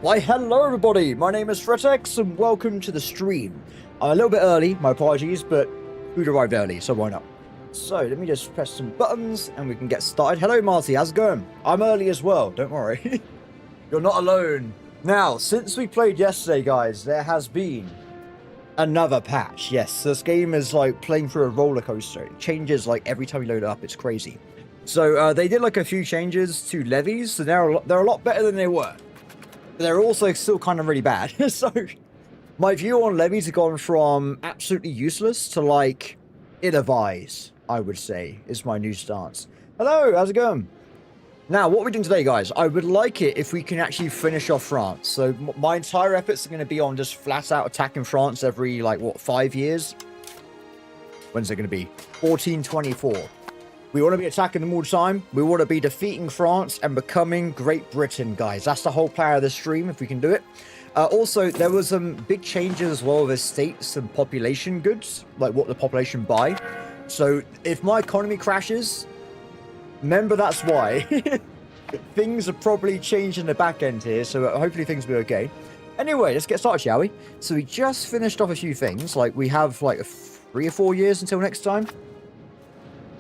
Why, hello everybody, my name is Fretex and welcome to the stream. I'm a little bit early, my apologies, but food arrived early, so why not? So, let me just press some buttons and we can get started. Hello Marty, how's it going? I'm early as well, don't worry. You're not alone. Now, since we played yesterday, guys, there has been another patch. Yes, this game is like playing through a roller coaster. It changes like every time you load it up, it's crazy. So, they did like a few changes to levies, so they're a lot better than they were. They're also still kind of really bad. So, my view on levies have gone from absolutely useless to like ill-advised, I would say, is my new stance. Hello, how's it going? Now, what we're doing today, guys, I would like it if we can actually finish off France. So, my entire efforts are going to be on just flat-out attacking France every, like, what, 5 years? When's it going to be? 1424. We want to be attacking them all the time. We want to be defeating France and becoming Great Britain, guys. That's the whole plan of the stream, if we can do it. Also, there was some big changes as well with estates and population goods, like what the population buy. So, if my economy crashes, remember that's why. Things are probably changed in the back end here, so hopefully things will be okay. Anyway, let's get started, shall we? So, we just finished off a few things. Like, we have, like, 3 or 4 years until next time.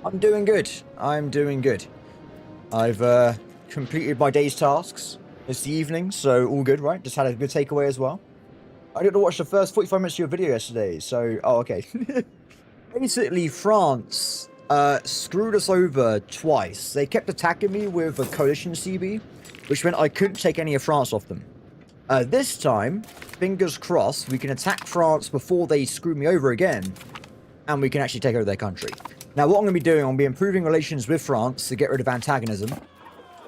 I'm doing good. I'm doing good. I've completed my day's tasks. It's the evening, so all good, right? Just had a good takeaway as well. I didn't watch the first 45 minutes of your video yesterday, so... Oh, okay. Basically, France screwed us over twice. They kept attacking me with a coalition CB, which meant I couldn't take any of France off them. This time, fingers crossed, we can attack France before they screw me over again, and we can actually take over their country. Now, what I'm going to be doing, I'm going to be improving relations with France to get rid of antagonism.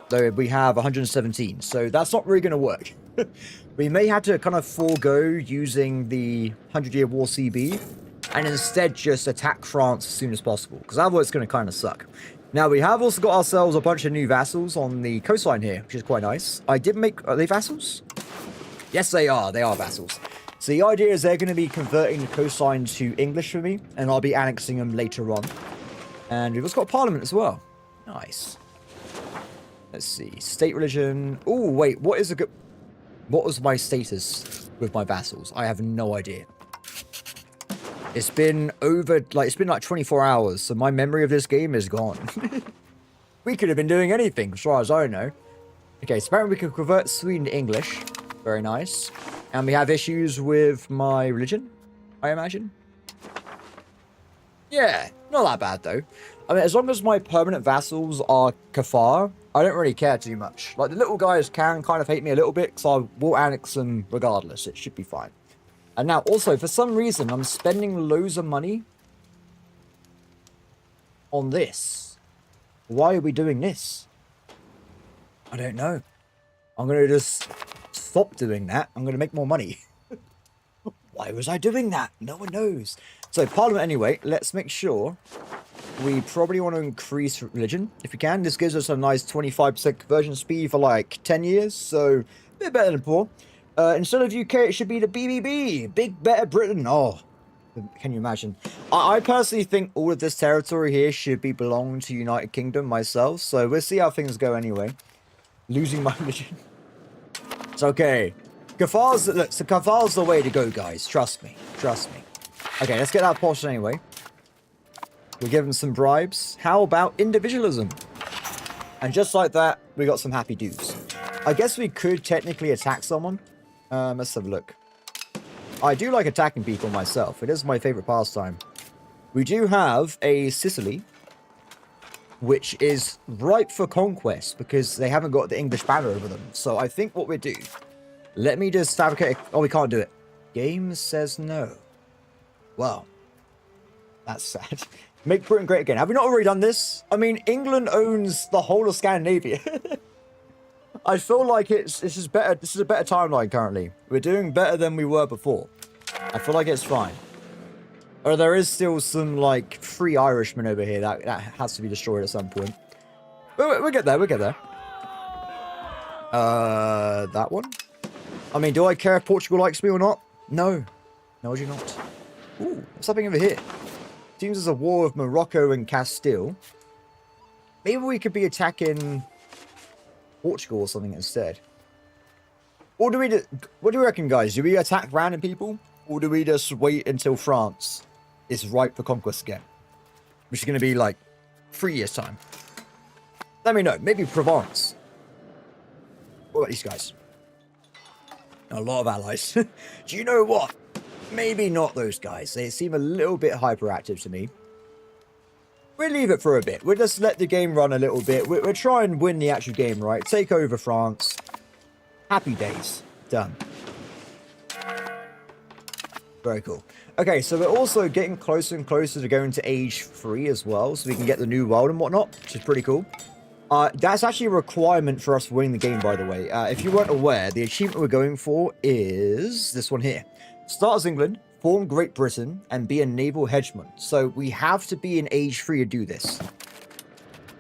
Though we have 117, so that's not really going to work. We may have to kind of forego using the 100-year war CB and instead just attack France as soon as possible, because otherwise it's going to kind of suck. Now, we have also got ourselves a bunch of new vassals on the coastline here, which is quite nice. I did make... Are they vassals? Yes, they are. They are vassals. So the idea is they're going to be converting the coastline to English for me, and I'll be annexing them later on. And we've also got a parliament as well. Nice. Let's see. State religion. Oh, wait. What was my status with my vassals? I have no idea. It's been like 24 hours, so my memory of this game is gone. We could have been doing anything, as far as I know. Okay, so apparently we can convert Sweden to English. Very nice. And we have issues with my religion, I imagine. Yeah, not that bad, though. I mean, as long as my permanent vassals are Kafar, I don't really care too much. Like, the little guys can kind of hate me a little bit, so I will annex them regardless. It should be fine. And now, also, for some reason, I'm spending loads of money on this. Why are we doing this? I don't know. I'm going to just stop doing that. I'm going to make more money. Why was I doing that? No one knows. So, Parliament anyway, let's make sure we probably want to increase religion if we can. This gives us a nice 25% conversion speed for like 10 years, so a bit better than before. Instead of UK, it should be the BBB, Big Better Britain. Oh, can you imagine? I personally think all of this territory here should be belong to United Kingdom myself, so we'll see how things go anyway. Losing my religion. It's okay. Kafar's the way to go, guys. Trust me. Trust me. Okay, let's get that portion anyway. We'll give them some bribes. How about individualism? And just like that, we got some happy dudes. I guess we could technically attack someone. Let's have a look. I do like attacking people myself. It is my favorite pastime. We do have a Sicily, which is ripe for conquest because they haven't got the English banner over them. So I think what we do... Let me just fabricate... Oh, we can't do it. Game says no. Well, that's sad. Make Britain great again. Have we not already done this? I mean, England owns the whole of Scandinavia. I feel like this is better. This is a better timeline currently. We're doing better than we were before. I feel like it's fine. Or there is still some like free Irishmen over here that has to be destroyed at some point. But we'll get there. We'll get there. That one. I mean, do I care if Portugal likes me or not? No. No, I do not. Ooh, what's happening over here? Seems there's a war with Morocco and Castile. Maybe we could be attacking Portugal or something instead. Or do we what do you reckon, guys? Do we attack random people? Or do we just wait until France is ripe for conquest again? Which is going to be like 3 years' time. Let me know. Maybe Provence. What about these guys? A lot of allies. Do you know what? Maybe not those guys. They seem a little bit hyperactive to me. We'll leave it for a bit. We'll just let the game run a little bit. We'll try and win the actual game, right? Take over France. Happy days. Done. Very cool. Okay, so we're also getting closer and closer to going to age 3 as well, so we can get the new world and whatnot, which is pretty cool. That's actually a requirement for us winning the game, by the way. If you weren't aware, the achievement we're going for is this one here. Start as England, form Great Britain, and be a naval hegemon. So we have to be in age 3 to do this.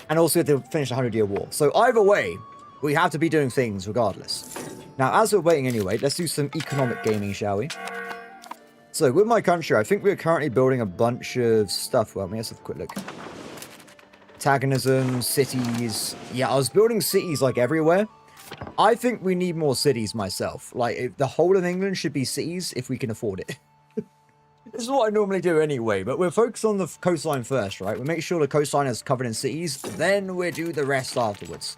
And also we have to finish the 100-year war. So either way, we have to be doing things regardless. Now, as we're waiting anyway, let's do some economic gaming, shall we? So with my country, I think we're currently building a bunch of stuff. Well, let's have a quick look. Antagonism, cities. Yeah, I was building cities like everywhere. I think we need more cities myself. Like, if the whole of England should be cities if we can afford it. This is what I normally do anyway, but we're focused on the coastline first, right? We make sure the coastline is covered in cities, then we'll do the rest afterwards.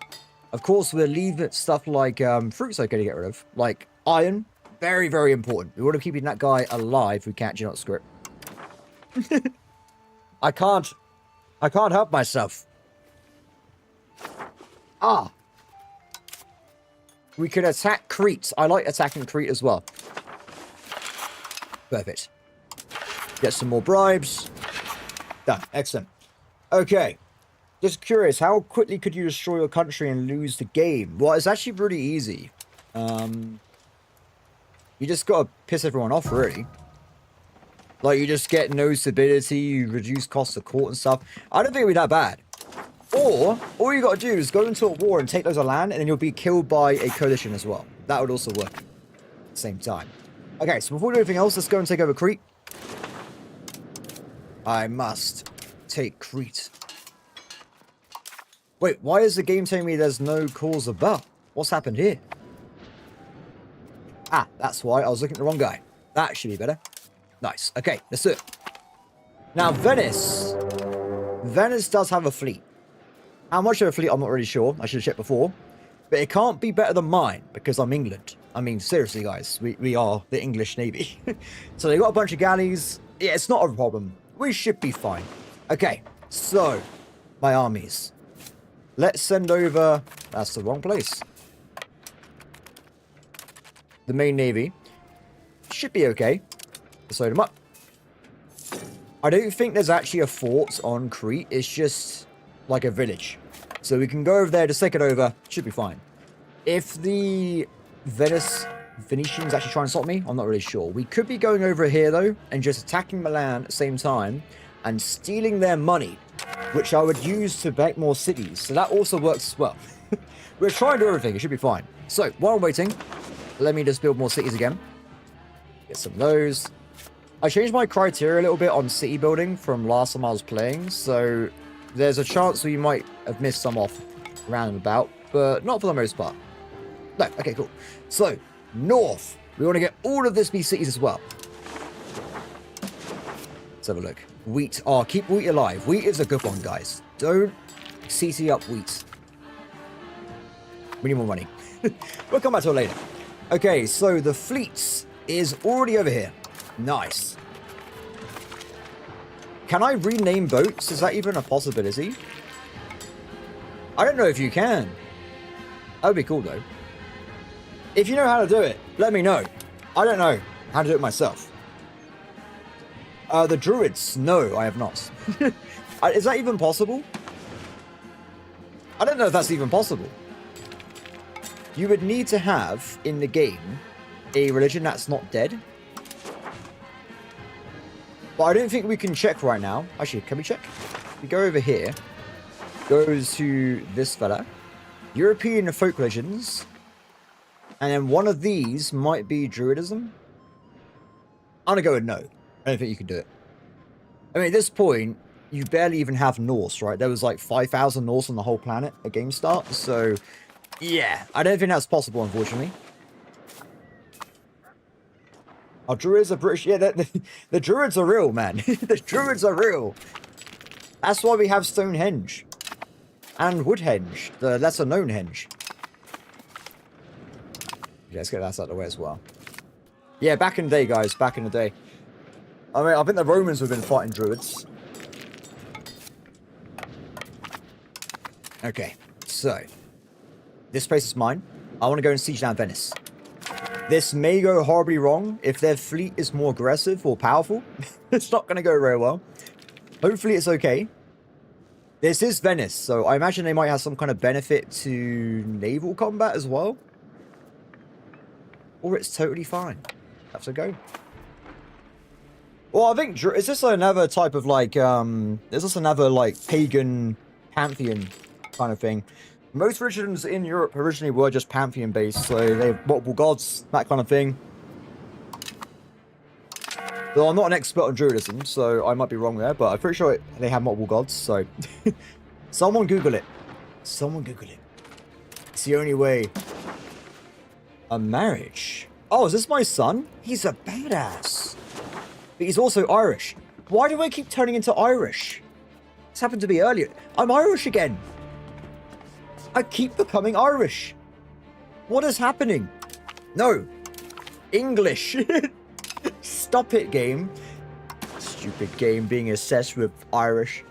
Of course, we'll leave stuff like fruits okay to get rid of, like iron. Very, very important. We want to keep that guy alive who can't generate script. I can't help myself. Ah. We could attack Crete. I like attacking Crete as well. Perfect. Get some more bribes. Done. Excellent. Okay. Just curious, how quickly could you destroy your country and lose the game? Well, it's actually pretty easy. You just gotta piss everyone off, really. Like, you just get no stability, you reduce costs of court and stuff. I don't think it'll be that bad. Or, all you gotta do is go into a war and take loads of land, and then you'll be killed by a coalition as well. That would also work at the same time. Okay, so before we do anything else, let's go and take over Crete. I must take Crete. Wait, why is the game telling me there's no cause above? What's happened here? Ah, that's why I was looking at the wrong guy. That should be better. Nice. Okay, let's do it. Now, Venice. Venice does have a fleet. How much of a fleet, I'm not really sure. I should have checked before. But it can't be better than mine, because I'm England. I mean, seriously, guys. We are the English Navy. So they got a bunch of galleys. Yeah, it's not a problem. We should be fine. Okay, so, my armies. Let's send over... That's the wrong place. The main navy. Should be okay. Let's load them up. I don't think there's actually a fort on Crete. It's just like a village. So we can go over there, just take it over. Should be fine. If the Venetians actually try and stop me, I'm not really sure. We could be going over here, though, and just attacking Milan at the same time and stealing their money, which I would use to make more cities. So that also works as well. We're trying to do everything. It should be fine. So, while I'm waiting, let me just build more cities again. Get some of those. I changed my criteria a little bit on city building from last time I was playing, so there's a chance we might have missed some off around and about, but not for the most part. No, okay, cool. So, north. We want to get all of this be cities as well. Let's have a look. Wheat. Oh, keep wheat alive. Wheat is a good one, guys. Don't CC up wheat. We need more money. We'll come back to it later. Okay, so the fleet is already over here. Nice. Can I rename boats? Is that even a possibility? I don't know if you can. That would be cool, though. If you know how to do it, let me know. I don't know how to do it myself. The druids. No, I have not. Is that even possible? I don't know if that's even possible. You would need to have, in the game, a religion that's not dead. But I don't think we can check right now. Actually, can we check? We go over here. Goes to this fella. European folk religions. And then one of these might be Druidism. I'm going to go with no. I don't think you can do it. I mean, at this point, you barely even have Norse, right? There was like 5,000 Norse on the whole planet at game start. So, yeah. I don't think that's possible, unfortunately. Our druids are British. Yeah, the druids are real, man. The druids are real. That's why we have Stonehenge. And Woodhenge, the lesser known henge. Yeah, let's get that out of the way as well. Yeah, back in the day, guys. Back in the day. I mean, I think the Romans would have been fighting druids. Okay, so. This place is mine. I want to go and siege down Venice. This may go horribly wrong if their fleet is more aggressive or powerful. It's not going to go very well. Hopefully it's okay. This is Venice, so I imagine they might have some kind of benefit to naval combat as well. Or it's totally fine. Have to go. Well, I think, is this another type of like, is this another like pagan pantheon kind of thing? Most religions in Europe originally were just pantheon-based, so they have multiple gods, that kind of thing. Though I'm not an expert on Druidism, so I might be wrong there, but I'm pretty sure they have multiple gods, so... Someone Google it. Someone Google it. It's the only way. A marriage. Oh, is this my son? He's a badass. But he's also Irish. Why do I keep turning into Irish? This happened to me earlier. I'm Irish again. I keep becoming Irish. What is happening? No. English. Stop it, game. Stupid game being obsessed with Irish.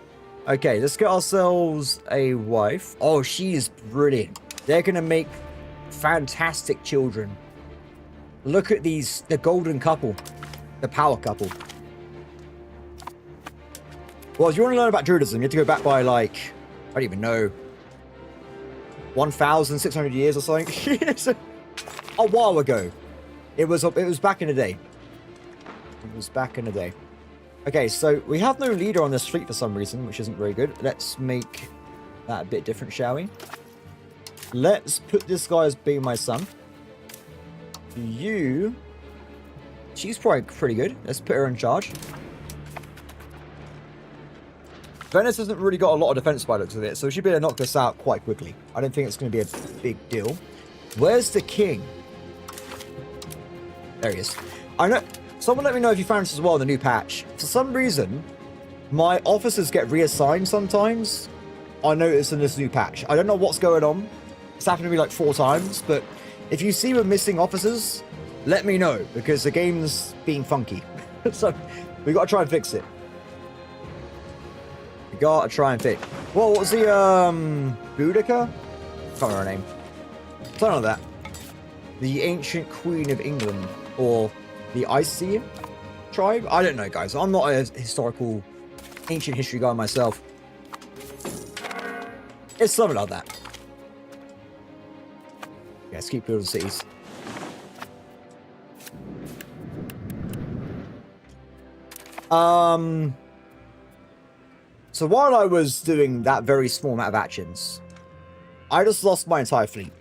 Okay, let's get ourselves a wife. Oh, she is brilliant. They're going to make fantastic children. Look at these, the golden couple. The power couple. Well, if you want to learn about Druidism, you have to go back by, like, I don't even know, 1,600 years or something. A while ago. It was back in the day. It was back in the day. Okay, so we have no leader on this fleet for some reason, which isn't very good. Let's make that a bit different, shall we? Let's put this guy as being my son. You... She's probably pretty good. Let's put her in charge. Venice hasn't really got a lot of defense by the looks of it, so she should be able to knock this out quite quickly. I don't think it's going to be a big deal. Where's the king? There he is. I know... Someone let me know if you found this as well in the new patch. For some reason, my officers get reassigned sometimes. I noticed in this new patch. I don't know what's going on. It's happened to me like 4 times, but if you see we're missing officers, let me know, because the game's being funky. So, we gotta try and fix it. We gotta try and fix. Well, what was the, Boudica? Can't remember her name. Something like that. The ancient queen of England, or the Icy tribe? I don't know, guys. I'm not a historical, ancient history guy myself. It's something like that. Yeah, let's keep building cities. So while I was doing that very small amount of actions, I just lost my entire fleet.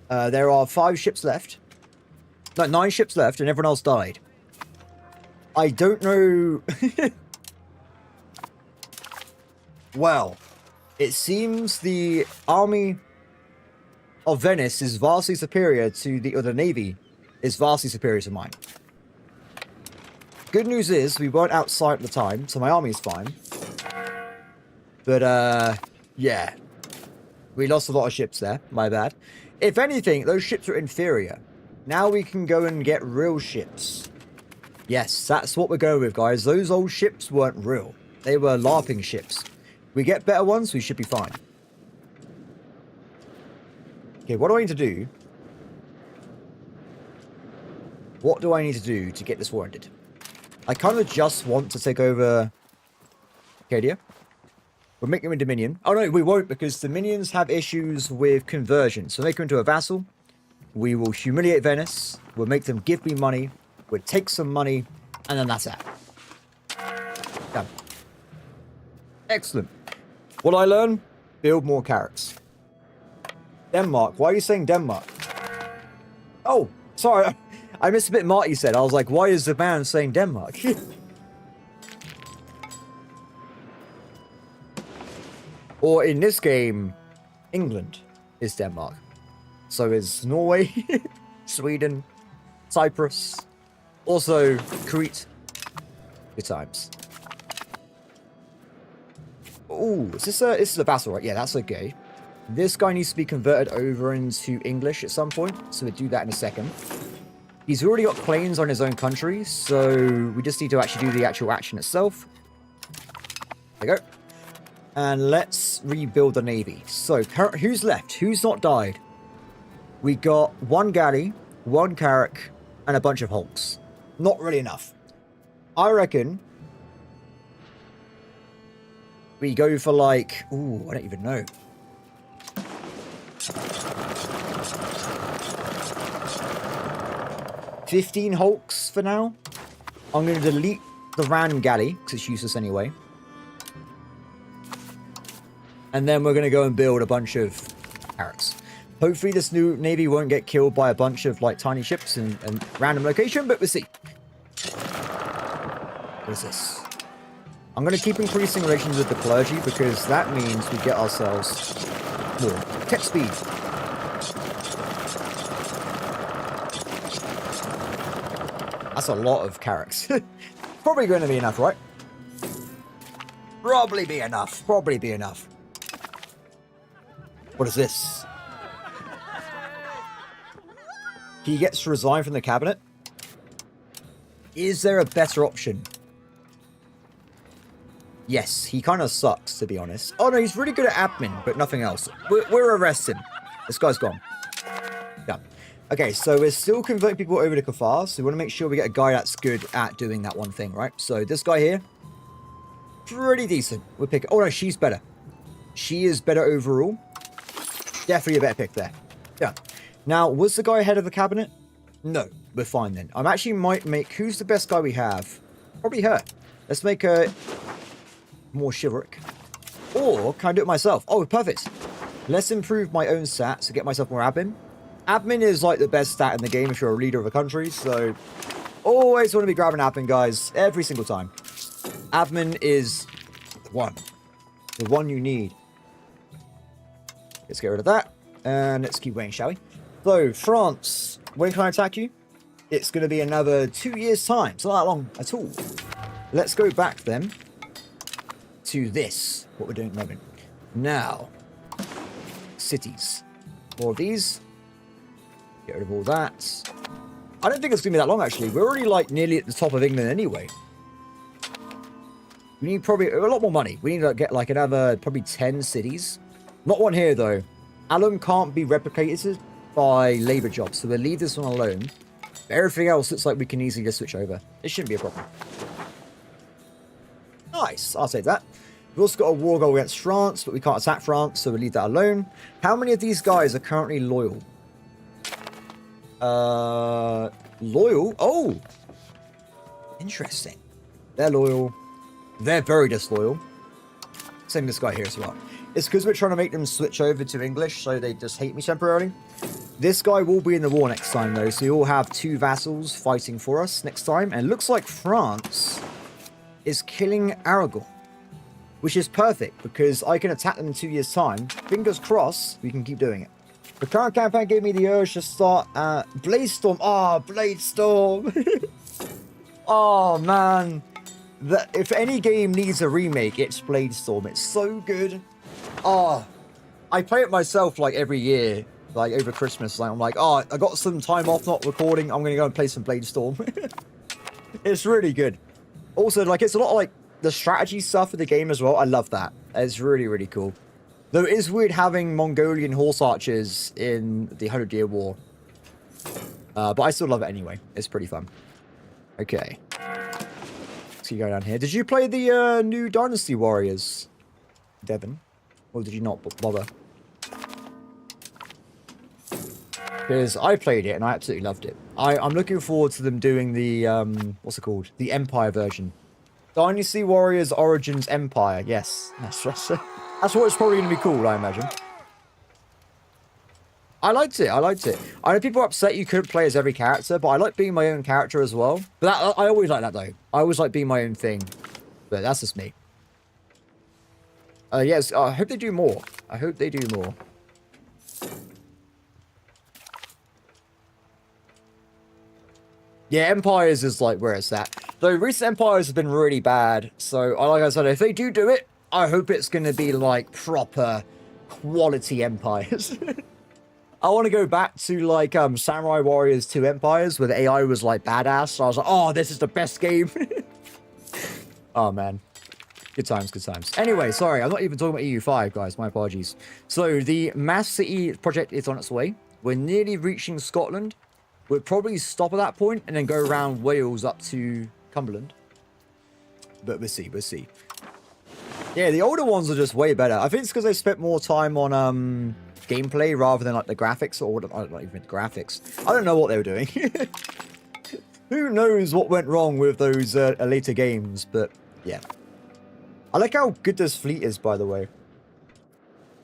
There are 5 ships left. No, 9 ships left, and everyone else died. I don't know... Well, it seems the army of Venice is vastly superior to the navy is vastly superior to mine. Good news is, we weren't outside at the time, so my army's fine. But, yeah. We lost a lot of ships there, my bad. If anything, those ships are inferior. Now we can go and get real ships. Yes, that's what we're going with, guys. Those old ships weren't real. They were LARPing ships. We get better ones, we should be fine. Okay, what do I need to do? What do I need to do to get this war ended? I kind of just want to take over Acadia. We'll make them a Dominion. Oh no, we won't, because Dominions have issues with conversion. So make them into a vassal. We will humiliate Venice. We'll make them give me money. We'll take some money. And then that's it. Done. Excellent. What I learn? Build more carrots. Denmark. Why are you saying Denmark? Oh, sorry. I missed a bit Marty said. I was like, why is the man saying Denmark? Or in this game, England is Denmark. So is Norway, Sweden, Cyprus. Also, Crete. Good times. Oh, this is a battle, right? Yeah, that's okay. This guy needs to be converted over into English at some point, so we'll do that in a second. He's already got claims on his own country, so we just need to actually do the actual action itself. There you go. And let's rebuild the navy. So, who's left? Who's not died? We got one galley, one carrack, and a bunch of hulks. Not really enough. I reckon we go for like... Ooh, I don't even know. $15 hulks for now. I'm going to delete the random galley, because it's useless anyway. And then we're going to go and build a bunch of carracks. Hopefully this new navy won't get killed by a bunch of like tiny ships in random location, but we'll see. What is this? I'm going to keep increasing relations with the clergy because that means we get ourselves more tech speed. That's a lot of carracks. Probably going to be enough, right? Probably be enough. Probably be enough. What is this? He gets to resign from the cabinet. Is there a better option? Yes, he kind of sucks, to be honest. Oh no, he's really good at admin, but nothing else. We're arresting. This guy's gone. Yeah. Okay, so we're still converting people over to Kafar, so we want to make sure we get a guy that's good at doing that one thing, right? So this guy here, pretty decent. We'll pick... Oh no, she's better. She is better overall. Definitely a better pick there. Yeah. Now, was the guy ahead of the cabinet? No, we're fine then. I actually might make... Who's the best guy we have? Probably her. Let's make her more chivalric. Or, can I do it myself? Oh, perfect. Let's improve my own stats to get myself more admin. Admin is like the best stat in the game if you're a leader of a country, so... Always want to be grabbing admin, guys. Every single time. Admin is the one. The one you need. Let's get rid of that. And let's keep waiting, shall we? So, France, when can I attack you? It's going to be another 2 years' time. It's not that long at all. Let's go back then to this, what we're doing at the moment. Now, cities. More of these. Get rid of all that. I don't think it's going to be that long, actually. We're already, like, nearly at the top of England anyway. We need probably a lot more money. We need to get, like, another probably 10 cities. Not one here, though. Alum can't be replicated by labor jobs, so we'll leave this one alone. But everything else looks like we can easily just switch over. It shouldn't be a problem. Nice, I'll take that. We've also got a war goal against France, but we can't attack France, so we'll leave that alone. How many of these guys are currently loyal? Loyal? Oh! Interesting. They're loyal. They're very disloyal. Same this guy here as well. It's because we're trying to make them switch over to English, so they just hate me temporarily. This guy will be in the war next time, though, so you'll have 2 vassals fighting for us next time. And it looks like France is killing Aragon, which is perfect, because I can attack them in 2 years' time. Fingers crossed, we can keep doing it. The current campaign gave me the urge to start Bladestorm. Oh, Bladestorm. Oh, man. If any game needs a remake, it's Bladestorm. It's so good. Oh, I play it myself like every year, like over Christmas. Like I'm like, oh, I got some time off not recording. I'm gonna go and play some Bladestorm. It's really good. Also, like it's a lot of like the strategy stuff of the game as well. I love that. It's really, really cool. Though it is weird having Mongolian horse archers in the 100-Year War. But I still love it anyway. It's pretty fun. Okay. Let's keep going down here. Did you play the new Dynasty Warriors, Devon? Or did you not bother? Because I played it and I absolutely loved it. I'm looking forward to them doing the, what's it called? The Empire version. Dynasty Warriors Origins Empire. Yes. That's what it's probably going to be called, I imagine. I liked it. I liked it. I know people are upset you couldn't play as every character, but I like being my own character as well. But I always like that, though. I always like being my own thing. But that's just me. Yes, I hope they do more. I hope they do more. Yeah, Empires is like where it's at. Though recent Empires have been really bad. So, like I said, if they do it, I hope it's going to be like proper quality Empires. I want to go back to like Samurai Warriors 2 Empires where the AI was like badass. So I was like, oh, this is the best game. Oh, man. Good times, good times. Anyway, sorry, I'm not even talking about EU5, guys. My apologies. So the Mass City project is on its way. We're nearly reaching Scotland. We'll probably stop at that point and then go around Wales up to Cumberland. But we'll see, we'll see. Yeah, the older ones are just way better. I think it's because they spent more time on gameplay rather than like the graphics, or not even the graphics. I don't know what they were doing. Who knows what went wrong with those later games, but yeah. I like how good this fleet is, by the way.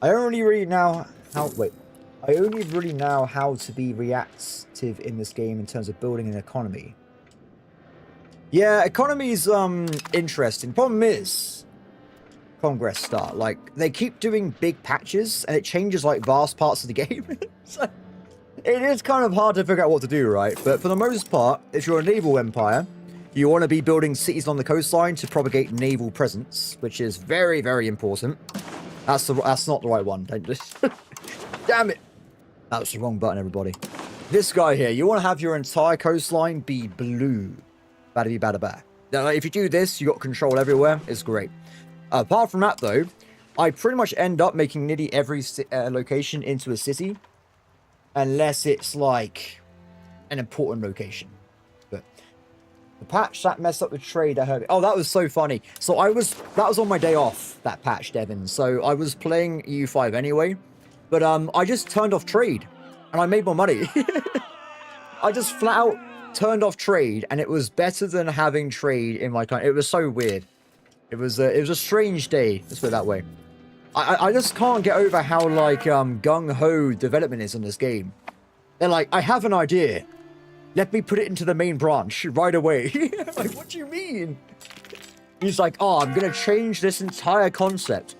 I only really know how to be reactive in this game in terms of building an economy. Yeah, economy's interesting. Problem is, Congress start. Like, they keep doing big patches, and it changes, like, vast parts of the game. So, it is kind of hard to figure out what to do, right? But for the most part, if you're a naval empire, you want to be building cities on the coastline to propagate naval presence, which is very, very important. That's not the right one. Damn it. That was the wrong button, everybody. This guy here, you want to have your entire coastline be blue. Bada be bada ba. Now, if you do this, you got control everywhere. It's great. Apart from that, though, I pretty much end up making nearly every location into a city. Unless it's, like, an important location. But the patch that messed up with trade, I heard. Oh, that was so funny. So that was on my day off, that patch, Devin. So I was playing EU5 anyway. But I just turned off trade. And I made more money. I just flat out turned off trade. And it was better than having trade in my country. It was so weird. It was a strange day. Let's put it that way. I just can't get over how, like, gung-ho development is in this game. They're like, I have an idea. Let me put it into the main branch right away. Like, what do you mean? He's like, oh, I'm going to change this entire concept.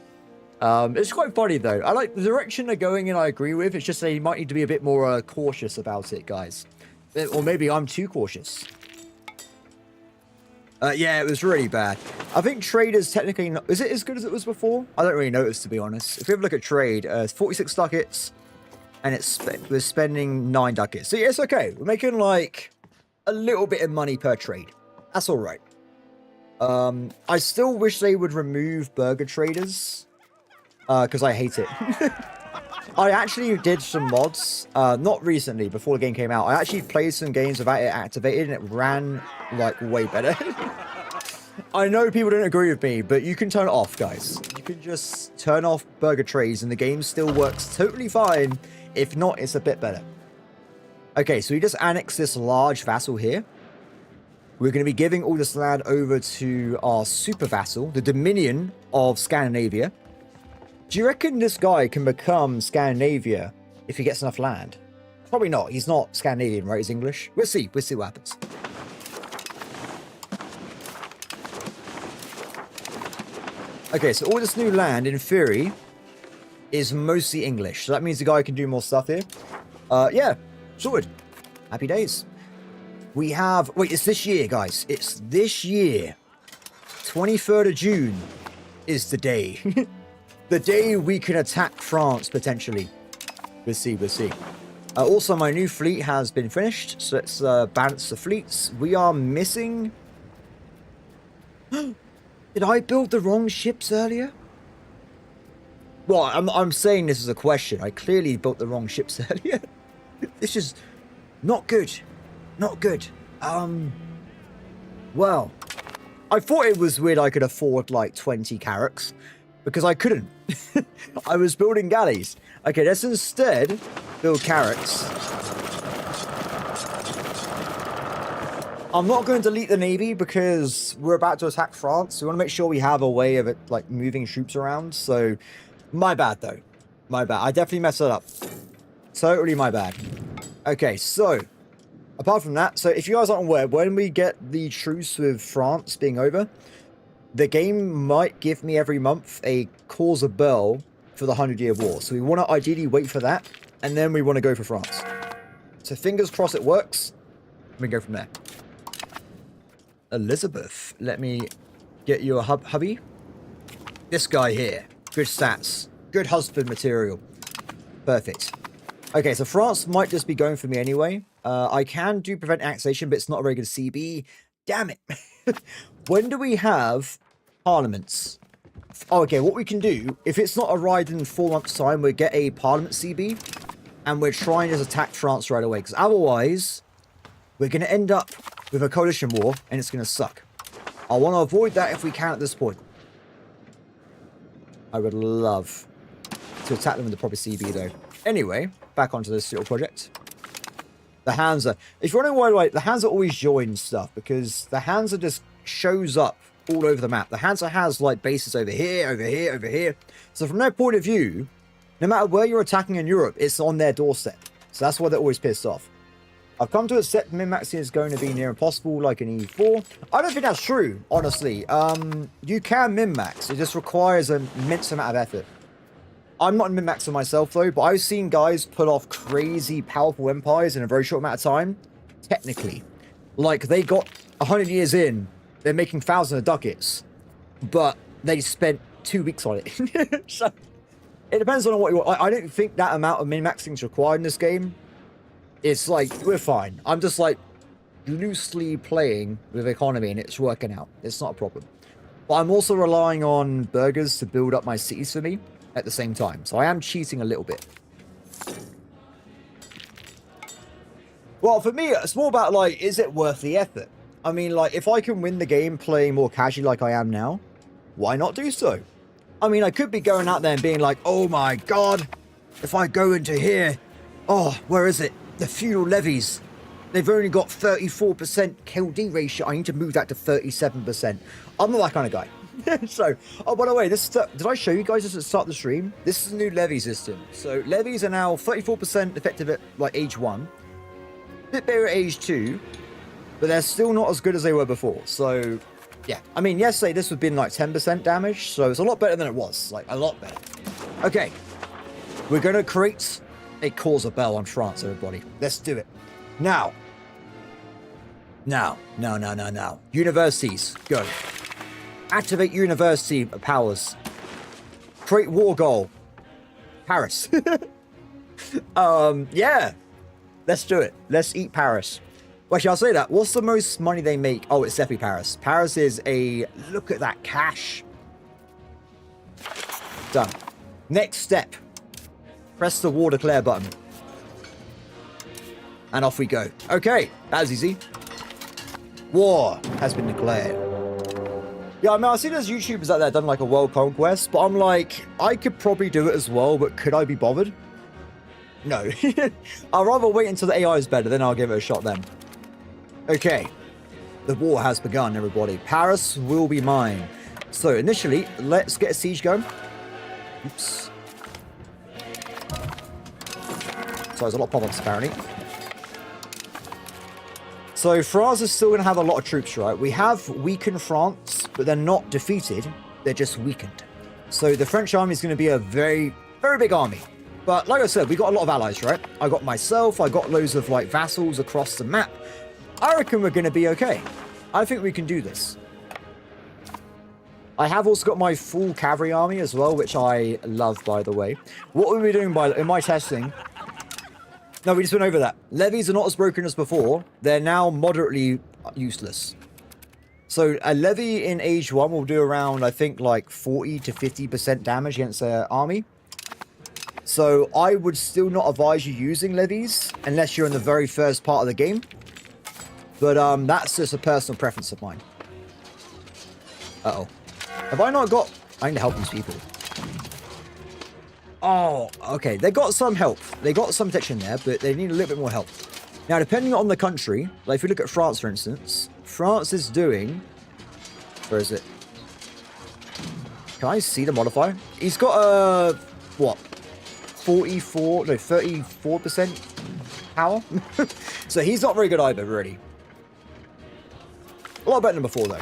It's quite funny, though. I like the direction they're going in, I agree with. It's just they might need to be a bit more cautious about it, guys. Or maybe I'm too cautious. Yeah, it was really bad. I think trade is technically not... Is it as good as it was before? I don't really notice, to be honest. If we have a look at trade, it's 46 ducats, and we're spending 9 ducats. So yeah, it's okay. We're making, like, a little bit of money per trade. That's all right. I still wish they would remove burger traders, because I hate it. I actually did some mods, not recently, before the game came out. I actually played some games without it activated, and it ran, like, way better. I know people don't agree with me, but you can turn it off, guys. You can just turn off burger trays, and the game still works totally fine. If not, it's a bit better. Okay, so we just annexed this large vassal here. We're going to be giving all this land over to our super vassal, the Dominion of Scandinavia. Do you reckon this guy can become Scandinavia if he gets enough land? Probably not. He's not Scandinavian, right? He's English. We'll see. We'll see what happens. Okay, so all this new land, in theory, is mostly English. So that means the guy can do more stuff here. Yeah, sorted. Happy days. We have... Wait, it's this year, guys. It's this year. 23rd of June is the day. The day we can attack France, potentially. We'll see, we'll see. Also, my new fleet has been finished. So let's balance the fleets. We are missing... Did I build the wrong ships earlier? Well, I'm saying this as a question. I clearly built the wrong ships earlier. This is not good. Not good. Well, I thought it was weird I could afford like 20 carracks. Because I couldn't. I was building galleys. Okay, let's instead build carracks. I'm not going to delete the navy because we're about to attack France. We want to make sure we have a way of it, like, moving troops around. So, my bad, though. My bad. I definitely messed it up. Totally my bad. Okay, so, apart from that, so if you guys aren't aware, when we get the truce with France being over, the game might give me every month a cause a bell for the 100-Year War. So we want to ideally wait for that, and then we want to go for France. So fingers crossed it works, and we go from there. Elizabeth. Let me get you a hubby. This guy here. Good stats. Good husband material. Perfect. Okay, so France might just be going for me anyway. I can do prevent annexation, but it's not a very good CB. Damn it. When do we have parliaments? Oh, okay, what we can do, if it's not arrived in 4 months' time, we'll get a parliament CB, and we're trying to attack France right away, because otherwise, we're going to end up with a coalition war, and it's going to suck. I want to avoid that if we can at this point. I would love to attack them with the proper CB, though. Anyway, back onto this little project. The Hansa. If you're wondering why, like, the Hansa always joins stuff, because the Hansa just shows up all over the map. The Hansa has, like, bases over here, over here, over here. So from their point of view, no matter where you're attacking in Europe, it's on their doorstep. So that's why they're always pissed off. I've come to accept min-maxing is going to be near impossible, like an E4. I don't think that's true, honestly. You can min-max. It just requires an immense amount of effort. I'm not a min-maxer myself, though, but I've seen guys pull off crazy, powerful empires in a very short amount of time. Technically. Like, they got 100 years in, they're making thousands of ducats, but they spent 2 weeks on it. So, it depends on what you want. I don't think that amount of min-maxing is required in this game. It's like, we're fine. I'm just, like, loosely playing with economy, and it's working out. It's not a problem. But I'm also relying on burghers to build up my cities for me at the same time. So I am cheating a little bit. Well, for me, it's more about, like, is it worth the effort? I mean, like, if I can win the game playing more casually like I am now, why not do so? I mean, I could be going out there and being like, oh my god, if I go into here, oh, where is it? The feudal levies. They've only got 34% KD ratio. I need to move that to 37%. I'm not that kind of guy. So, oh, by the way, this did I show you guys this at the start of the stream? This is a new levy system. So, levies are now 34% effective at, like, age 1. A bit better at age 2. But they're still not as good as they were before. So, yeah. I mean, yesterday this would have been, like, 10% damage. So, it's a lot better than it was. Like, a lot better. Okay. We're going to create a cause a bell on France, everybody. Let's do it. Now. Now. Universities. Go. Activate university powers. Create war goal. Paris. Yeah. Let's do it. Let's eat Paris. Well, actually, I'll say that. What's the most money they make? Oh, it's definitely Paris. Paris is a... Look at that cash. Done. Next step. Press the war declare button. And off we go. Okay. That was easy. War has been declared. Yeah, I mean, I see there's YouTubers out there done like a world conquest, but I'm like, I could probably do it as well, but could I be bothered? No. I'd rather wait until the AI is better, then I'll give it a shot then. Okay. The war has begun, everybody. Paris will be mine. So, initially, let's get a siege going. Oops. So, there's a lot of pop-ups, apparently. So, France is still going to have a lot of troops, right? We have weakened France, but they're not defeated. They're just weakened. So, the French army is going to be a very, very big army. But, like I said, we got a lot of allies, right? I got myself. I got loads of, like, vassals across the map. I reckon we're going to be okay. I think we can do this. I have also got my full cavalry army as well, which I love, by the way. What were we doing in my testing? No, we just went over that. Levies are not as broken as before. They're now moderately useless. So a levy in age 1 will do around, I think, like 40 to 50% damage against their army. So I would still not advise you using levies unless you're in the very first part of the game. But that's just a personal preference of mine. Uh-oh. Have I not got... I need to help these people. Oh, okay. They got some help. They got some protection there, but they need a little bit more help. Now, depending on the country, like if you look at France, for instance, France is doing... Where is it? Can I see the modifier? He's got a... What? 34% power? So he's not very good either, really. A lot better than before, though.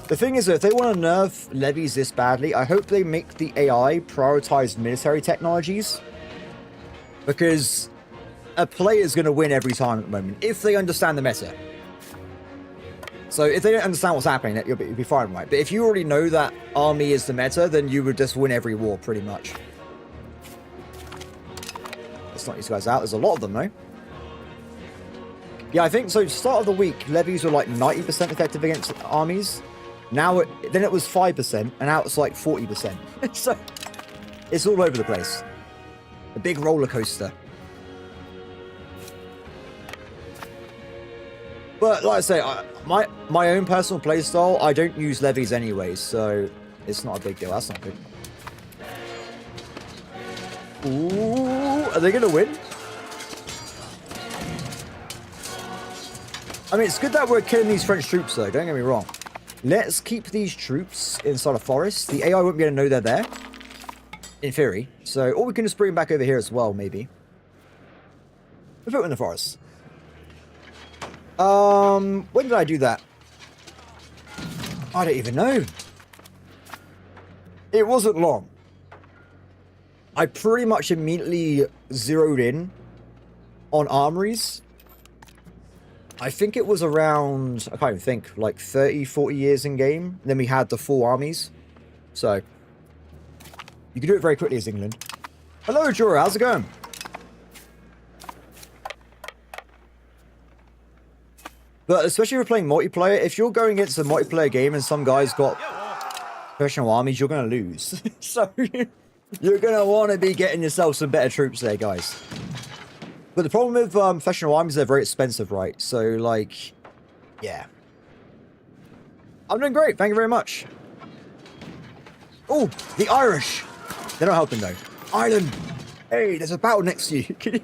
The thing is, if they want to nerf levies this badly, I hope they make the AI prioritize military technologies. Because a player is going to win every time at the moment, if they understand the meta. So if they don't understand what's happening, you'll be fine, right? But if you already know that army is the meta, then you would just win every war, pretty much. Let's knock these guys out. There's a lot of them, though. Yeah, I think so. Start of the week, levies were like 90% effective against armies. Now, then it was 5%, and now it's like 40%. So it's all over the place. A big roller coaster. But like I say, my own personal playstyle, I don't use levies anyway, so it's not a big deal. That's not good. Ooh, are they going to win? I mean, it's good that we're killing these French troops, though. Don't get me wrong. Let's keep these troops inside a forest. The AI won't be able to know they're there, in theory. So, or we can just bring them back over here as well, maybe. We'll put them in the forest. When did I do that? I don't even know. It wasn't long. I pretty much immediately zeroed in on armories. I think it was around, I can't even think, like 30, 40 years in game. Then we had the full armies. So, you can do it very quickly as England. Hello, Jura, how's it going? But especially if we're playing multiplayer, if you're going against a multiplayer game and some guy's got professional armies, you're going to lose. So, you're going to want to be getting yourself some better troops there, guys. But the problem with professional armies, they're very expensive, right? So, like, yeah. I'm doing great. Thank you very much. Oh, the Irish. They're not helping, though. Ireland. Hey, there's a battle next to you. Can you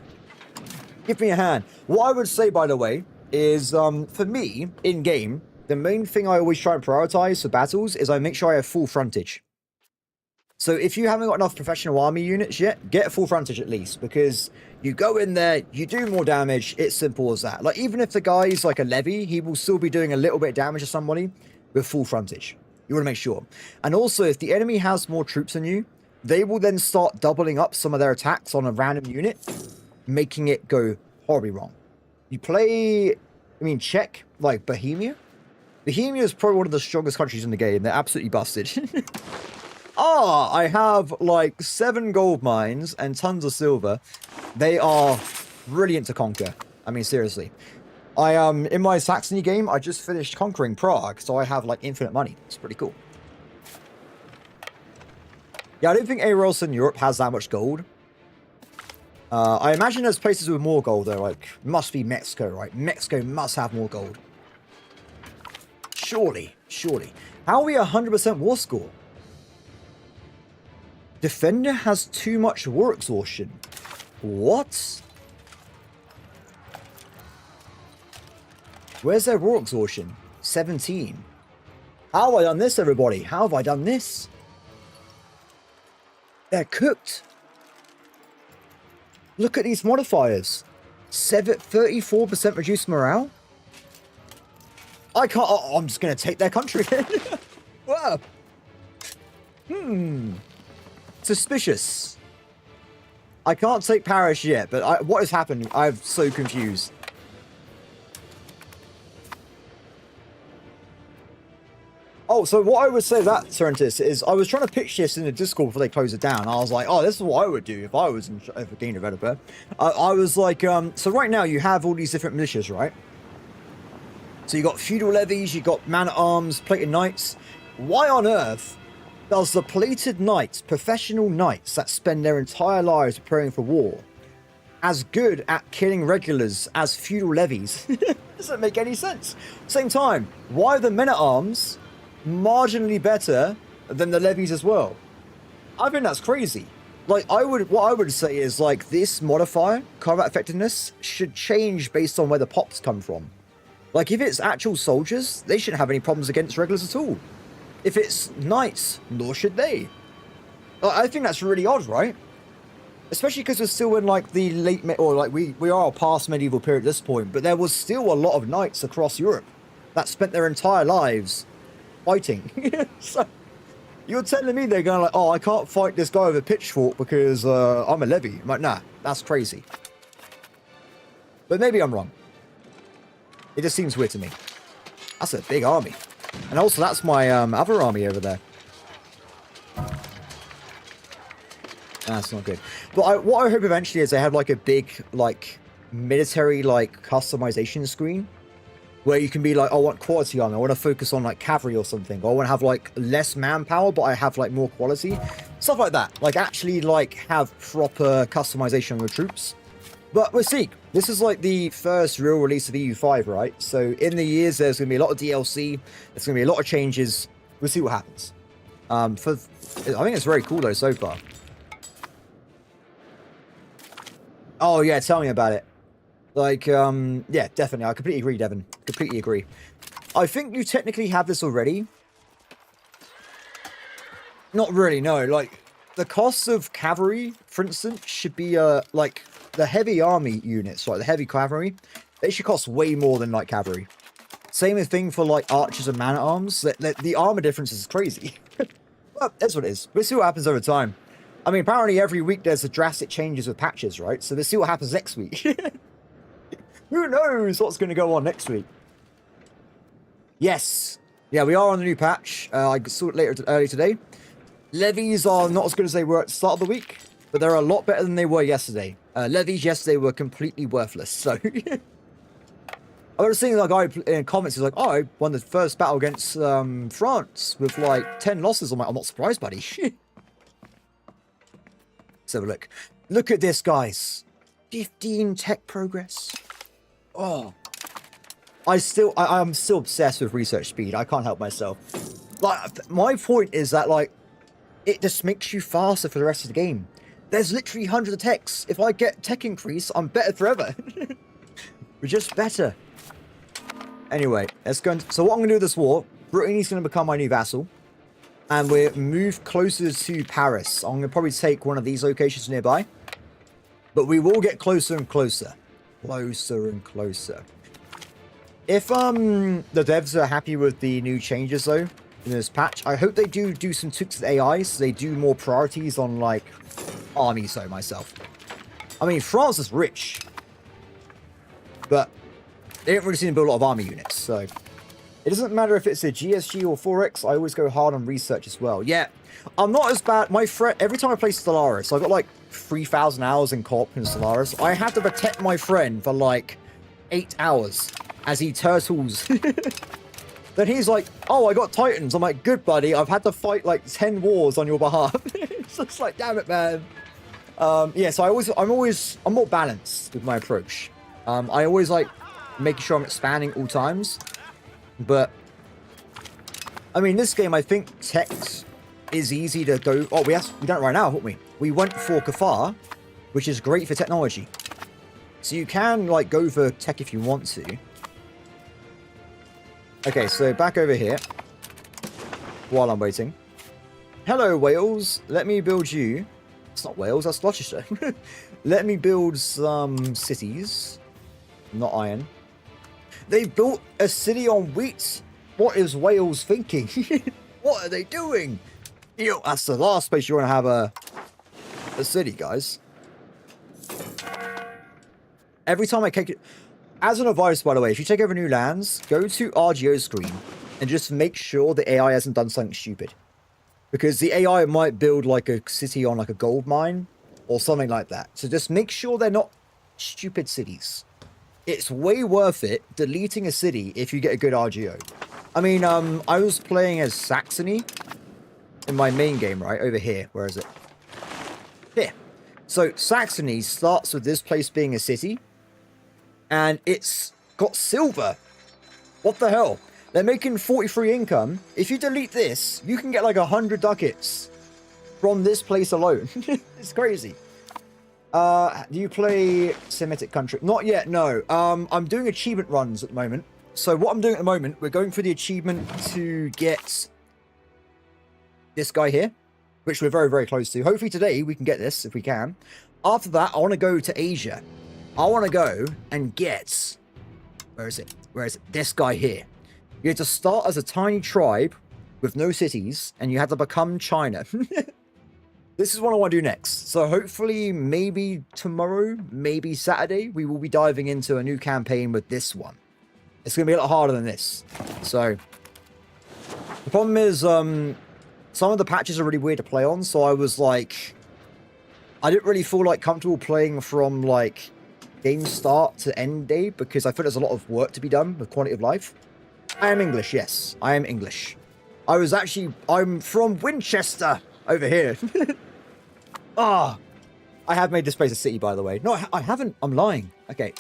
give me a hand? What I would say, by the way, is for me, in-game, the main thing I always try and prioritize for battles is I make sure I have full frontage. So if you haven't got enough professional army units yet, get full frontage at least, because you go in there, you do more damage, it's simple as that. Like, even if the guy's like a levy, he will still be doing a little bit of damage to somebody with full frontage. You want to make sure. And also, if the enemy has more troops than you, they will then start doubling up some of their attacks on a random unit, making it go horribly wrong. You play, Czech, like Bohemia. Bohemia is probably one of the strongest countries in the game. They're absolutely busted. I have like 7 gold mines and tons of silver. They are brilliant to conquer. I mean, seriously. In my Saxony game, I just finished conquering Prague, so I have like infinite money. It's pretty cool. Yeah, I don't think anywhere else in Europe has that much gold. I imagine there's places with more gold, though. Like, must be Mexico, right? Mexico must have more gold. Surely. How are we 100% war score? Defender has too much war exhaustion. What? Where's their war exhaustion? 17. How have I done this, everybody? How have I done this? They're cooked. Look at these modifiers. 34% reduced morale. I can't. Oh, I'm just going to take their country. Wow. Suspicious. I can't take Paris yet, but what has happened? I'm so confused. Oh, so what I would say that, Serentis, is I was trying to pitch this in the Discord before they close it down. I was like, oh, this is what I would do if I was a game developer. I was like, so right now you have all these different militias, right? So you got feudal levies, you got man-at-arms, plated knights. Why on earth does the plated knights, professional knights that spend their entire lives preparing for war, as good at killing regulars as feudal levies? Doesn't make any sense. Same time, why are the men-at-arms marginally better than the levies as well? I think that's crazy. Like, what I would say is, like, this modifier, combat effectiveness, should change based on where the pops come from. Like, if it's actual soldiers, they shouldn't have any problems against regulars at all. If it's knights, nor should they. I think that's really odd, right? Especially because we're still in, like, the late, or, like, we are past medieval period at this point, but there was still a lot of knights across Europe that spent their entire lives fighting. So, you're telling me they're going like, oh, I can't fight this guy with a pitchfork because I'm a levy. I'm like, nah, that's crazy. But maybe I'm wrong. It just seems weird to me. That's a big army. And also, that's my other army over there. That's not good. But what I hope eventually is they have like a big like military like customization screen where you can be like, I want quality army. I want to focus on like cavalry or something. Or I want to have like less manpower, but I have like more quality. Stuff like that. Like actually like have proper customization of the troops. But we'll see. This is like the first real release of EU5, right? So in the years, there's going to be a lot of DLC. There's going to be a lot of changes. We'll see what happens. I think it's very cool though so far. Oh yeah, tell me about it. Like, yeah, definitely. I completely agree, Devin. Completely agree. I think you technically have this already. Not really, no. Like, the cost of cavalry, for instance, should be, like, the heavy army units, like the heavy cavalry, they should cost way more than light cavalry. Same thing for, like, archers and man-at-arms. The armor difference is crazy. Well, that's what it is. We'll see what happens over time. I mean, apparently every week there's a drastic changes with patches, right? So we'll see what happens next week. Who knows what's going to go on next week? Yes. Yeah, we are on the new patch. I saw it early today. Levies are not as good as they were at the start of the week, but they're a lot better than they were yesterday. Levies yesterday were completely worthless, so... I was seeing a guy in comments, he's like, oh, I won the first battle against France with like 10 losses. I'm like, I'm not surprised, buddy. Let's have a look. Look at this, guys. 15 tech progress. Oh. I'm still obsessed with research speed. I can't help myself. Like, my point is that, like, it just makes you faster for the rest of the game. There's literally hundreds of techs. If I get tech increase, I'm better forever. We're just better. Anyway, let's go. So what I'm going to do with this war, Brittany's going to become my new vassal. And we're moved closer to Paris. I'm going to probably take one of these locations nearby. But we will get closer and closer. Closer and closer. If the devs are happy with the new changes, though, in this patch, I hope they do some tweaks to AI, so they do more priorities on, like, armies, so myself. I mean, France is rich. But they don't really seem to build a lot of army units, so... It doesn't matter if it's a GSG or 4X, I always go hard on research as well. Yeah, I'm not as bad. My friend, every time I play Stellaris, I've got like 3,000 hours in co-op in Stellaris. I have to protect my friend for like 8 hours as he turtles. Then he's like, oh, I got Titans. I'm like, good, buddy. I've had to fight like 10 wars on your behalf. It's just like, damn it, man. Yeah, so I'm more balanced with my approach. I always like making sure I'm expanding at all times. But, I mean, this game, I think text is easy to go... Oh, we done it right now, haven't we? We went for Kafar, which is great for technology. So you can, like, go for tech if you want to. Okay, so back over here. While I'm waiting. Hello, Wales. Let me build you... It's not Wales, that's Gloucestershire. Let me build some cities. Not iron. They've built a city on wheat. What is Wales thinking? What are they doing? You know, that's the last place you want to have a city, guys. Every time I take it... As an advice, by the way, if you take over new lands, go to RGO screen and just make sure the AI hasn't done something stupid. Because the AI might build like a city on like a gold mine or something like that. So just make sure they're not stupid cities. It's way worth it deleting a city if you get a good RGO. I mean, I was playing as Saxony in my main game, right? Over here. Where is it? Here. So Saxony starts with this place being a city. And it's got silver. What the hell? They're making 43 income. If you delete this, you can get like 100 ducats from this place alone. It's crazy. Do you play Semitic country? Not yet, no. I'm doing achievement runs at the moment. So what I'm doing at the moment, we're going for the achievement to get this guy here, which we're very, very close to. Hopefully today we can get this, if we can. After that, I want to go to Asia. I want to go and get... Where is it? Where is it? This guy here. You have to start as a tiny tribe with no cities, and you have to become China. This is what I want to do next. So hopefully, maybe tomorrow, maybe Saturday, we will be diving into a new campaign with this one. It's going to be a lot harder than this. So, the problem is, some of the patches are really weird to play on, so I was like, I didn't really feel like comfortable playing from like game start to end day because I feel there's a lot of work to be done with quality of life. I am English, yes, I am English. I'm from Winchester over here. Ah, I have made this place a city, by the way. No, I haven't. I'm lying. Okay.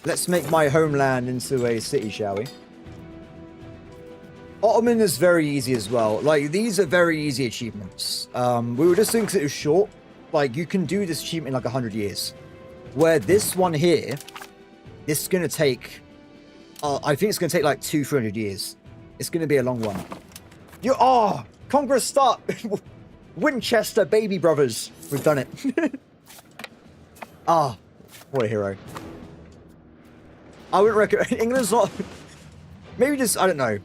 Let's make my homeland into a city, shall we? Ottoman is very easy as well. Like, these are very easy achievements. We were just thinking 'cause it was short. Like, you can do this achievement in like 100 years. Where this one here, this is going to take... I think it's going to take like 200-300 years. It's going to be a long one. Congress start! Winchester, baby brothers. We've done it. What a hero. I wouldn't recommend... England's not... Maybe just... I don't know.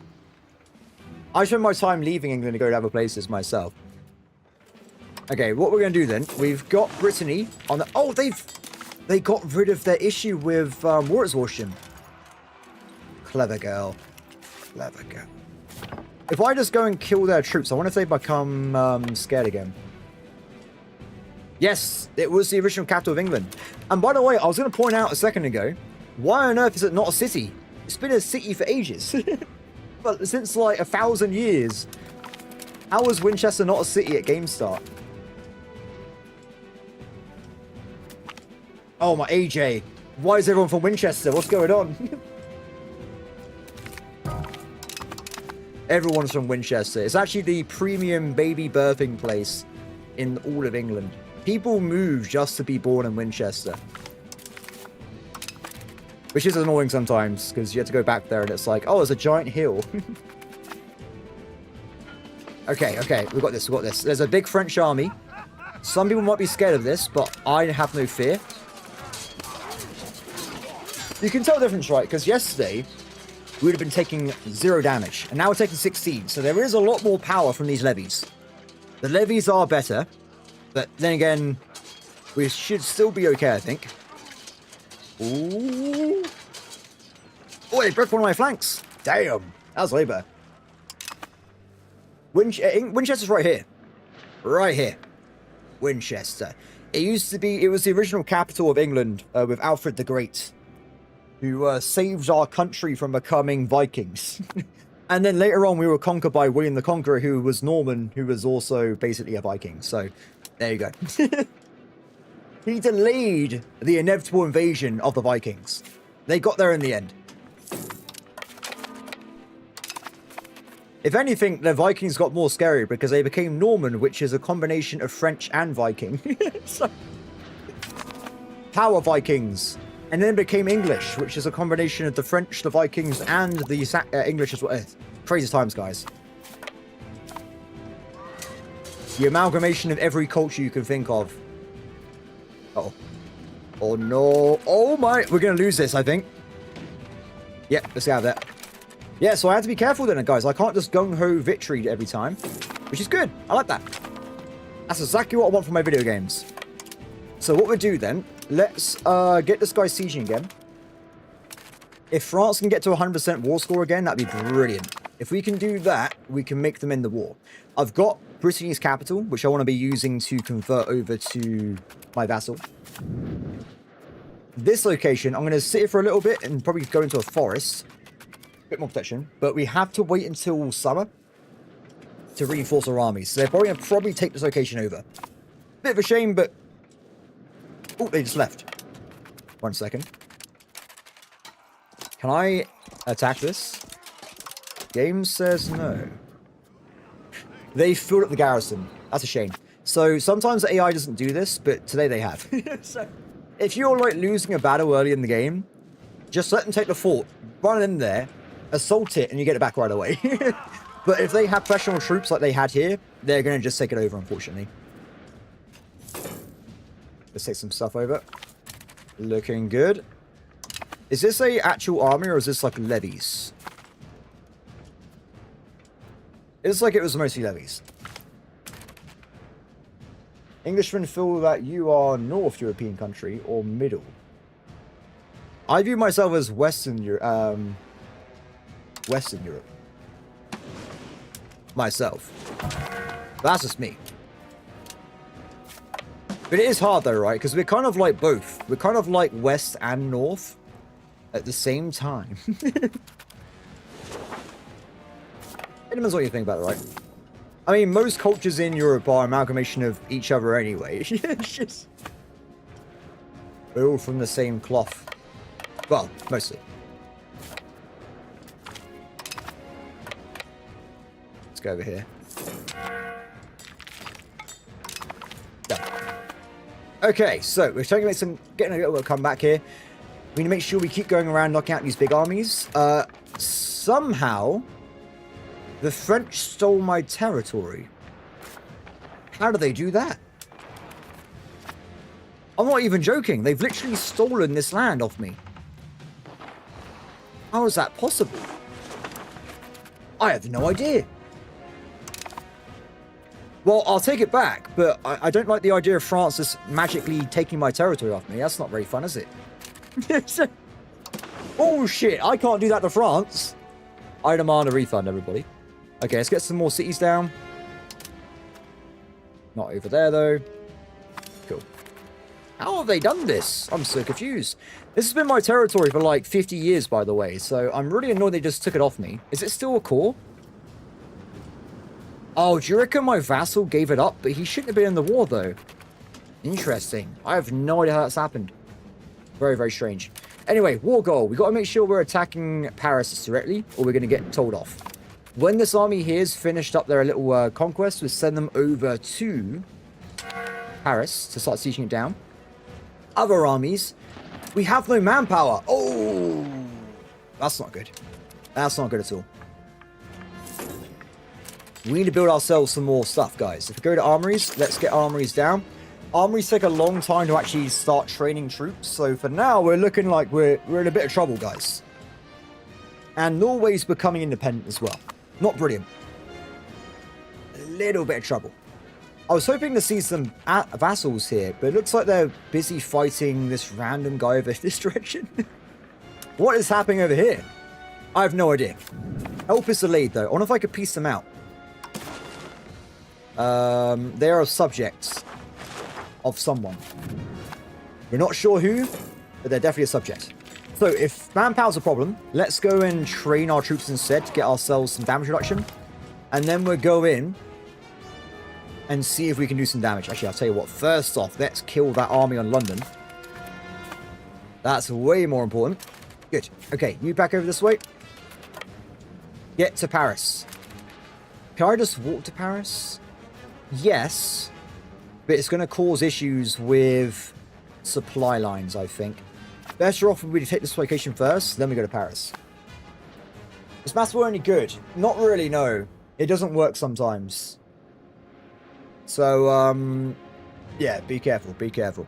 I spend my time leaving England to go to other places myself. Okay, what we're going to do then... We've got Brittany on the... Oh, they got rid of their issue with war exhaustion. Clever girl. Clever girl. If I just go and kill their troops, I wonder if they become scared again. Yes, it was the original capital of England. And by the way, I was going to point out a second ago, why on earth is it not a city? It's been a city for ages. But since like 1,000 years, how was Winchester not a city at game start? Oh my AJ, why is everyone from Winchester? What's going on? Everyone's from Winchester. It's actually the premium baby birthing place in all of England. People move just to be born in Winchester. Which is annoying sometimes, because you have to go back there and it's like, oh, there's a giant hill. Okay, we've got this. There's a big French army. Some people might be scared of this, but I have no fear. You can tell the difference, right? Because yesterday, we would have been taking 0 damage, and now we're taking 16. So there is a lot more power from these levies. The levies are better, but then again, we should still be okay, I think. Ooh. Oh, they broke one of my flanks. Damn, that was labor. Winchester's right here. Right here. Winchester. It was the original capital of England with Alfred the Great, who saved our country from becoming Vikings. And then later on, we were conquered by William the Conqueror, who was Norman, who was also basically a Viking. So, there you go. He delayed the inevitable invasion of the Vikings. They got there in the end. If anything, the Vikings got more scary because they became Norman, which is a combination of French and Viking. So, Power Vikings. And then became English, which is a combination of the French, the Vikings, and the English as well. Crazy times, guys. The amalgamation of every culture you can think of. Uh-oh. Oh, no. Oh, my. We're going to lose this, I think. Yeah, let's get out of that. Yeah, so I have to be careful then, guys. I can't just gung-ho victory every time, which is good. I like that. That's exactly what I want from my video games. So what we'll do then, let's get this guy sieging again. If France can get to 100% war score again, that'd be brilliant. If we can do that, we can make them end the war. I've got Brittany's capital, which I want to be using to convert over to my vassal. This location, I'm going to sit here for a little bit and probably go into a forest. Bit more protection, but we have to wait until summer to reinforce our armies. So they're probably going to take this location over. Bit of a shame, but... Oh, they just left. 1 second. Can I attack this? Game says no. They filled up the garrison. That's a shame. So sometimes the AI doesn't do this, but today they have. So if you're like losing a battle early in the game, just let them take the fort, run in there, assault it, and you get it back right away. But if they have professional troops like they had here, they're going to just take it over, unfortunately. Let's take some stuff over. Looking good. Is this a actual army or is this like levies? It's like it was mostly levies. Englishmen feel that you are North European country or middle. I view myself as Western Europe. Western Europe. Myself. That's just me. But it is hard though, right? Because we're kind of like both. We're kind of like West and North at the same time. It depends what you think about it, right? I mean, most cultures in Europe are amalgamation of each other anyway. It's just... We're all from the same cloth. Well, mostly. Let's go over here. Okay, so we're trying to getting a little bit of comeback here. We need to make sure we keep going around knocking out these big armies. Somehow, the French stole my territory. How do they do that? I'm not even joking. They've literally stolen this land off me. How is that possible? I have no idea. Well, I'll take it back, but I don't like the idea of France just magically taking my territory off me. That's not very fun, is it? Oh, shit. I can't do that to France. I demand a refund, everybody. Okay, let's get some more cities down. Not over there, though. Cool. How have they done this? I'm so confused. This has been my territory for like 50 years, by the way, so I'm really annoyed they just took it off me. Is it still a core? Oh, do you reckon my vassal gave it up? But he shouldn't have been in the war, though. Interesting. I have no idea how that's happened. Very, very strange. Anyway, war goal. We've got to make sure we're attacking Paris directly, or we're going to get told off. When this army here's finished up their little conquest, we'll send them over to Paris to start sieging it down. Other armies, we have no manpower. Oh, that's not good. That's not good at all. We need to build ourselves some more stuff, guys. If we go to armories, let's get armories down. Armories take a long time to actually start training troops. So for now, we're looking like we're in a bit of trouble, guys. And Norway's becoming independent as well. Not brilliant. A little bit of trouble. I was hoping to see some vassals here, but it looks like they're busy fighting this random guy over this direction. What is happening over here? I have no idea. Help is delayed, though. I wonder if I could piece them out. They are subjects of someone. We're not sure who, but they're definitely a subject. So if manpower's a problem, let's go and train our troops instead to get ourselves some damage reduction. And then we'll go in and see if we can do some damage. Actually, I'll tell you what. First off, let's kill that army on London. That's way more important. Good. Okay, you back over this way. Get to Paris. Can I just walk to Paris? Yes, but it's going to cause issues with supply lines, I think. Better off if we take this location first, then we go to Paris. Is mass war only good? Not really, no. It doesn't work sometimes. So, yeah, be careful, be careful.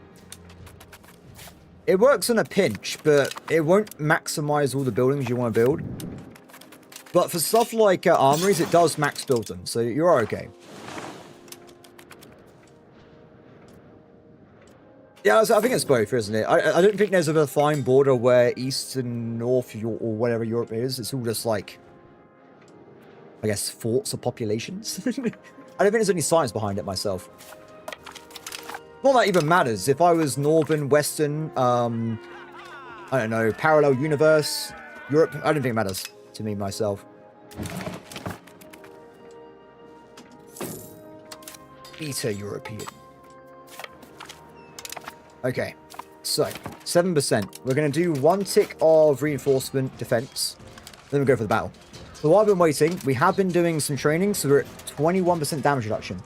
It works in a pinch, but it won't maximize all the buildings you want to build. But for stuff like armories, it does max build them, so you're okay. Yeah, I think it's both, isn't it? I don't think there's a fine border where East and North or whatever Europe is. It's all just like, I guess, forts or populations. I don't think there's any science behind it myself. Not that even matters. If I was Northern, Western, I don't know, parallel universe, Europe, I don't think it matters to me myself. Beta European. Okay, so 7%. We're going to do 1 tick of reinforcement defense. Then we'll go for the battle. So while I've been waiting, we have been doing some training, so we're at 21% damage reduction.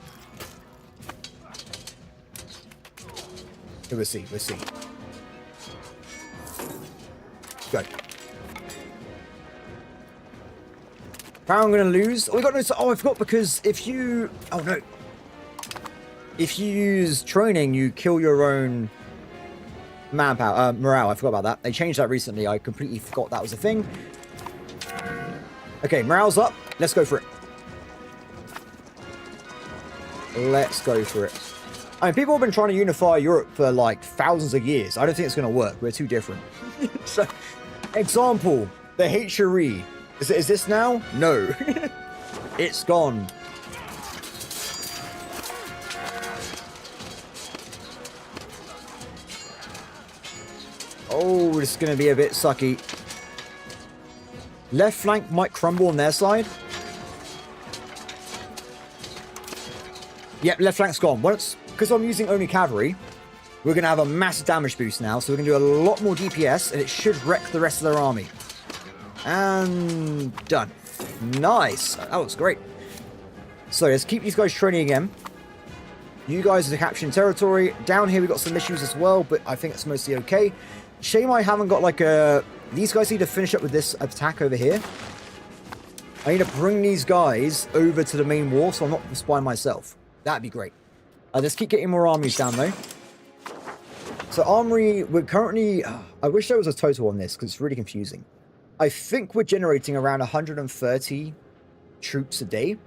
We'll see, we'll see. Go. Apparently I'm going to lose. Oh, we got no... Oh, I forgot, because if you... Oh, no. If you use training, you kill your own manpower, morale. I forgot about that. They changed that recently. I completely forgot that was a thing. Okay, morale's up. Let's go for it. Let's go for it. I mean, people have been trying to unify Europe for like thousands of years. I don't think it's going to work. We're too different. So, example, the HRE. Is this now? No. It's gone. Oh, this is going to be a bit sucky. Left flank might crumble on their side. Yep, left flank's gone. Because I'm using only cavalry, we're going to have a massive damage boost now. So we're going to do a lot more DPS, and it should wreck the rest of their army. And done. Nice. That was great. So let's keep these guys training again. You guys are capturing territory. Down here we've got some issues as well, but I think it's mostly okay. Shame I haven't got like a... These guys need to finish up with this attack over here. I need to bring these guys over to the main war so I'm not just by myself. That'd be great. Let's keep getting more armies down though. So armory, we're currently... I wish there was a total on this because it's really confusing. I think we're generating around 130 troops a day.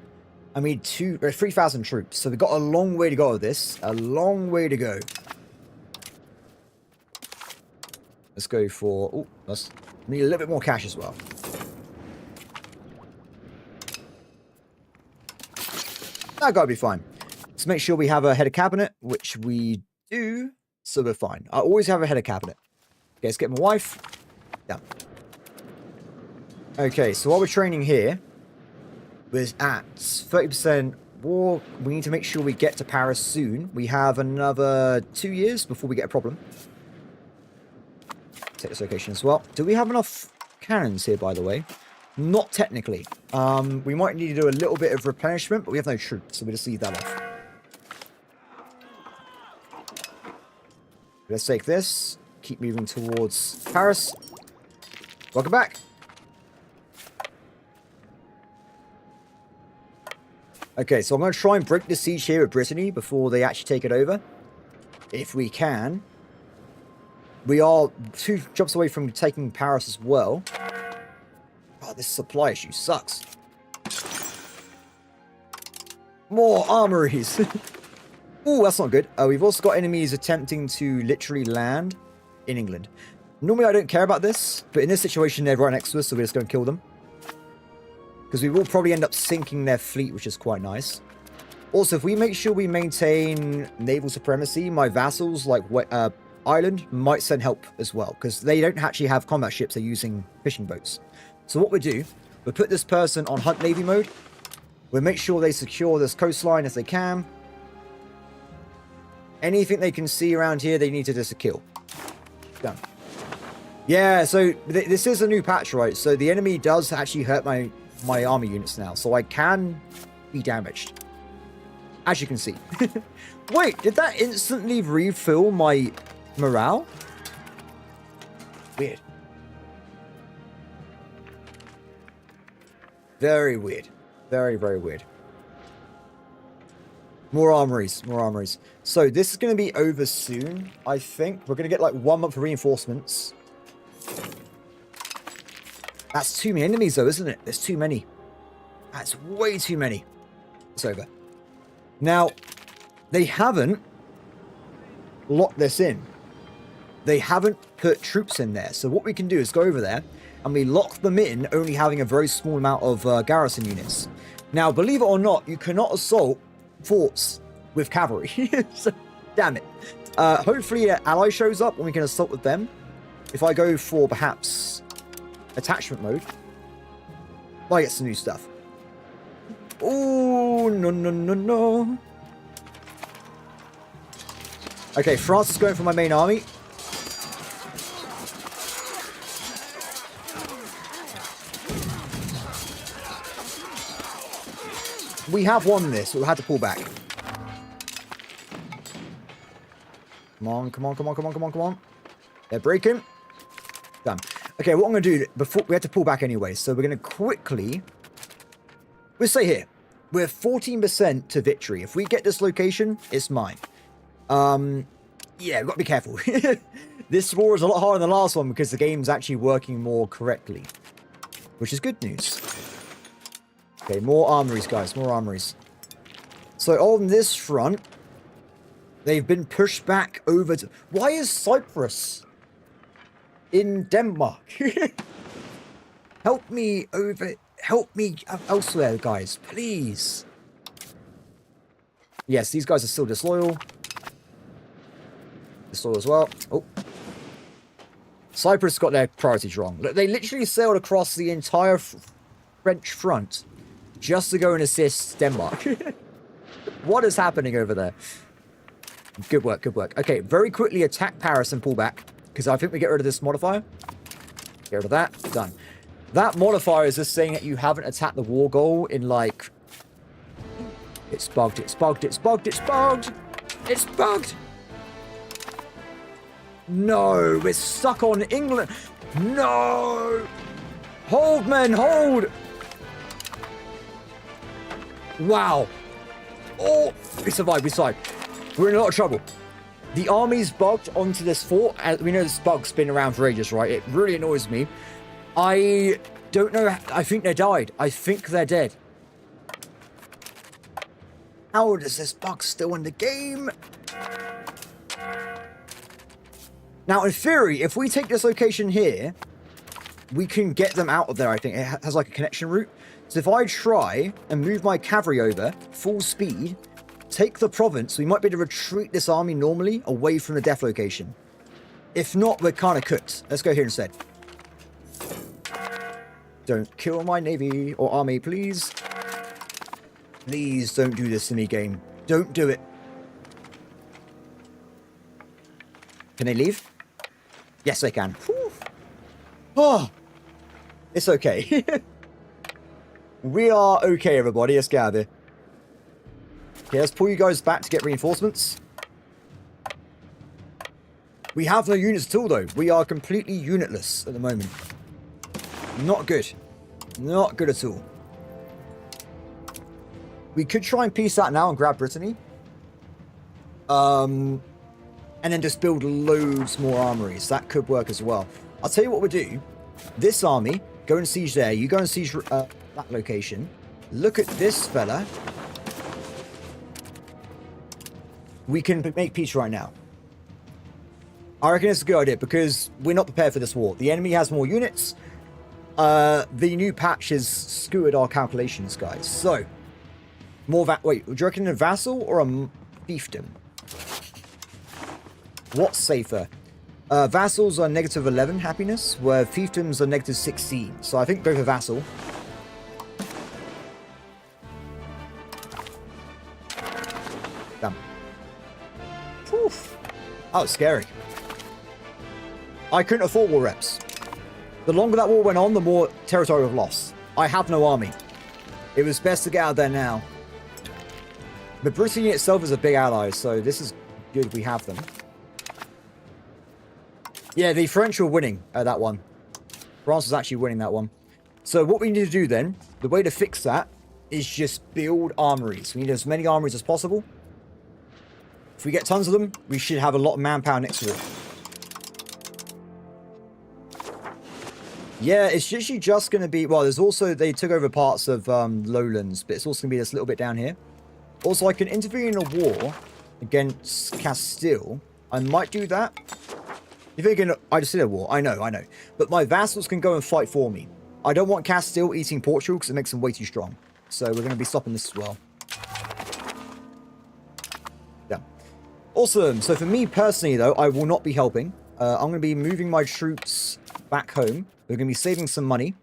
I mean 3,000 troops. So we've got a long way to go with this. A long way to go. Let's go for... Oh, let's need a little bit more cash as well. That gotta be fine. Let's make sure we have a head of cabinet, which we do. So we're fine. I always have a head of cabinet. Okay, let's get my wife. Down. Okay, so while we're training here, we're at 30% war. We need to make sure we get to Paris soon. We have another 2 years before we get a problem. Take this location as well. Do we have enough cannons here, by the way? Not technically. We might need to do a little bit of replenishment, but we have no troops, so we'll just leave that off. Let's take this. Keep moving towards Paris. Welcome back. Okay, so I'm going to try and break the siege here of Brittany before they actually take it over. If we can. We are 2 jumps away from taking Paris as well. Oh, this supply issue sucks. More armories. Ooh, that's not good. We've also got enemies attempting to literally land in England. Normally I don't care about this, but in this situation they're right next to us, so we're just going to kill them. Because we will probably end up sinking their fleet, which is quite nice. Also, if we make sure we maintain naval supremacy, my vassals, like Ireland, might send help as well. Because they don't actually have combat ships, they're using fishing boats. So what we'll do, we'll put this person on hunt navy mode. We'll make sure they secure this coastline as they can. Anything they can see around here, they need to just kill. Done. Yeah, so this is a new patch, right? So the enemy does actually hurt my army units now, so I can be damaged, as you can see. Wait, did that instantly refill my morale? Weird. Very weird. Very, very weird. More armories, more armories. So this is going to be over soon, I think. We're going to get like 1 month of reinforcements. That's too many enemies though, isn't it? There's too many. That's way too many. It's over. Now, they haven't locked this in. They haven't put troops in there. So what we can do is go over there and we lock them in, only having a very small amount of garrison units. Now, believe it or not, you cannot assault forts with cavalry. So, damn it. Hopefully an ally shows up and we can assault with them. If I go for perhaps attachment mode, I get some new stuff. Oh, no, no, no, no. Okay, France is going for my main army. We have won this, but we had to pull back. Come on, come on, come on, come on, come on, come on. They're breaking. Done. Okay, what I'm going to do, before we had to pull back anyway, so we're going to quickly... We'll stay here. We're 14% to victory. If we get this location, it's mine. Yeah, we've got to be careful. This war is a lot harder than the last one because the game's actually working more correctly. Which is good news. Okay, more armories, guys. More armories. So on this front, They've been pushed back over to... Why is Cyprus in Denmark? Help me over... Help me elsewhere, guys. Please. Yes, these guys are still disloyal. Disloyal as well. Oh. Cyprus got their priorities wrong. Look, they literally sailed across the entire French front just to go and assist Denmark. What is happening over there? Good work, good work. Okay, very quickly attack Paris and pull back, because I think we get rid of this modifier. Get rid of that. Done. That modifier is just saying that you haven't attacked the war goal in, like... It's bugged, it's bugged, it's bugged, it's bugged! It's bugged! No, we're stuck on England. No! Hold, men, hold! Wow. Oh, we survived, we survived. We're in a lot of trouble. The army's bugged onto this fort. We know this bug's been around for ages, right? It really annoys me. I don't know. I think they died. I think they're dead. How is this bug still in the game? Now, in theory, if we take this location here, we can get them out of there, I think. It has like a connection route. So if I try and move my cavalry over, full speed, take the province, we might be able to retreat this army normally away from the death location. If not, we're kind of cooked. Let's go here instead. Don't kill my navy or army, please. Please don't do this to me, game. Don't do it. Can they leave? Yes, they can. Whew. Oh, it's okay. We are okay, everybody. Let's get out of here. Okay, let's pull you guys back to get reinforcements. We have no units at all, though. We are completely unitless at the moment. Not good. Not good at all. We could try and peace out now and grab Brittany. And then just build loads more armories. That could work as well. I'll tell you what we'll do. This army, go and siege there. You go and siege that location. Look at this fella. We can make peace right now. I reckon it's a good idea because we're not prepared for this war. The enemy has more units. The new patch has skewered our calculations, guys. So, more wait, do you reckon a vassal or a fiefdom? What's safer? Vassals are negative 11 happiness, where fiefdoms are negative 16. So I think go for vassal. Damn. Whew. That was scary. I couldn't afford war reps. The longer that war went on, the more territory we've lost. I have no army. It was best to get out there now. But Brittany itself is a big ally, so this is good we have them. Yeah, the French were winning that one. France was actually winning that one. So what we need to do then, the way to fix that, is just build armories. We need as many armories as possible. If we get tons of them, we should have a lot of manpower next war. Yeah, it's usually just going to be... Well, there's also... They took over parts of Lowlands, but it's also going to be this little bit down here. Also, I can intervene in a war against Castile. I might do that. You're thinking, I just did a war. I know. But my vassals can go and fight for me. I don't want Castile eating Portugal because it makes them way too strong. So we're going to be stopping this as well. Yeah. Awesome. So for me personally, though, I will not be helping. I'm going to be moving my troops back home. We're going to be saving some money.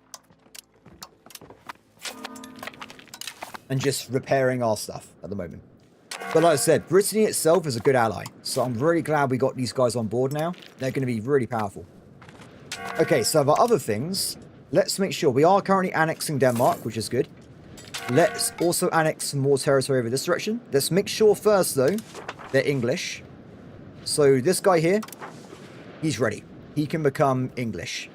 And just repairing our stuff at the moment. But like I said, Brittany itself is a good ally. So I'm really glad we got these guys on board now. They're going to be really powerful. Okay, so for other things, let's make sure we are currently annexing Denmark, which is good. Let's also annex some more territory over this direction. Let's make sure first, though, they're English. So this guy here, he's ready. He can become English.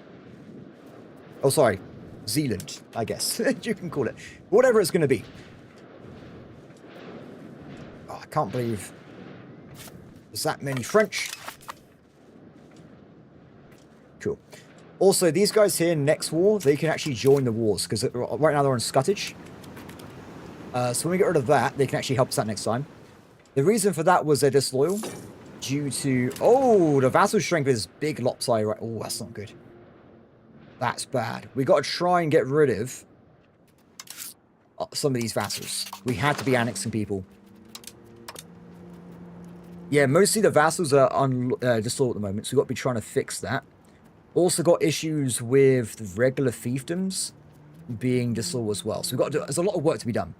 Oh, sorry. Zealand, I guess. You can call it. Whatever it's going to be. Oh, I can't believe there's that many French. Cool. Also, these guys here, next war, they can actually join the wars. Because right now they're on Scuttage. So when we get rid of that, they can actually help us out next time. The reason for that was they're disloyal due to... Oh, the vassal strength is big lopsided, right? Oh, that's not good. That's bad. We got to try and get rid of some of these vassals. We had to be annexing people. Yeah, mostly the vassals are disloyal at the moment, so we've got to be trying to fix that. Also got issues with the regular fiefdoms being disloyal as well. So we've got to do... There's a lot of work to be done.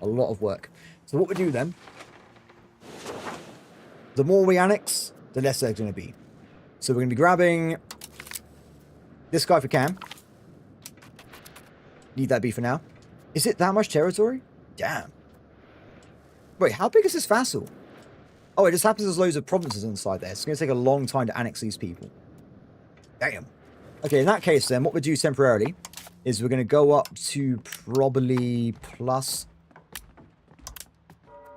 A lot of work. So what we do then... The more we annex, the less they're going to be. So we're going to be grabbing this guy if we can. Need that be for now. Is it that much territory? Damn. Wait, how big is this vassal? Oh, it just happens there's loads of provinces inside there. It's going to take a long time to annex these people. Damn. Okay, in that case then, what we do temporarily is we're going to go up to probably plus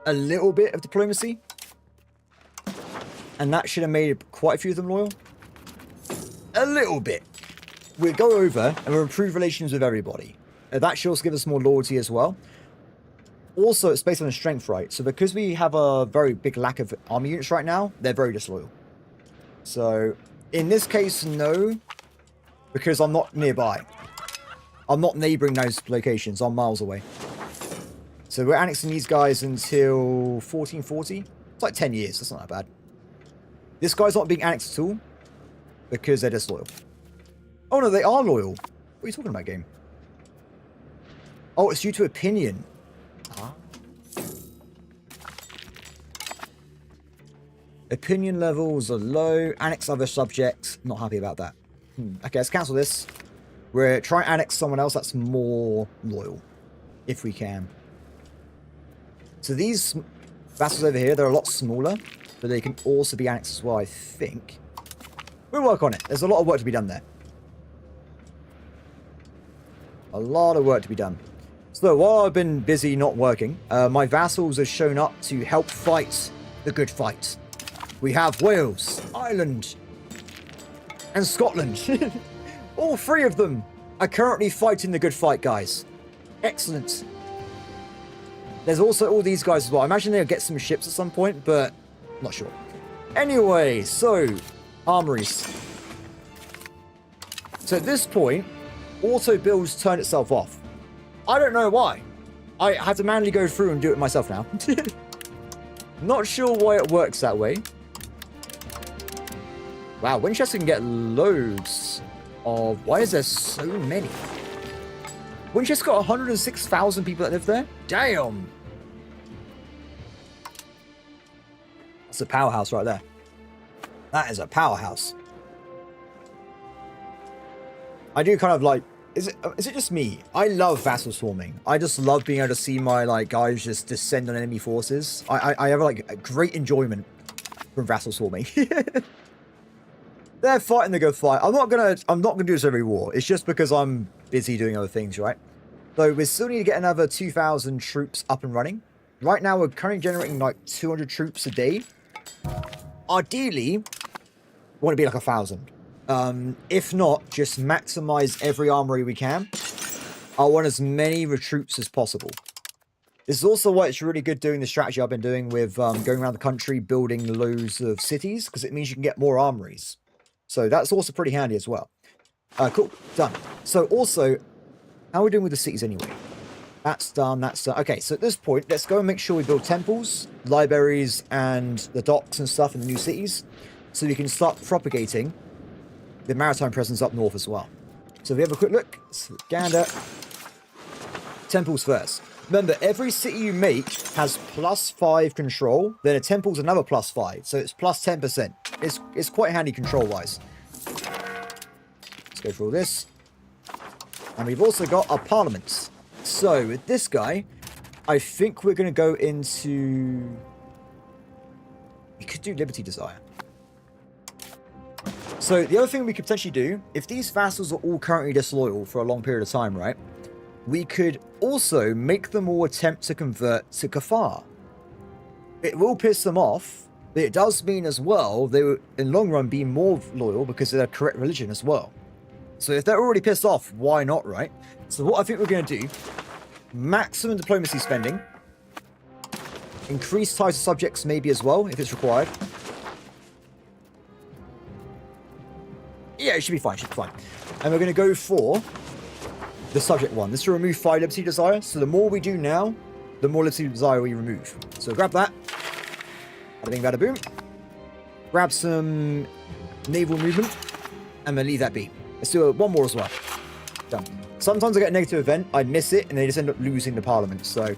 a little bit of diplomacy. And that should have made quite a few of them loyal. A little bit. We'll go over and we'll improve relations with everybody. That should also give us more loyalty as well. Also, it's based on the strength, right? So because we have a very big lack of army units right now, they're very disloyal. So, in this case, no. Because I'm not nearby. I'm not neighboring those locations. I'm miles away. So we're annexing these guys until 1440. It's like 10 years. That's not that bad. This guy's not being annexed at all because they're disloyal. Oh, no, they are loyal. What are you talking about, game? Oh, it's due to opinion. Huh? Opinion levels are low. Annex other subjects. Not happy about that. Okay, let's cancel this. We're trying to annex someone else that's more loyal. If we can. So these vassals over here, they're a lot smaller. But they can also be annexed as well, I think. We'll work on it. There's a lot of work to be done there. A lot of work to be done. So while I've been busy not working, my vassals have shown up to help fight the good fight. We have Wales, Ireland, and Scotland. All three of them are currently fighting the good fight, guys. Excellent. There's also all these guys as well. I imagine they'll get some ships at some point, but not sure. Anyway, so armories. So at this point, auto builds turn itself off. I don't know why. I had to manually go through and do it myself now. Not sure why it works that way. Wow, Winchester can get loads of... Why is there so many? Winchester got 106,000 people that live there? Damn! That's a powerhouse right there. That is a powerhouse. I do kind of like... Is it just me? I love vassal swarming. I just love being able to see my guys just descend on enemy forces. I have a great enjoyment from vassal swarming. They're fighting the good fight. I'm not gonna do this every war. It's just because I'm busy doing other things, right? So we still need to get another 2,000 troops up and running. Right now we're currently generating 200 troops a day. Ideally, we want to be 1,000. If not, just maximize every armory we can. I want as many recruits as possible. This is also why it's really good doing the strategy I've been doing with going around the country building loads of cities, because it means you can get more armories. So that's also pretty handy as well. Cool, done. So also, how are we doing with the cities anyway? That's done, that's done. Okay, so at this point, let's go and make sure we build temples, libraries, and the docks and stuff in the new cities, so we can start propagating the maritime presence up north as well. So if we have a quick look, gander. Temples first. Remember, every city you make has +5 control, then a temple's another +5, so it's +10%. It's quite handy control-wise. Let's go through all this. And we've also got our parliaments. So, with this guy, I think we're going to go into... We could do Liberty Desire. So, the other thing we could potentially do, if these vassals are all currently disloyal for a long period of time, right? We could also make them all attempt to convert to Kafar. It will piss them off, but it does mean as well they will, in the long run, be more loyal because of their correct religion as well. So if they're already pissed off, why not, right? So what I think we're going to do, maximum diplomacy spending. Increase ties to subjects maybe as well, if it's required. Yeah, it should be fine, And we're going to go for the subject one. This will remove 5 Liberty Desire. So the more we do now, the more Liberty Desire we remove. So grab that. Bada bing, bada boom. Grab some naval movement. And then leave that be. Let's do one more as well. Done. Sometimes I get a negative event, I miss it, and they just end up losing the parliament. So,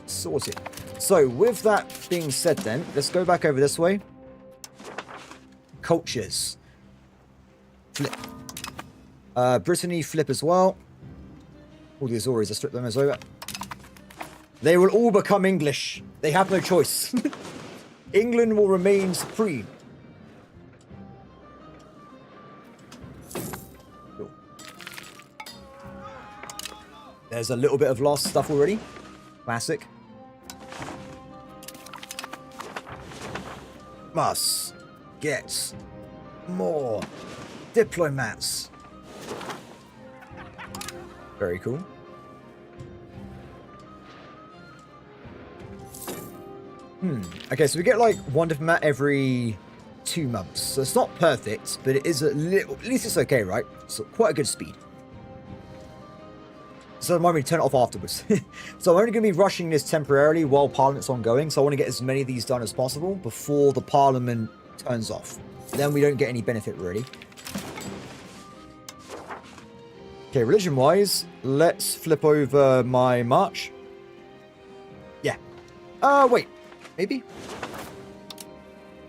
sorted. So, with that being said then, let's go back over this way. Cultures. Flip. Brittany, flip as well. All the Azores, I strip them as over. They will all become English. They have no choice. England will remain supreme. Cool. There's a little bit of lost stuff already. Classic. Must get more diplomats. Very cool. Okay, so we get like 1 diplomat every 2 months. So it's not perfect, but it is a little, at least it's okay, right? So quite a good speed. So I might turn it off afterwards. So I'm only going to be rushing this temporarily while Parliament's ongoing. So I want to get as many of these done as possible before the Parliament turns off. Then we don't get any benefit, really. Okay, religion-wise, let's flip over my march. Yeah. Wait. Maybe?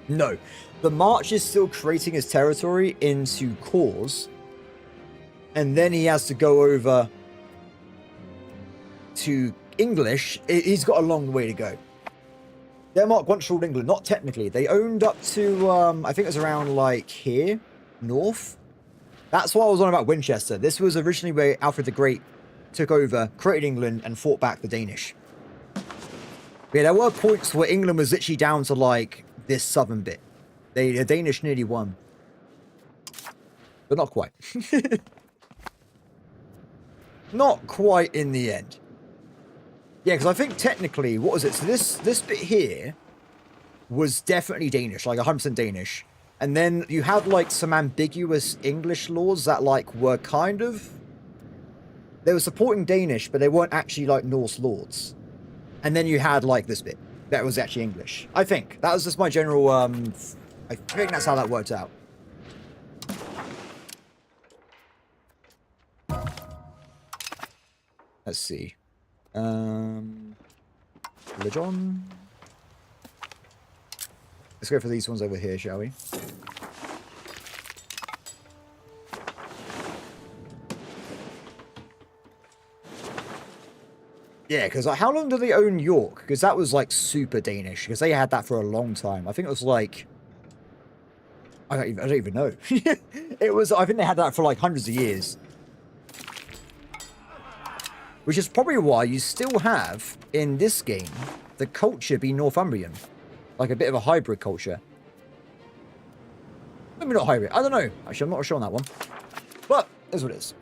No. The march is still creating his territory into cause. And then he has to go over to English. He's got a long way to go. Denmark once ruled England. Not technically. They owned up to, I think it was around, like, here. North. That's what I was on about Winchester. This was originally where Alfred the Great took over, created England, and fought back the Danish. Yeah, there were points where England was literally down to, like, this southern bit. The Danish nearly won. But not quite. Not quite in the end. Yeah, because I think technically, what was it? So this bit here was definitely Danish, like 100% Danish. And then you had, like, some ambiguous English laws that, like, were kind of... They were supporting Danish, but they weren't actually, like, Norse lords. And then you had, like, this bit. That was actually English. I think. That was just my general, I think that's how that worked out. Let's see. Legion. Let's go for these ones over here, shall we? Yeah, because how long do they own York? Because that was, like, super Danish. Because they had that for a long time. I think it was, like... I don't even know. It was... I think they had that for, like, hundreds of years. Which is probably why you still have, in this game, the culture be Northumbrian. Like a bit of a hybrid culture. Maybe not hybrid. I don't know. Actually, I'm not sure on that one. But, that's what it is.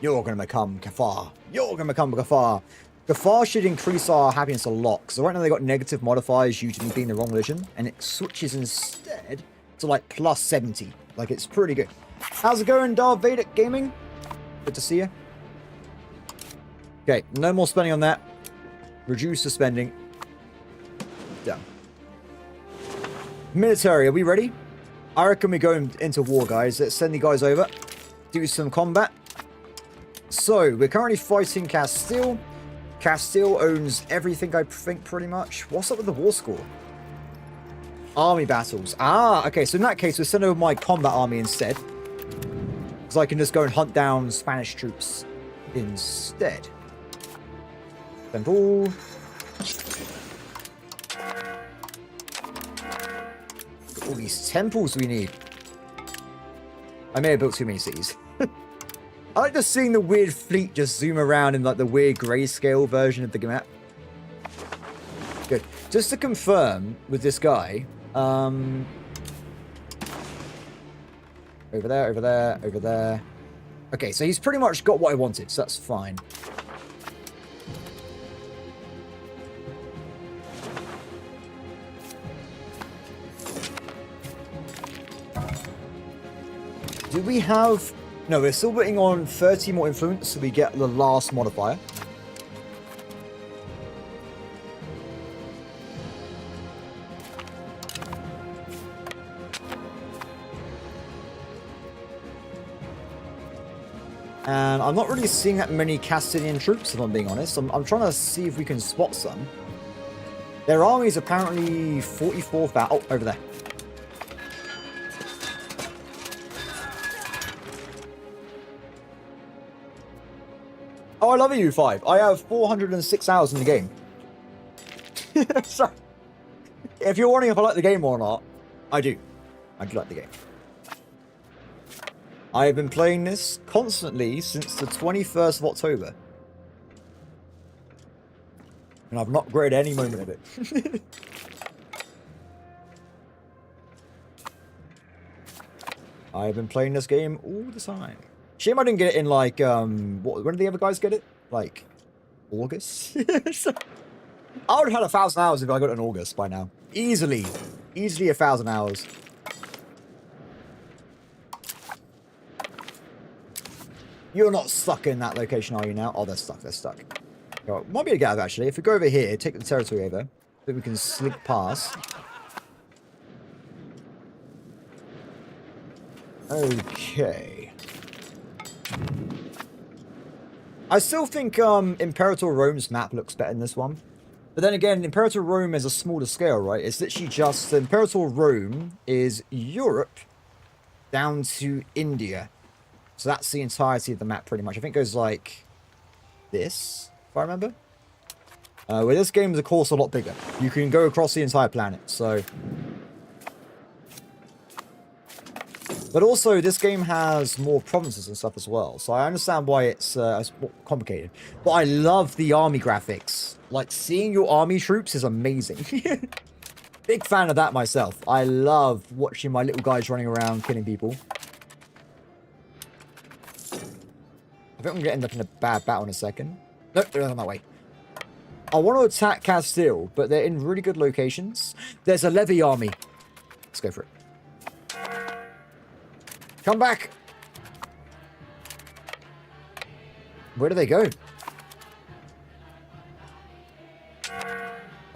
You're going to become Kafar. You're going to become Kafar. Kafar should increase our happiness a lot. Because right now they've got negative modifiers due to me being the wrong religion. And it switches instead to like plus 70. Like it's pretty good. How's it going, Darth Vedic Gaming? Good to see you. Okay, no more spending on that. Reduce the spending. Done. Military, are we ready? I reckon we go into war, guys. Let's send the guys over. Do some combat. So, we're currently fighting Castile. Castile owns everything, I think, pretty much. What's up with the war score? Army battles. Ah, okay. So in that case, we'll send over my combat army instead. Because I can just go and hunt down Spanish troops instead. Temple. All these temples we need. I may have built too many cities. I like just seeing the weird fleet just zoom around in like the weird grayscale version of the map. Good. Just to confirm with this guy, Over there, over there, over there. Okay, so he's pretty much got what I wanted, so that's fine. Do we have... No, we're still waiting on 30 more influence so we get the last modifier. And I'm not really seeing that many Castilian troops, if I'm being honest. I'm trying to see if we can spot some. Their army is apparently 44,000. Oh, over there. Oh, I love a U5. I have 406 hours in the game. So, if you're wondering if I like the game or not, I do. I do like the game. I have been playing this constantly since the 21st of October. And I've not upgraded any moment of it. I've been playing this game all the time. Shame I didn't get it in, like, when did the other guys get it? Like, August? So, I would have had 1,000 hours if I got it in August by now. Easily. Easily 1,000 hours. You're not stuck in that location, are you now? Oh, they're stuck. They're stuck. Right, might be able to get out of, actually. If we go over here, take the territory over, then we can slink past. Okay. I still think Imperator Rome's map looks better than this one. But then again, Imperator Rome is a smaller scale, right? It's literally just... Imperator Rome is Europe down to India. So that's the entirety of the map, pretty much. I think it goes like this, if I remember. Where this game is, of course, a lot bigger. You can go across the entire planet, so... But also, this game has more provinces and stuff as well. So I understand why it's more complicated. But I love the army graphics. Like, seeing your army troops is amazing. Big fan of that myself. I love watching my little guys running around killing people. I think I'm going to end up in a bad battle in a second. Nope, they're on that way. I want to attack Castile, but they're in really good locations. There's a levy army. Let's go for it. Come back! Where do they go?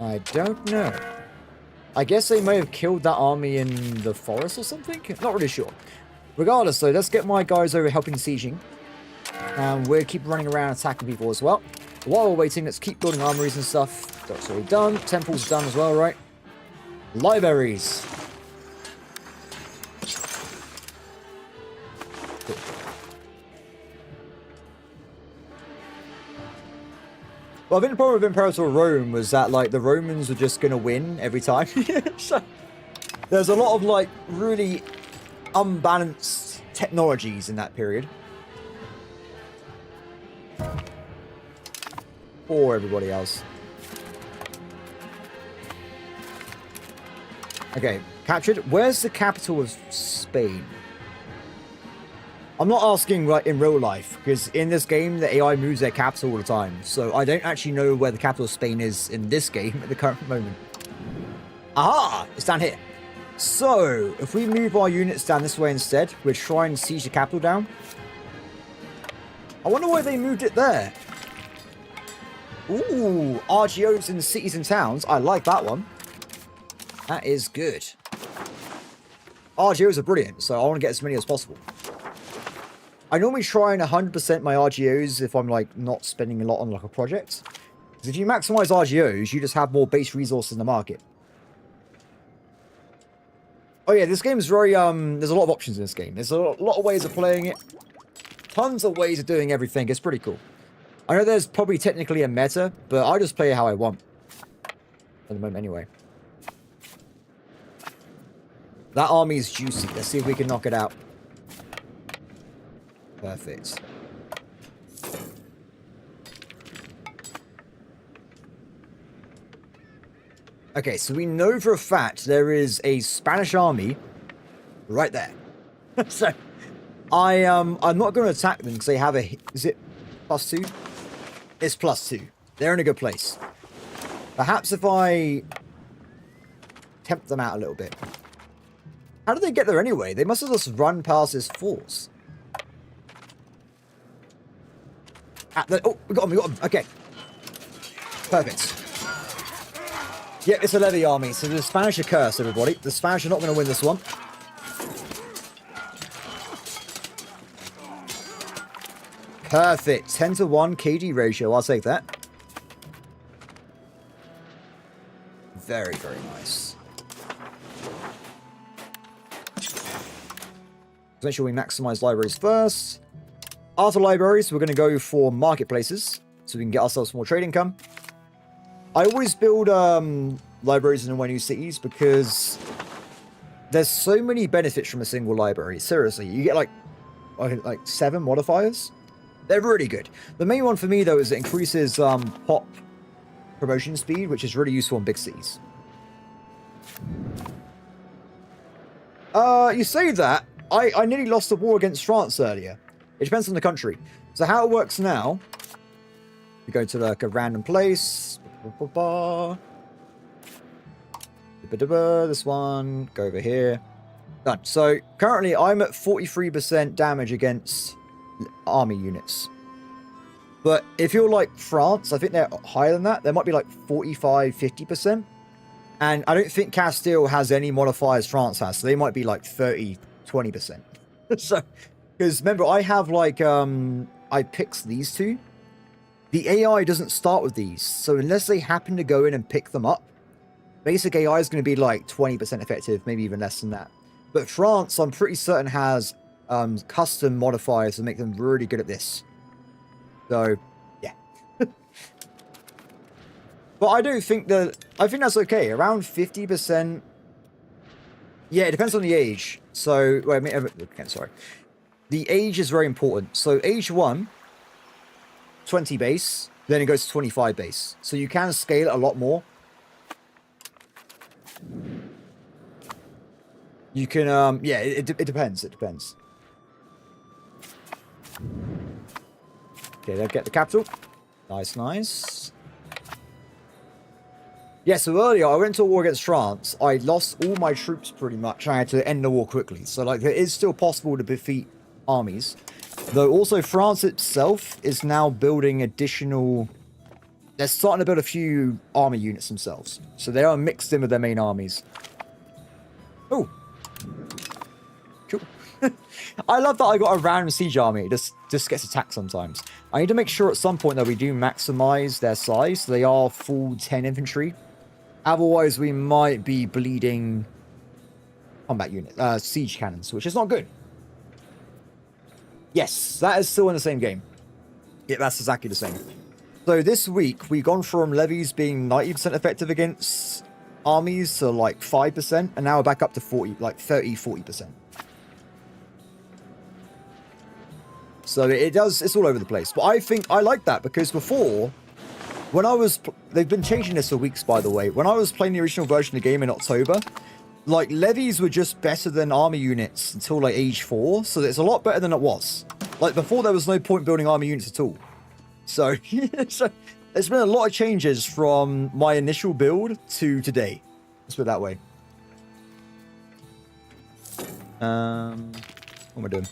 I don't know. I guess they may have killed that army in the forest or something? Not really sure. Regardless, though, let's get my guys over helping sieging. And we'll keep running around attacking people as well. While we're waiting, let's keep building armories and stuff. That's already done. Temple's done as well, right? Libraries. Well, I think the problem with Imperator Rome was that, like, the Romans were just going to win every time. So, there's a lot of, like, really unbalanced technologies in that period. For everybody else. Okay, captured. Where's the capital of Spain? I'm not asking like in real life, because in this game, the AI moves their capital all the time. So I don't actually know where the capital of Spain is in this game at the current moment. Aha! It's down here. So, if we move our units down this way instead, we're trying to siege the capital down. I wonder why they moved it there. Ooh, RGOs in the cities and towns. I like that one. That is good. RGOs are brilliant, so I want to get as many as possible. I normally try and 100% my RGOs if I'm like not spending a lot on like a project. Because if you maximize RGOs, you just have more base resources in the market. Oh yeah, this game is very, there's a lot of options in this game. There's a lot of ways of playing it. Tons of ways of doing everything. It's pretty cool. I know there's probably technically a meta, but I just play it how I want. At the moment anyway. That army is juicy. Let's see if we can knock it out. Perfect. Okay, so we know for a fact there is a Spanish army right there. So I'm not going to attack them because they have a... Is it +2? It's +2. They're in a good place. Perhaps if I tempt them out a little bit. How did they get there anyway? They must have just run past this force. Oh, we got him. Okay. Perfect. Yeah, it's a levy army, so the Spanish are cursed, everybody. The Spanish are not going to win this one. Perfect. 10-to-1 KD ratio. I'll take that. Very, very nice. Let's make sure we maximize libraries first. After libraries, we're going to go for marketplaces, so we can get ourselves more trade income. I always build libraries in my new cities because there's so many benefits from a single library. Seriously, you get like 7 modifiers. They're really good. The main one for me, though, is it increases pop promotion speed, which is really useful in big cities. You say that. I nearly lost the war against France earlier. It depends on the country. So how it works now, we go to like a random place. This one, go over here. Done. So currently I'm at 43% damage against army units. But if you're like France, I think they're higher than that. There might be like 45-50%. And I don't think Castile has any modifiers France has. So they might be like 30-20%. So, because remember, I have like, I picked these two. The AI doesn't start with these. So unless they happen to go in and pick them up, basic AI is going to be like 20% effective, maybe even less than that. But France, I'm pretty certain, has custom modifiers to make them really good at this. So, yeah. But I don't think that... I think that's okay. Around 50%... Yeah, it depends on the age. So, wait, okay, sorry. The age is very important. So, age 1, 20 base, then it goes to 25 base. So, you can scale it a lot more. You can, yeah, it depends. It depends. Okay, they'll get the capital. Nice, nice. Yeah, so earlier I went to a war against France. I lost all my troops pretty much. I had to end the war quickly. So, like, it is still possible to defeat armies. Though also France itself is now building additional... They're starting to build a few army units themselves. So they are mixed in with their main armies. Oh. Cool. I love that I got a random siege army. It just gets attacked sometimes. I need to make sure at some point that we do maximize their size. So they are full 10 infantry. Otherwise, we might be bleeding combat unit, siege cannons, which is not good. Yes, that is still in the same game. Yeah, that's exactly the same. So this week, we've gone from levies being 90% effective against armies to like 5%, and now we're back up to 40, like 30-40%. So it's all over the place. But I think I like that because before, when I was, they've been changing this for weeks, by the way. When I was playing the original version of the game in October, like levies were just better than army units until like age 4. So it's a lot better than it was. Like before, there was no point building army units at all. So, so there's been a lot of changes from my initial build to today. Let's put it that way. What am I doing?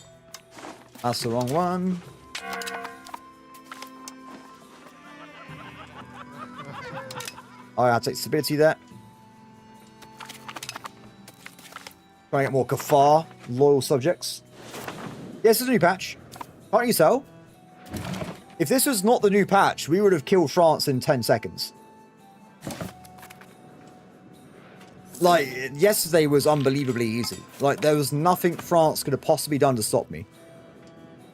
That's the wrong one. Alright, I'll take stability there. Trying to get more Kafar, loyal subjects. Yes, it's a new patch. Can't you tell? If this was not the new patch, we would have killed France in 10 seconds. Like, yesterday was unbelievably easy. Like, there was nothing France could have possibly done to stop me.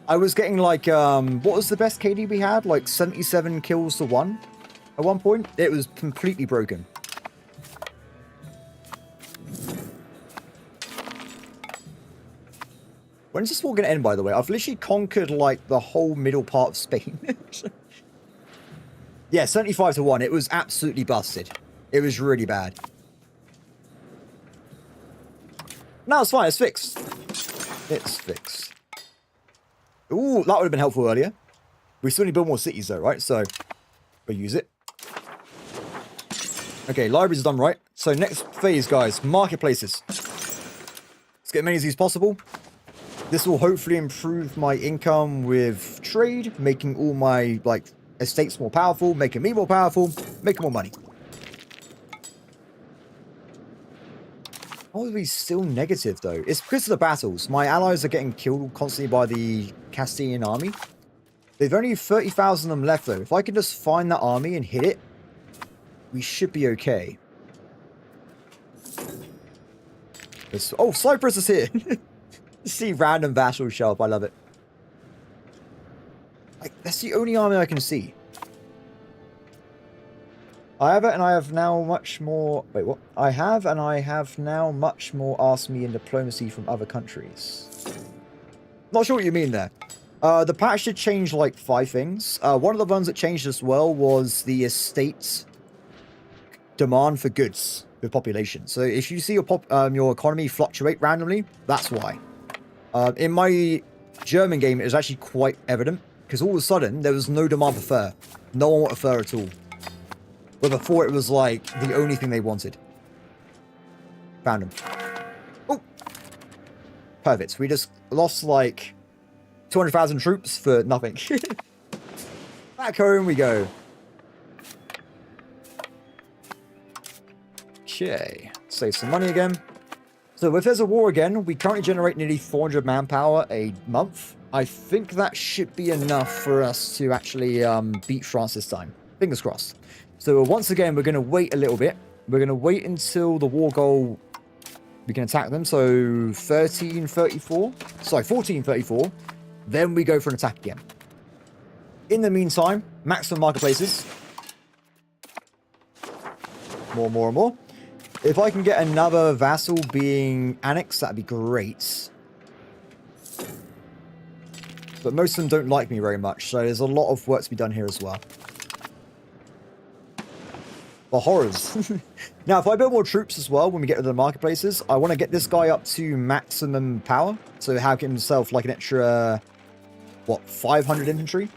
I was getting like, what was the best KD we had? Like 77 kills to 1 at one point. It was completely broken. When's this war going to end, by the way? I've literally conquered, like, the whole middle part of Spain. Yeah, 75 to 1. It was absolutely busted. It was really bad. No, it's fine. It's fixed. It's fixed. Ooh, that would have been helpful earlier. We still need to build more cities though, right? So we'll use it. Okay, libraries are done right. So next phase, guys, marketplaces. Let's get as many of these possible. This will hopefully improve my income with trade, making all my like estates more powerful, making me more powerful, making more money. How are we still negative though? It's because of the battles. My allies are getting killed constantly by the Castilian army. They've only 30,000 of them left though. If I can just find that army and hit it, we should be okay. Oh, Cyprus is here. See random vassals show up. I love it. Like, that's the only army I can see. I have it, and I have now much more... Wait, what? I have, and I have now much more asked me in diplomacy from other countries. Not sure what you mean there. The patch did change, like, 5 things. One of the ones that changed as well was the estate's demand for goods with population. So if you see your economy fluctuate randomly, that's why. In my German game, it was actually quite evident, because all of a sudden, there was no demand for fur. No one wanted fur at all. But before, it was like the only thing they wanted. Found him. Oh! Perfect. We just lost like 200,000 troops for nothing. Back home we go. Okay. Save some money again. So if there's a war again, we currently generate nearly 400 manpower a month. I think that should be enough for us to actually beat France this time. Fingers crossed. So once again, we're going to wait a little bit. We're going to wait until the war goal, we can attack them. So 1334, sorry, 1434. Then we go for an attack again. In the meantime, maximum marketplaces. More, more, and more. If I can get another vassal being annexed, that'd be great. But most of them don't like me very much, so there's a lot of work to be done here as well. The horrors. Now, if I build more troops as well when we get to the marketplaces, I want to get this guy up to maximum power. So have himself like an extra, what, 500 infantry?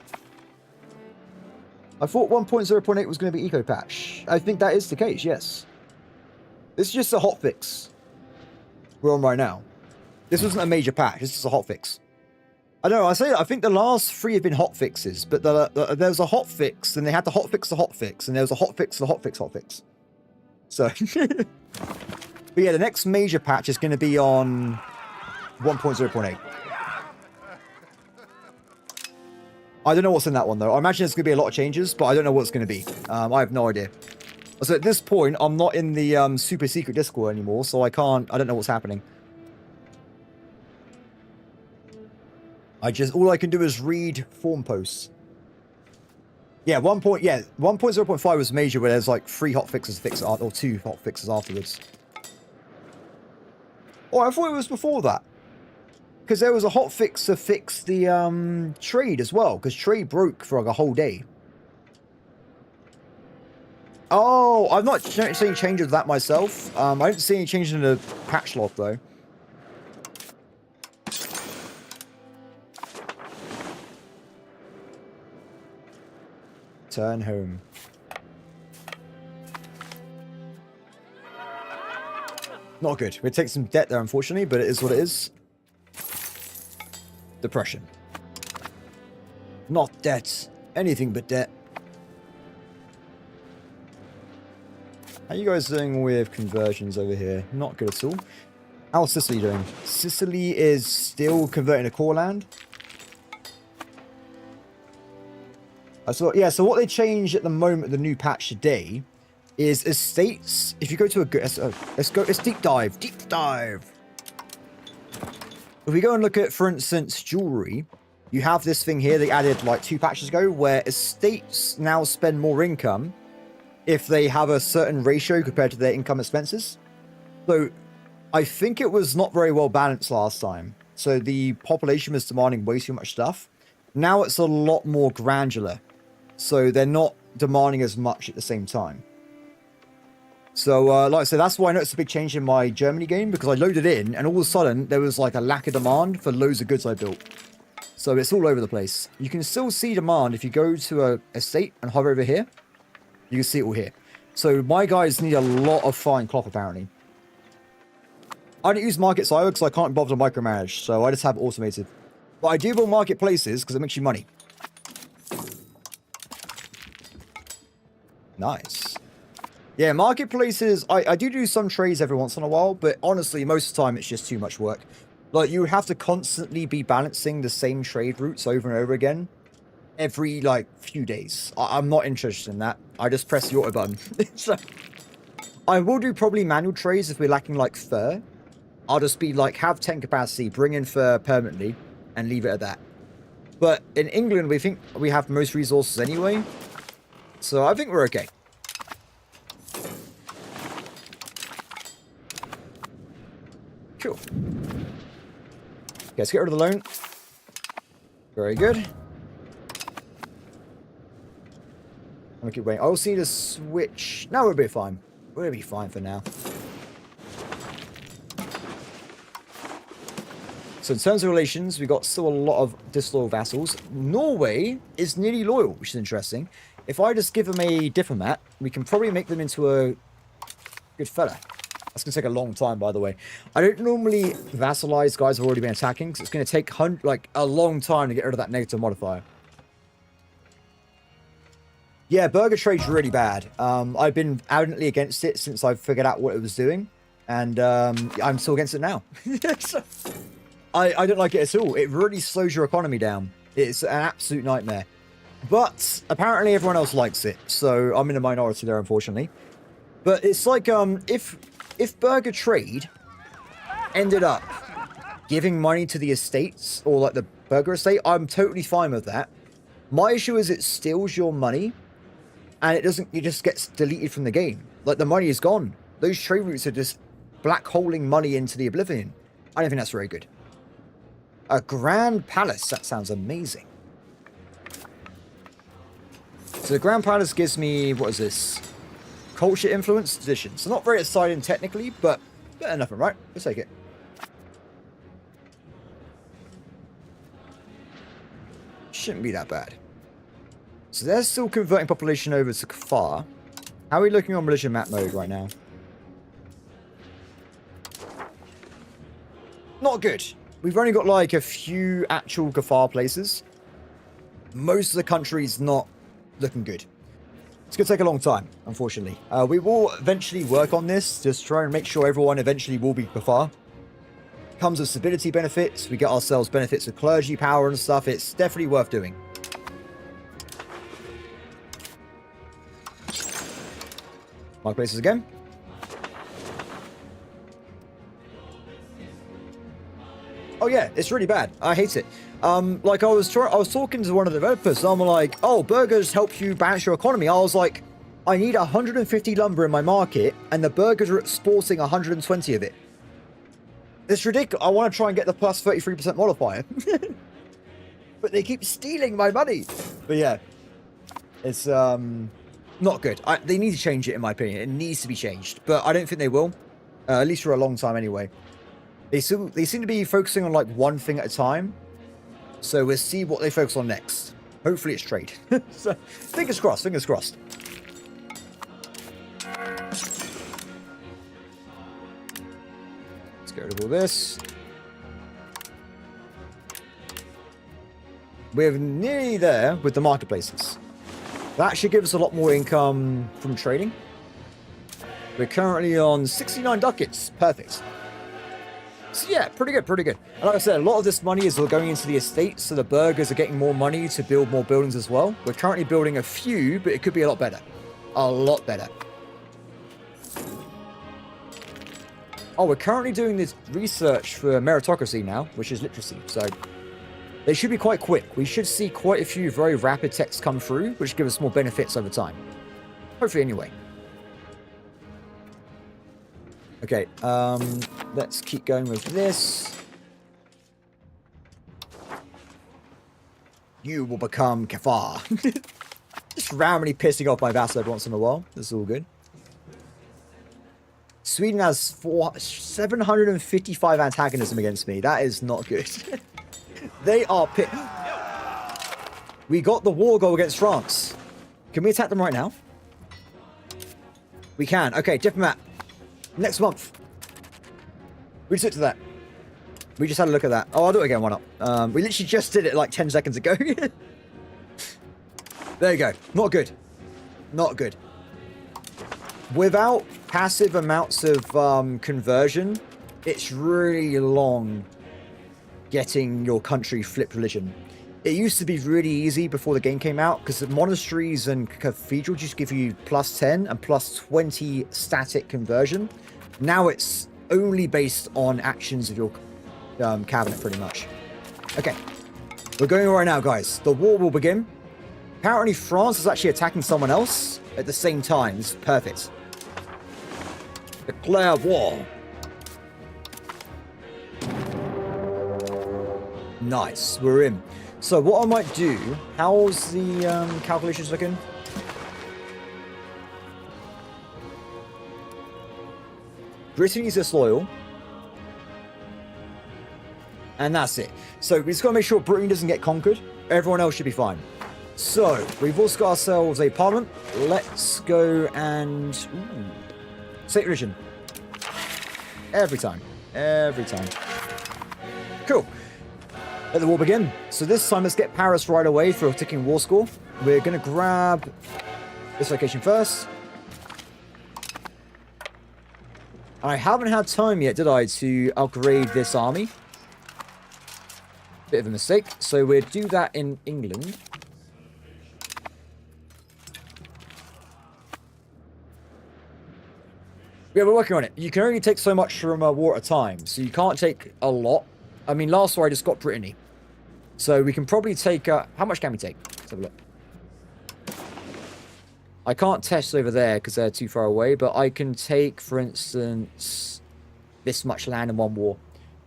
I thought 1.0.8 was going to be eco patch. I think that is the case, yes. This is just a hotfix we're on right now. This wasn't a major patch. This is a hotfix. I don't know. I think the last 3 have been hotfixes, but there was a hotfix, and they had to hotfix the hotfix, and there was a hotfix the hotfix. So, but yeah, the next major patch is going to be on 1.0.8. I don't know what's in that one though. I imagine there's going to be a lot of changes, but I don't know what it's going to be. I have no idea. So at this point, I'm not in the super secret Discord anymore, so I don't know what's happening. All I can do is read forum posts. Yeah, 1.0.5 was major, where there's like 3 hotfixes or 2 hotfixes afterwards. Oh, I thought it was before that. Because there was a hotfix to fix the trade as well, because trade broke for like a whole day. Oh, I've not seen changes of that myself. I didn't see any changes in the patch log though. Turn home. Not good. We take some debt there, unfortunately, but it is what it is. Depression. Not debt. Anything but debt. How you guys doing with conversions over here? Not good at all. How's Sicily doing? Sicily is still converting to core land. So what they changed at the moment, the new patch today, is estates. If you go to let's deep dive. If we go and look at, for instance, jewelry, you have this thing here they added like 2 patches ago, where estates now spend more income if they have a certain ratio compared to their income expenses. So I think it was not very well balanced last time. So the population was demanding way too much stuff. Now it's a lot more granular. So they're not demanding as much at the same time. So, like I said, that's why I noticed a big change in my Germany game, because I loaded in, and all of a sudden, there was like a lack of demand for loads of goods I built. So it's all over the place. You can still see demand if you go to a estate and hover over here. You can see it all here. So my guys need a lot of fine cloth, apparently. I don't use markets either because I can't bother to micromanage, so I just have it automated. But I do build marketplaces because it makes you money. Nice. Yeah, marketplaces, I do some trades every once in a while, but honestly, most of the time it's just too much work. Like, you have to constantly be balancing the same trade routes over and over again every, like, few days. I'm not interested in that. I just press the auto button. So, I will do probably manual trades if we're lacking, like, fur. I'll just be, like, have 10 capacity, bring in fur permanently, and leave it at that. But in England, we think we have most resources anyway. So, I think we're okay. Cool. Okay, let's get rid of the loan. Very good. I'm gonna keep waiting. I'll see the switch. No, we'll be fine. We'll be fine for now. So in terms of relations, we got still a lot of disloyal vassals. Norway is nearly loyal, which is interesting. If I just give them a diplomat, we can probably make them into a good fella. That's going to take a long time, by the way. I don't normally vassalize guys who've already been attacking, because it's going to take like a long time to get rid of that negative modifier. Yeah, burger trade's really bad. I've been adamantly against it since I figured out what it was doing, and I'm still against it now. So, I don't like it at all. It really slows your economy down. It's an absolute nightmare. But apparently everyone else likes it, so I'm in a minority there, unfortunately. But it's like, if burger trade ended up giving money to the estates, or like the burger estate, I'm totally fine with that. My issue is it steals your money, and it just gets deleted from the game. Like, the money is gone. Those trade routes are just black holing money into the oblivion. I don't think that's very good. A grand palace, that sounds amazing. So the grand palace gives me, what is this? Culture influence tradition. So not very exciting technically, but better than nothing, right? Let's take it. Shouldn't be that bad. So they're still converting population over to Kafar. How are we looking on militia map mode right now? Not good. We've only got like a few actual Kafar places. Most of the country's not looking good. It's going to take a long time, unfortunately. We will eventually work on this, just try and make sure everyone eventually will be Kafar. Comes with stability benefits. We get ourselves benefits of clergy power and stuff. It's definitely worth doing. My places again. Oh yeah, it's really bad. I hate it. Like I was talking to one of the developers, and I'm like, oh, burgers help you balance your economy. I was like, I need 150 lumber in my market, and the burgers are exporting 120 of it. It's ridiculous. I want to try and get the plus 33% modifier. But they keep stealing my money. But yeah, it's not good. They need to change it, in my opinion. It needs to be changed, but I don't think they will. At least for a long time anyway. They seem to be focusing on like one thing at a time. So we'll see what they focus on next. Hopefully it's trade. So fingers crossed, fingers crossed. Let's get rid of all this. We're nearly there with the marketplaces. That should give us a lot more income from trading. We're currently on 69 ducats. Perfect. So yeah, pretty good, pretty good. And like I said, a lot of this money is going into the estate, so the burgers are getting more money to build more buildings as well. We're currently building a few, but it could be a lot better. A lot better. Oh, we're currently doing this research for meritocracy now, which is literacy. So they should be quite quick. We should see quite a few very rapid texts come through, which give us more benefits over time. Hopefully anyway. Okay, let's keep going with this. You will become Kafar. Just randomly pissing off my vassal every once in a while. This is all good. Sweden has 755 antagonism against me. That is not good. They are pit. We got the war goal against France. Can we attack them right now? We can. Okay, diplomat. Next month. We just looked at that. We just had a look at that. Oh, I'll do it again. Why not? We literally just did it like 10 seconds ago. There you go. Not good. Not good. Without passive amounts of conversion, it's really long getting your country flipped religion. It used to be really easy before the game came out because the monasteries and cathedrals just give you +10 and +20 static conversion. Now it's only based on actions of your cabinet, pretty much. Okay, we're going right now, guys. The war will begin. Apparently, France is actually attacking someone else at the same time. This is perfect. Declare war. Nice, we're in. So what I might do, how's the calculations looking? Brittany's disloyal. And that's it. So we just got to make sure Britain doesn't get conquered. Everyone else should be fine. So we've also got ourselves a parliament. Let's go and... state religion. Every time. Every time. Cool. Let the war begin. So this time, let's get Paris right away for a ticking war score. We're going to grab this location first. I haven't had time yet, did I, to upgrade this army? Bit of a mistake. So we'll do that in England. Yeah, we're working on it. You can only take so much from a war at a time, so you can't take a lot. I mean, last war I just got Brittany. So we can probably take... how much can we take? Let's have a look. I can't test over there because they're too far away, but I can take, for instance, this much land in one war.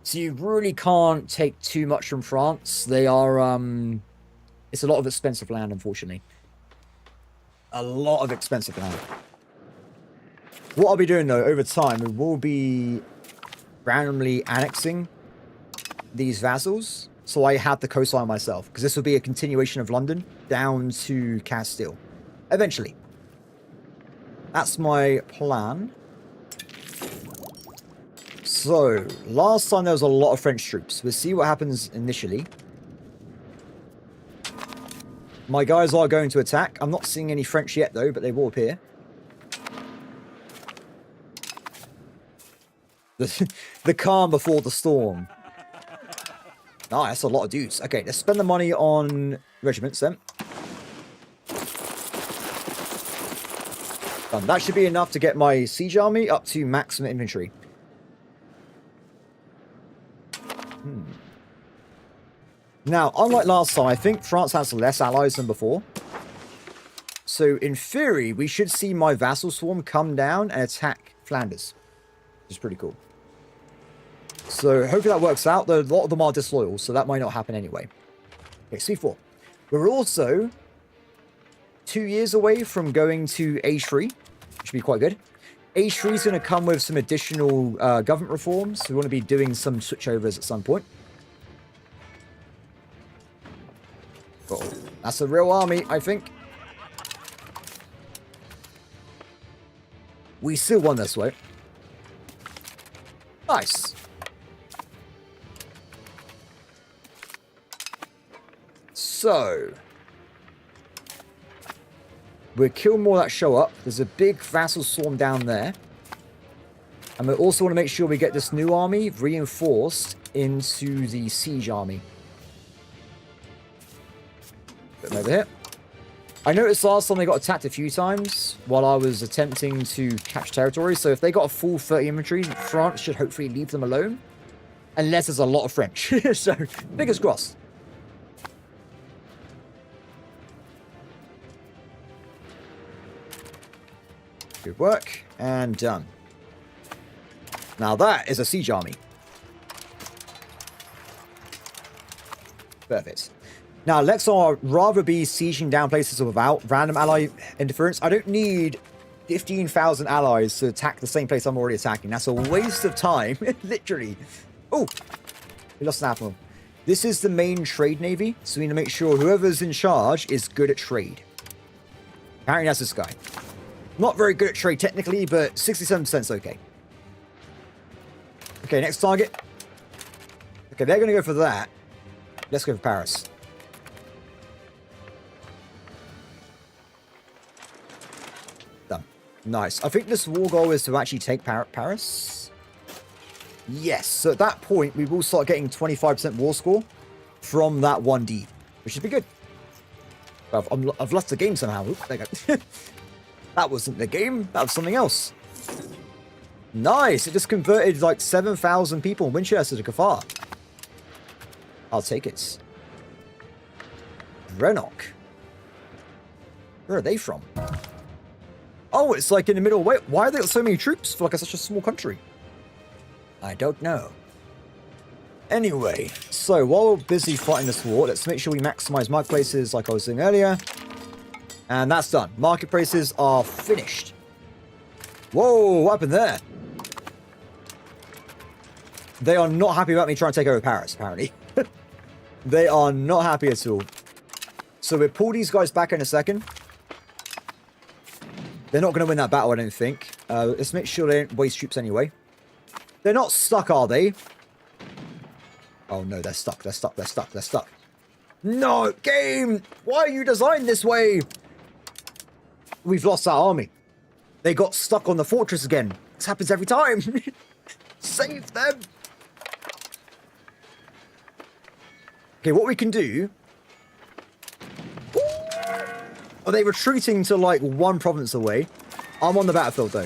So you really can't take too much from France. They are... it's a lot of expensive land, unfortunately. A lot of expensive land. What I'll be doing, though, over time, we will be randomly annexing these vassals, so I have the coastline myself, because this will be a continuation of London down to Castile, eventually. That's my plan. So, last time there was a lot of French troops. We'll see what happens initially. My guys are going to attack. I'm not seeing any French yet, though, but they will appear. The calm before the storm. Ah, that's a lot of dudes. Okay, let's spend the money on regiments then. Done. That should be enough to get my siege army up to maximum infantry. Now, unlike last time, I think France has less allies than before. So, in theory, we should see my vassal swarm come down and attack Flanders. Which is pretty cool. So, hopefully that works out. Though a lot of them are disloyal, so that might not happen anyway. Okay, C4. We're also 2 years away from going to Age 3, which should be quite good. Age 3 is going to come with some additional government reforms, so we want to be doing some switchovers at some point. Uh-oh. That's a real army, I think. We still won this way. Nice. So, we'll kill more that show up. There's a big vassal swarm down there. And we also want to make sure we get this new army reinforced into the siege army. Put them over here. I noticed last time they got attacked a few times while I was attempting to catch territory. So if they got a full 30 infantry, France should hopefully leave them alone. Unless there's a lot of French. So, fingers crossed. Good work. And done. Now that is a siege army. Perfect. Now, let's rather be sieging down places without random ally interference. I don't need 15,000 allies to attack the same place I'm already attacking. That's a waste of time, literally. Oh, we lost an admiral. This is the main trade navy, so we need to make sure whoever's in charge is good at trade. Apparently that's this guy. Not very good at trade technically, but 67% is okay. Okay, next target. Okay, they're going to go for that. Let's go for Paris. Done. Nice. I think this war goal is to actually take Paris. Yes. So at that point, we will start getting 25% war score from that 1D, which should be good. I've lost the game somehow. Oop, there you go. That wasn't the game. That was something else. Nice. It just converted like 7,000 people in Winchester to Kafar. I'll take it. Renok. Where are they from? Oh, it's like in the middle. Wait, why are there so many troops for like such a small country? I don't know. Anyway, so while we're busy fighting this war, let's make sure we maximize marketplaces like I was saying earlier. And that's done. Marketplaces are finished. Whoa, what happened there? They are not happy about me trying to take over Paris, apparently. They are not happy at all. So we'll pull these guys back in a second. They're not going to win that battle, I don't think. Let's make sure they don't waste troops anyway. They're not stuck, are they? Oh no, they're stuck, they're stuck, they're stuck, they're stuck. No, game! Why are you designed this way? We've lost our army. They got stuck on the fortress again. This happens every time. Save them. Okay, what we can do... Are they retreating to like one province away? I'm on the battlefield though.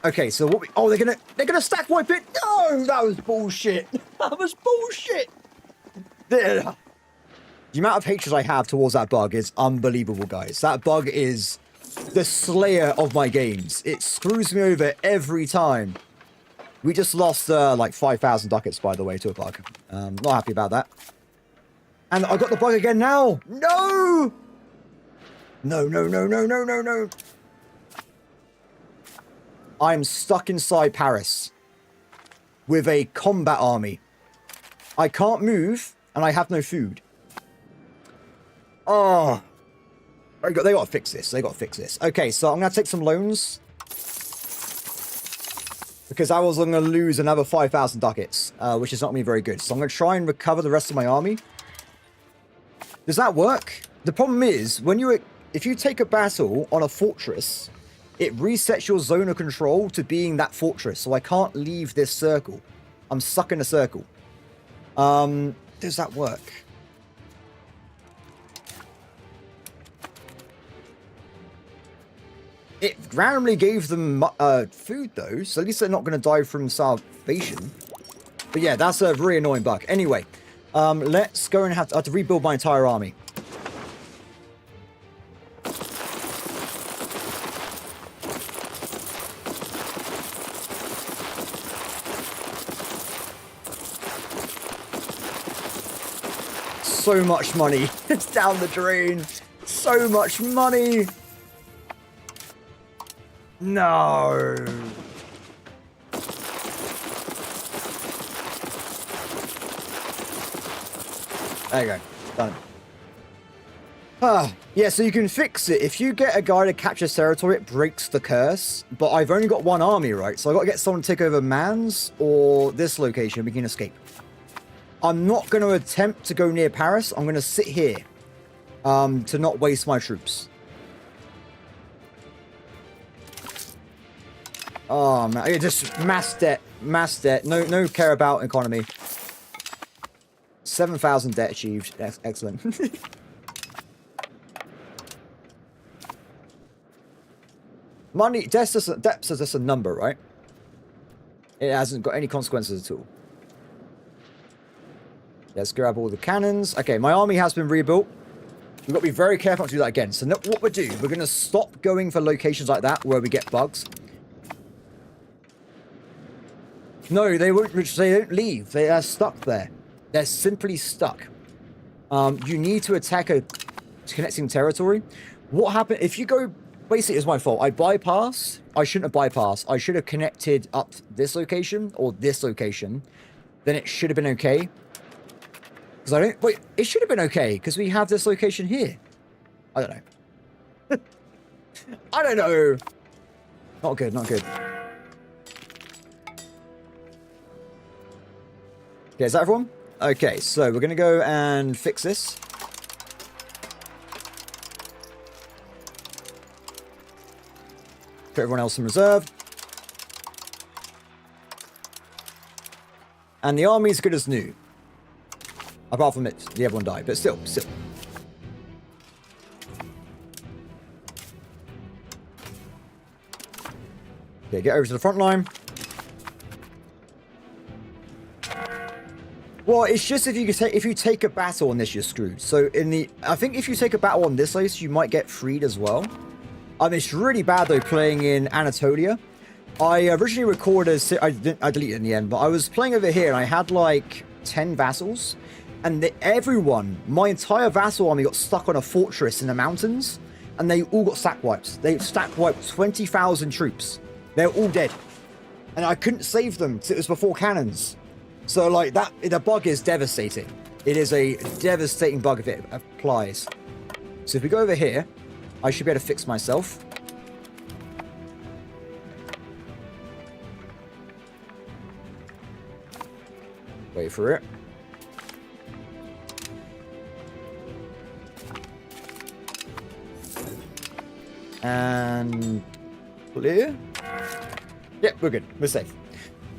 Okay, so what we... Oh, they're gonna stack wipe it? No, that was bullshit. That was bullshit. The amount of hatred I have towards that bug is unbelievable, guys. That bug is the slayer of my games. It screws me over every time. We just lost like 5,000 ducats, by the way, to a bug. Not happy about that. And I got the bug again now. No! No, no, no, no, no, no, no. I'm stuck inside Paris with a combat army. I can't move, and I have no food. Oh. They got to fix this. They got to fix this. Okay, so I'm going to take some loans. Because I was going to lose another 5,000 ducats, which is not going to be very good. So I'm going to try and recover the rest of my army. Does that work? The problem is, if you take a battle on a fortress, it resets your zone of control to being that fortress. So I can't leave this circle. I'm stuck in a circle. Does that work? It randomly gave them food, though, so at least they're not going to die from starvation. But yeah, that's a really annoying bug. Anyway, let's go and have to rebuild my entire army. So much money. It's down the drain. So much money. No. There you go. Done. Yeah, so you can fix it. If you get a guy to capture territory, it breaks the curse. But I've only got one army, right? So I've got to get someone to take over Mans or this location. We can escape. I'm not going to attempt to go near Paris. I'm going to sit here to not waste my troops. Oh, man. Just mass debt. Mass debt. No care about economy. 7,000 debt achieved. Excellent. Money, debt's just a number, right? It hasn't got any consequences at all. Let's grab all the cannons. Okay, my army has been rebuilt. We've got to be very careful not to do that again. So what we're doing, we're going to stop going for locations like that where we get bugs. No, they won't. They don't leave. They are stuck there. They're simply stuck. You need to attack a connecting territory. What happened? If you go... Basically, it's my fault. I bypassed. I shouldn't have bypassed. I should have connected up this location or this location. Then it should have been okay. Because I don't... Wait, it should have been okay because we have this location here. I don't know. I don't know. Not good, not good. Okay, is that everyone? Okay, so we're going to go and fix this. Put everyone else in reserve. And the army is good as new. Apart from it, the everyone died, but still. Okay, get over to the front line. Well, it's just if you take a battle on this, you're screwed. So I think if you take a battle on this place, you might get freed as well. It's really bad though playing in Anatolia. I originally recorded, I deleted it in the end, but I was playing over here and I had like 10 vassals, and everyone, my entire vassal army got stuck on a fortress in the mountains, and they all got stack wiped. They stack wiped 20,000 troops. They're all dead, and I couldn't save them because it was before cannons. So like that, the bug is devastating. It is a devastating bug if it applies. So if we go over here, I should be able to fix myself. Wait for it. And clear. Yep, we're good. We're safe.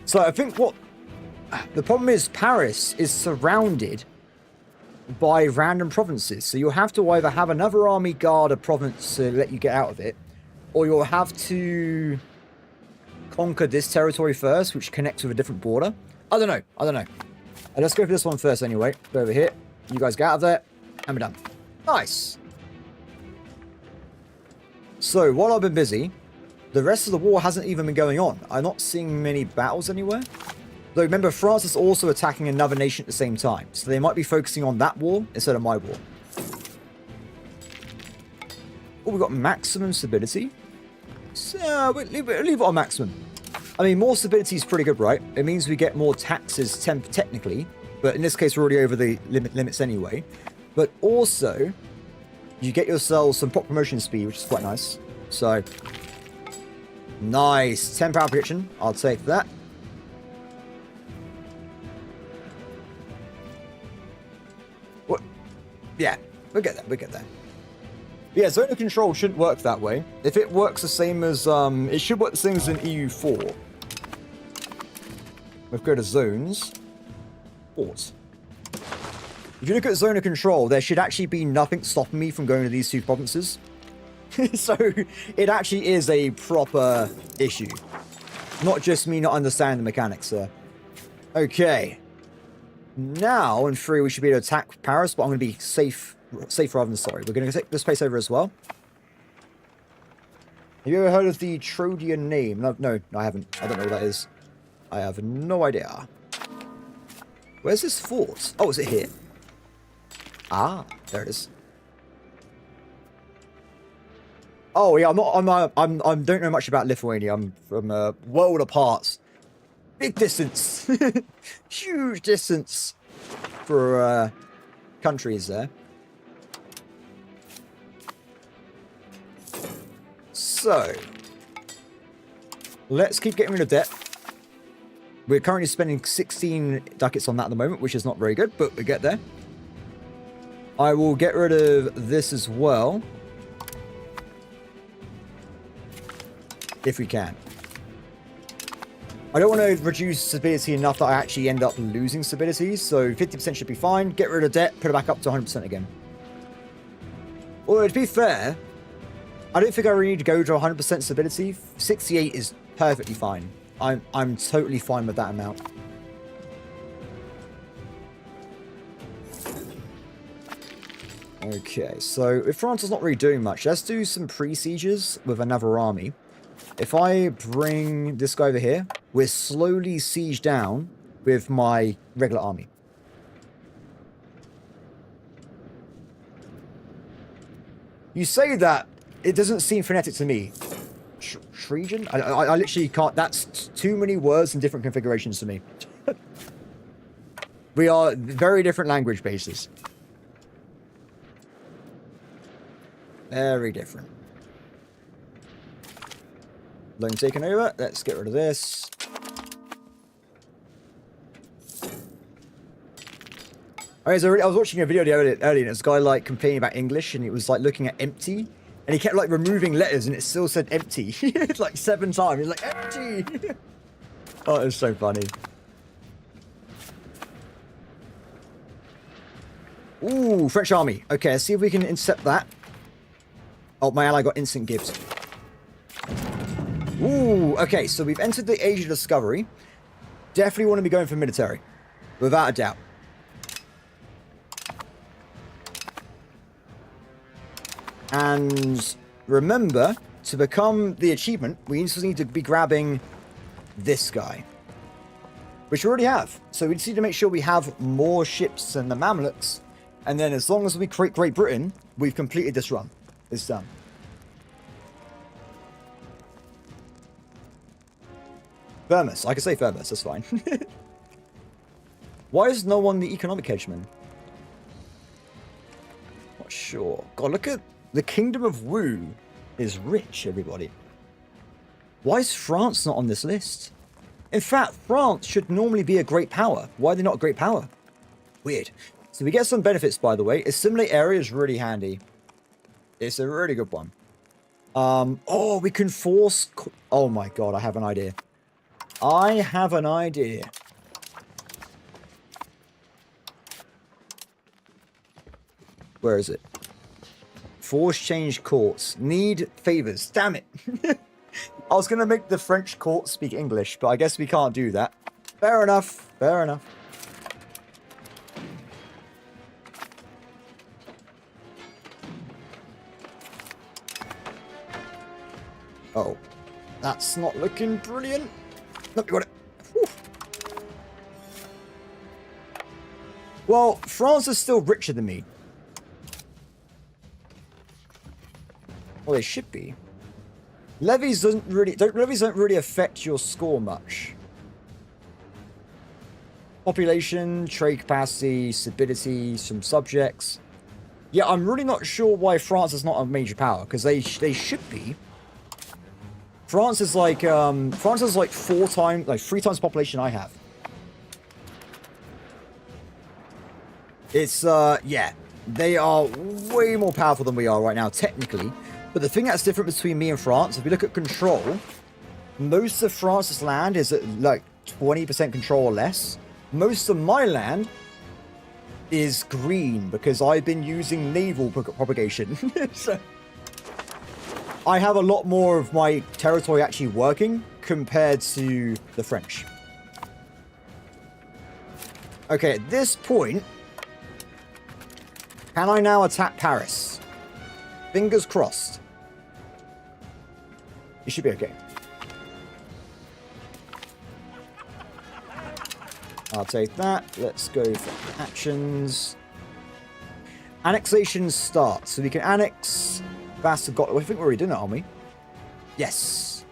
So I think what the problem is, Paris is surrounded by random provinces. So you'll have to either have another army guard a province to let you get out of it, or you'll have to conquer this territory first, which connects with a different border. I don't know. Let's go for this one first anyway. Go over here. You guys get out of there. And we're done. Nice. So, while I've been busy, the rest of the war hasn't even been going on. I'm not seeing many battles anywhere. Though, remember, France is also attacking another nation at the same time. So they might be focusing on that war instead of my war. Oh, we've got maximum stability. So, leave it on maximum. I mean, more stability is pretty good, right? It means we get more taxes technically, but in this case, we're already over the limits anyway. But also, you get yourselves some pop promotion speed, which is quite nice. So, nice. 10 power prediction. I'll take that. What? Yeah, we'll get there. Yeah, zone of control shouldn't work that way. If it works the same as, it should work the same as in EU4. We'll go to zones. Ports. If you look at zone of control, there should actually be nothing stopping me from going to these two provinces. So, it actually is a proper issue. Not just me not understanding the mechanics there. Okay. Now, in theory, we should be able to attack Paris, but I'm going to be safe rather than sorry. We're going to take this place over as well. Have you ever heard of the Trojan name? No, I haven't. I don't know what that is. I have no idea. Where's this fort? Oh, is it here? Ah, there it is. Oh yeah, I don't know much about Lithuania. I'm from a world apart. Big distance. Huge distance for countries there. So, let's keep getting rid of debt. We're currently spending 16 ducats on that at the moment, which is not very good, but we get there. I will get rid of this as well. If we can. I don't want to reduce stability enough that I actually end up losing stability, so 50% should be fine. Get rid of debt, put it back up to 100% again. Although, to be fair, I don't think I really need to go to 100% stability. 68 is perfectly fine. I'm totally fine with that amount. Okay, so if France is not really doing much, let's do some pre-sieges with another army. If I bring this guy over here, we're slowly siege down with my regular army. You say that, it doesn't seem phonetic to me. Tregan? I literally can't. That's too many words in different configurations to me. We are very different language bases. Very different. Loan taken over. Let's get rid of this. I was watching a video earlier, and this guy like complaining about English, and it was like looking at empty, and he kept like removing letters, and it still said empty. Like 7 times. He's like, empty! Oh, it was so funny. Ooh, French army. Okay, let's see if we can intercept that. Oh, my ally got instant gibbs. Ooh, okay, so we've entered the age of discovery. Definitely want to be going for military. Without a doubt. And remember, to become the achievement, we just need to be grabbing this guy. Which we already have. So we just need to make sure we have more ships than the Mamluks. And then as long as we create Great Britain, we've completed this run. It's done. Firmus. I can say Firmus, that's fine. Why is no one the economic henchman? Not sure. God, look at the Kingdom of Wu is rich, everybody. Why is France not on this list? In fact, France should normally be a great power. Why are they not a great power? Weird. So we get some benefits, by the way. Assimilate area is really handy. It's a really good one. Oh, we can force... Oh my god, I have an idea. I have an idea. Where is it? Force change courts. Need favors. Damn it. I was going to make the French court speak English, but I guess we can't do that. Fair enough. Fair enough. Oh. That's not looking brilliant. Nope, you got it. Whew. Well, France is still richer than me. Well, they should be. Levies don't really affect your score much. Population, trade capacity, stability, some subjects. Yeah, I'm really not sure why France is not a major power, because they should be. France is like 3 times the population I have. It's yeah, they are way more powerful than we are right now, technically. But the thing that's different between me and France, if we look at control, most of France's land is at like 20% control or less. Most of my land is green because I've been using naval propagation. So I have a lot more of my territory actually working compared to the French. Okay, at this point, can I now attack Paris? Fingers crossed. It should be okay. I'll take that. Let's go for actions. Annexation starts. So we can annex Bastard Gotland. I think we're already doing it, aren't we? Yes.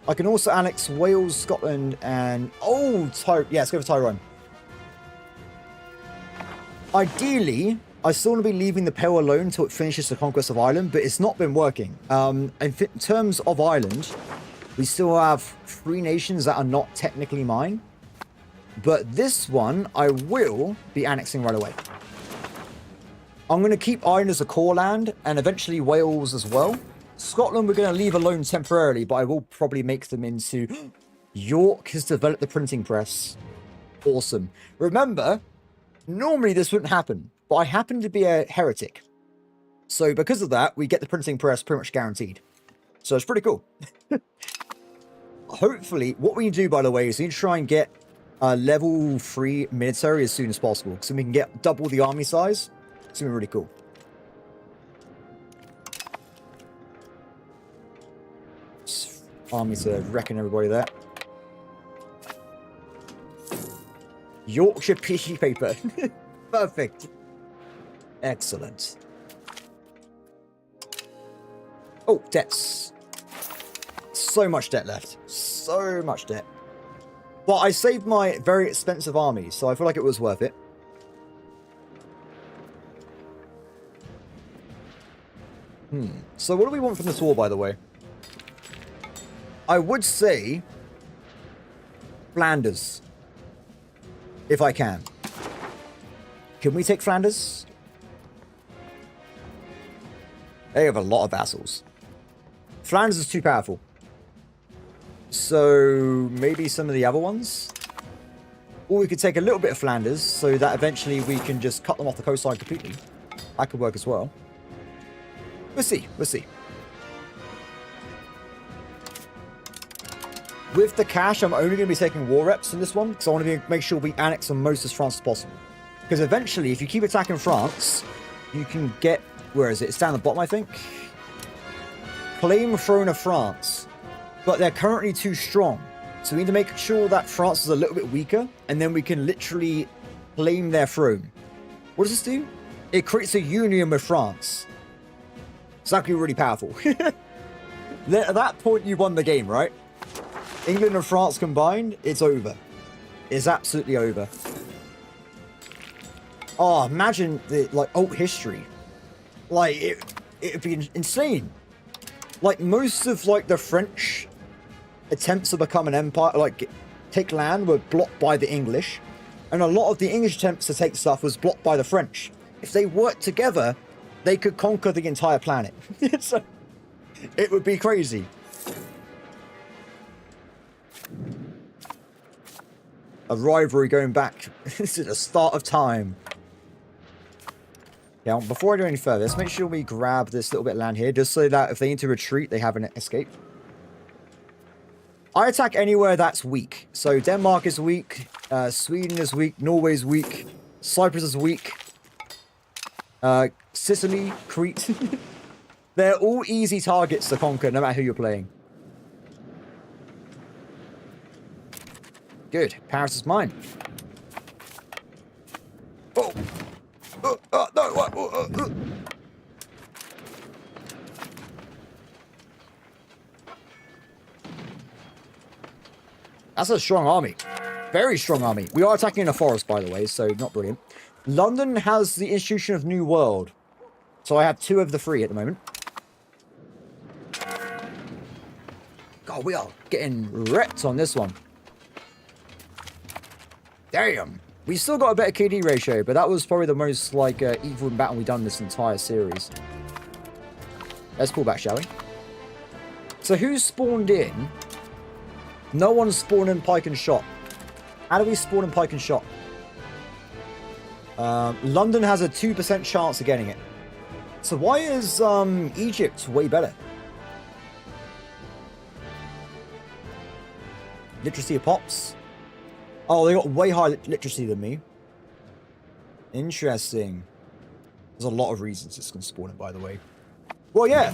I can also annex Wales, Scotland, and... Oh, yeah, let's go for Tyrone. Ideally, I still want to be leaving the Pale alone until it finishes the conquest of Ireland, but it's not been working. In terms of Ireland, we still have 3 nations that are not technically mine. But this one, I will be annexing right away. I'm going to keep Ireland as a core land, and eventually Wales as well. Scotland we're going to leave alone temporarily, but I will probably make them into... York has developed the printing press. Awesome. Remember, normally this wouldn't happen, but I happen to be a heretic. So because of that, we get the printing press pretty much guaranteed. So it's pretty cool. Hopefully, what we do, by the way, is we need to try and get level 3 military as soon as possible, so we can get double the army size. It's going to be really cool. Armies are wrecking everybody there. Yorkshire tissue paper. Perfect. Excellent. Oh, debts. So much debt left. So much debt. But I saved my very expensive army, so I feel like it was worth it. So what do we want from this war, by the way? I would say Flanders. If I can. Can we take Flanders? They have a lot of vassals. Flanders is too powerful. So maybe some of the other ones? Or we could take a little bit of Flanders so that eventually we can just cut them off the coastline completely. That could work as well. We'll see. We'll see. With the cash, I'm only going to be taking war reps in this one because I want to make sure we annex as most of France as possible. Because eventually, if you keep attacking France, you can get... Where is it? It's down the bottom, I think. Claim throne of France. But they're currently too strong. So we need to make sure that France is a little bit weaker. And then we can literally claim their throne. What does this do? It creates a union with France. It's actually really powerful. At that point, you won the game, right? England and France combined, it's over. It's absolutely over. Oh, imagine the, like, alt history. Like, it'd be insane. Like, most of, like, the French attempts to become an empire, like, take land were blocked by the English. And a lot of the English attempts to take stuff was blocked by the French. If they worked together, they could conquer the entire planet. So, it would be crazy. A rivalry going back to the start of time. Now, before I do any further, let's make sure we grab this little bit of land here, just so that if they need to retreat, they have an escape. I attack anywhere that's weak. So Denmark is weak, Sweden is weak, Norway is weak, Cyprus is weak, Sicily, Crete. They're all easy targets to conquer, no matter who you're playing. Good. Paris is mine. Oh! No! That's a strong army. Very strong army. We are attacking in a forest, by the way, so not brilliant. London has the Institution of New World. So I have 2 of the 3 at the moment. God, we are getting wrecked on this one. Damn. We still got a better KD ratio, but that was probably the most, like, evil battle we've done this entire series. Let's pull back, shall we? So who's spawned in? No one's spawned in Pike and Shot. How do we spawn in Pike and Shot? London has a 2% chance of getting it. So why is Egypt way better? Literacy of Pops? Oh, they got way higher literacy than me. Interesting. There's a lot of reasons it's going to spawn it, by the way. Well, yeah.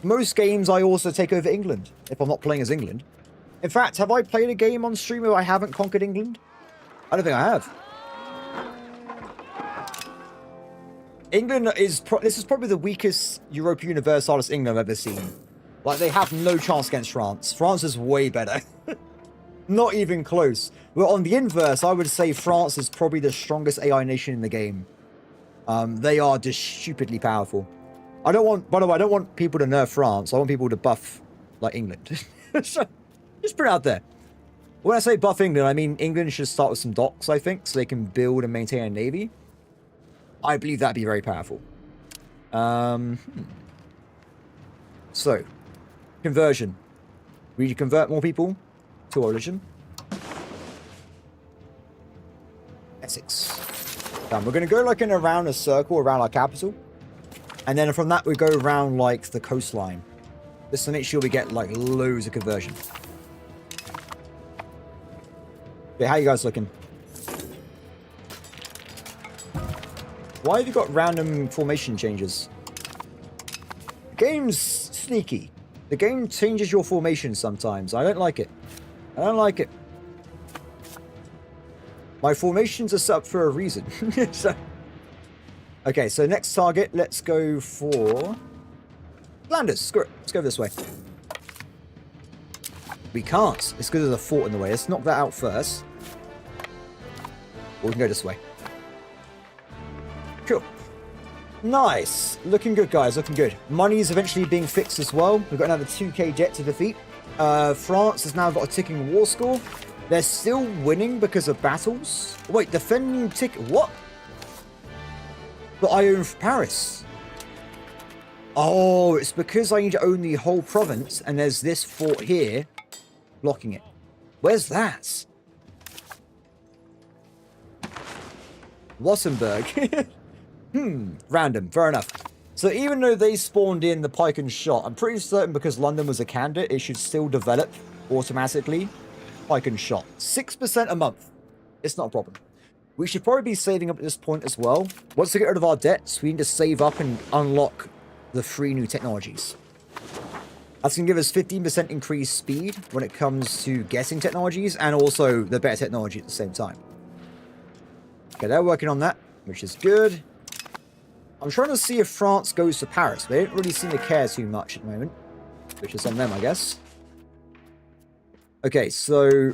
Most games I also take over England, if I'm not playing as England. In fact, have I played a game on stream where I haven't conquered England? I don't think I have. England is... This is probably the weakest Europa Universalis England I've ever seen. Like, they have no chance against France. France is way better. Not even close. Well, on the inverse, I would say France is probably the strongest AI nation in the game. They are just stupidly powerful. I don't want... By the way, I don't want people to nerf France. I want people to buff, like, England. So, just put it out there. When I say buff England, I mean England should start with some docks, I think, so they can build and maintain a navy. I believe that'd be very powerful. So, conversion. We need to convert more people to religion. Essex. Done. We're going to go like around a circle around our capital. And then from that we go around like the coastline. Just to make sure we get like loads of conversion. Okay, how you guys looking? Why have you got random formation changes? The game's sneaky. The game changes your formation sometimes. I don't like it. I don't like it. My formations are set up for a reason. So, okay, so next target, let's go for Flanders, screw it. Let's go this way. We can't. It's because there's a fort in the way. Let's knock that out first. Or we can go this way. Cool. Nice. Looking good, guys. Looking good. Money is eventually being fixed as well. We've got another 2k jet to defeat. France has now got a ticking war score. They're still winning because of battles. Wait, defending tick... What? But I own Paris. Oh, it's because I need to own the whole province, and there's this fort here blocking it. Where's that? Wassenberg. Random. Fair enough. So even though they spawned in the pike and shot, I'm pretty certain because London was a candidate, it should still develop automatically. Pike and shot. 6% a month. It's not a problem. We should probably be saving up at this point as well. Once we get rid of our debts, we need to save up and unlock the 3 new technologies. That's going to give us 15% increased speed when it comes to getting technologies, and also the better technology at the same time. Okay, they're working on that, which is good. I'm trying to see if France goes to Paris. They don't really seem to care too much at the moment, which is on them, I guess. Okay, so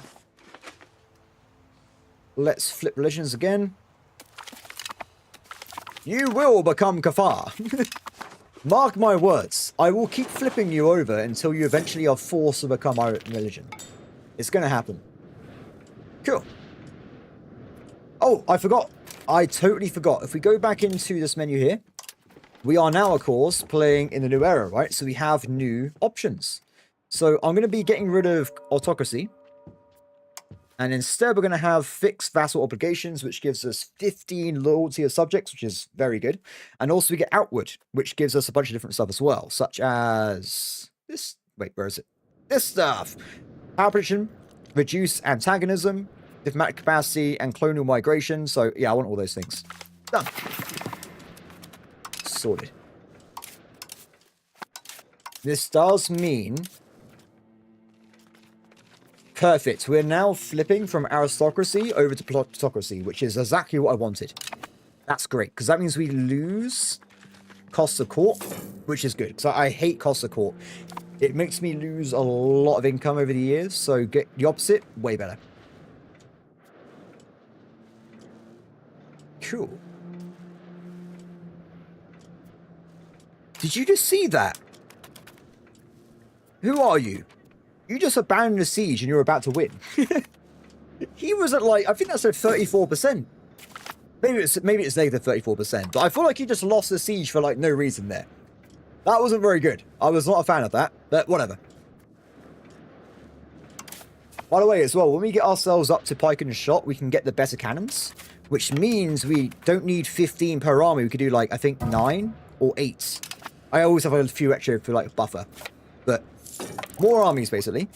let's flip religions again. You will become Kafar. Mark my words. I will keep flipping you over until you eventually are forced to become our religion. It's going to happen. Cool. Oh, I forgot. I totally forgot. If we go back into this menu here, we are now, of course, playing in the new era, right? So we have new options. So I'm going to be getting rid of autocracy. And instead, we're going to have fixed vassal obligations, which gives us 15 loyalty of subjects, which is very good. And also we get outward, which gives us a bunch of different stuff as well, such as this. Wait, where is it? This stuff. Power prediction, reduce antagonism, diplomatic capacity, and colonial migration. So yeah, I want all those things. Done. Sorted. This does mean... Perfect. We're now flipping from aristocracy over to plutocracy, which is exactly what I wanted. That's great, because that means we lose costs of court, which is good, because I hate costs of court. It makes me lose a lot of income over the years, so get the opposite, way better. Cool. Did you just see that? Who are you? You just abandoned the siege and you're about to win. He was at like, I think that's at 34%. Maybe it's negative 34%. But I feel like he just lost the siege for like no reason there. That wasn't very good. I was not a fan of that, but whatever. By the way, as well, when we get ourselves up to pike and shot, we can get the better cannons, which means we don't need 15 per army. We could do like, I think 9 or 8. I always have a few extra for like buffer, but more armies, basically.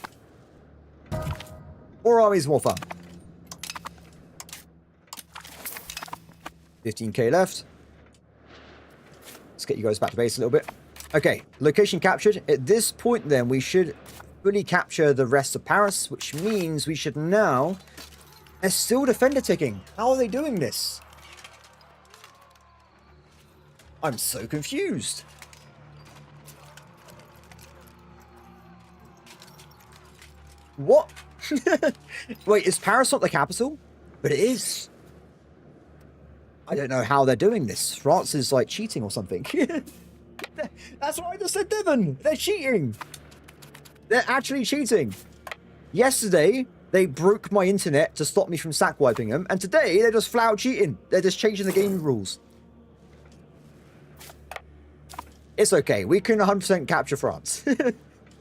More armies, more fun. 15k left. Let's get you guys back to base a little bit. Okay, location captured. At this point, then, we should fully capture the rest of Paris, which means we should now... They're still defender ticking. How are they doing this? I'm so confused. What? Wait, is Paris not the capital? But it is. I don't know how they're doing this. France is like cheating or something. That's what I just said, Devon. They're cheating. They're actually cheating. Yesterday, they broke my internet to stop me from sack wiping them. And today, they're just flat out cheating. They're just changing the game rules. It's okay. We can 100% capture France.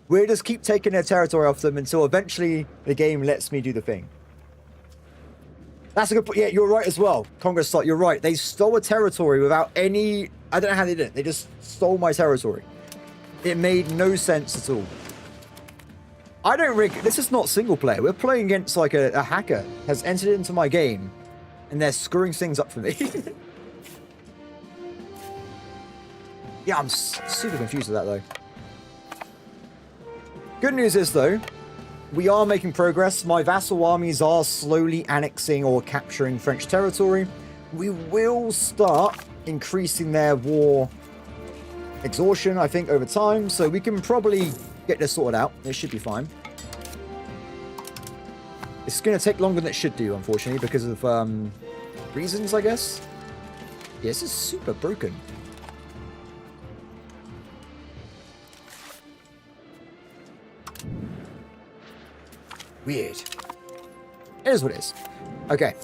We'll just keep taking their territory off them until eventually the game lets me do the thing. That's a good point. Yeah, you're right as well. Congress thought you're right. They stole a territory without any... I don't know how they did it. They just stole my territory. It made no sense at all. I don't really... This is not single player. We're playing against like a hacker has entered into my game and they're screwing things up for me. Yeah, I'm super confused with that though. Good news is, though, we are making progress. My vassal armies are slowly annexing or capturing French territory. We will start increasing their war exhaustion, I think, over time. So we can probably get this sorted out. It should be fine. It's going to take longer than it should do, unfortunately, because of reasons, I guess. Yeah, this is super broken. Weird. It is what it is. Okay.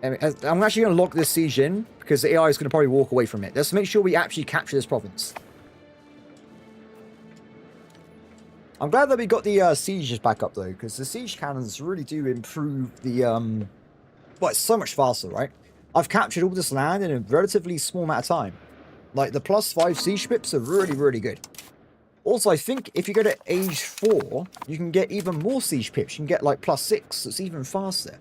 I'm actually going to lock this siege in, because the AI is going to probably walk away from it. Let's make sure we actually capture this province. I'm glad that we got the sieges back up, though, because the siege cannons really do improve the... Well, it's so much faster, right? I've captured all this land in a relatively small amount of time. Like, the +5 siege ships are really, really good. Also, I think if you go to age 4, you can get even more siege pips. You can get, like, +6, so it's even faster.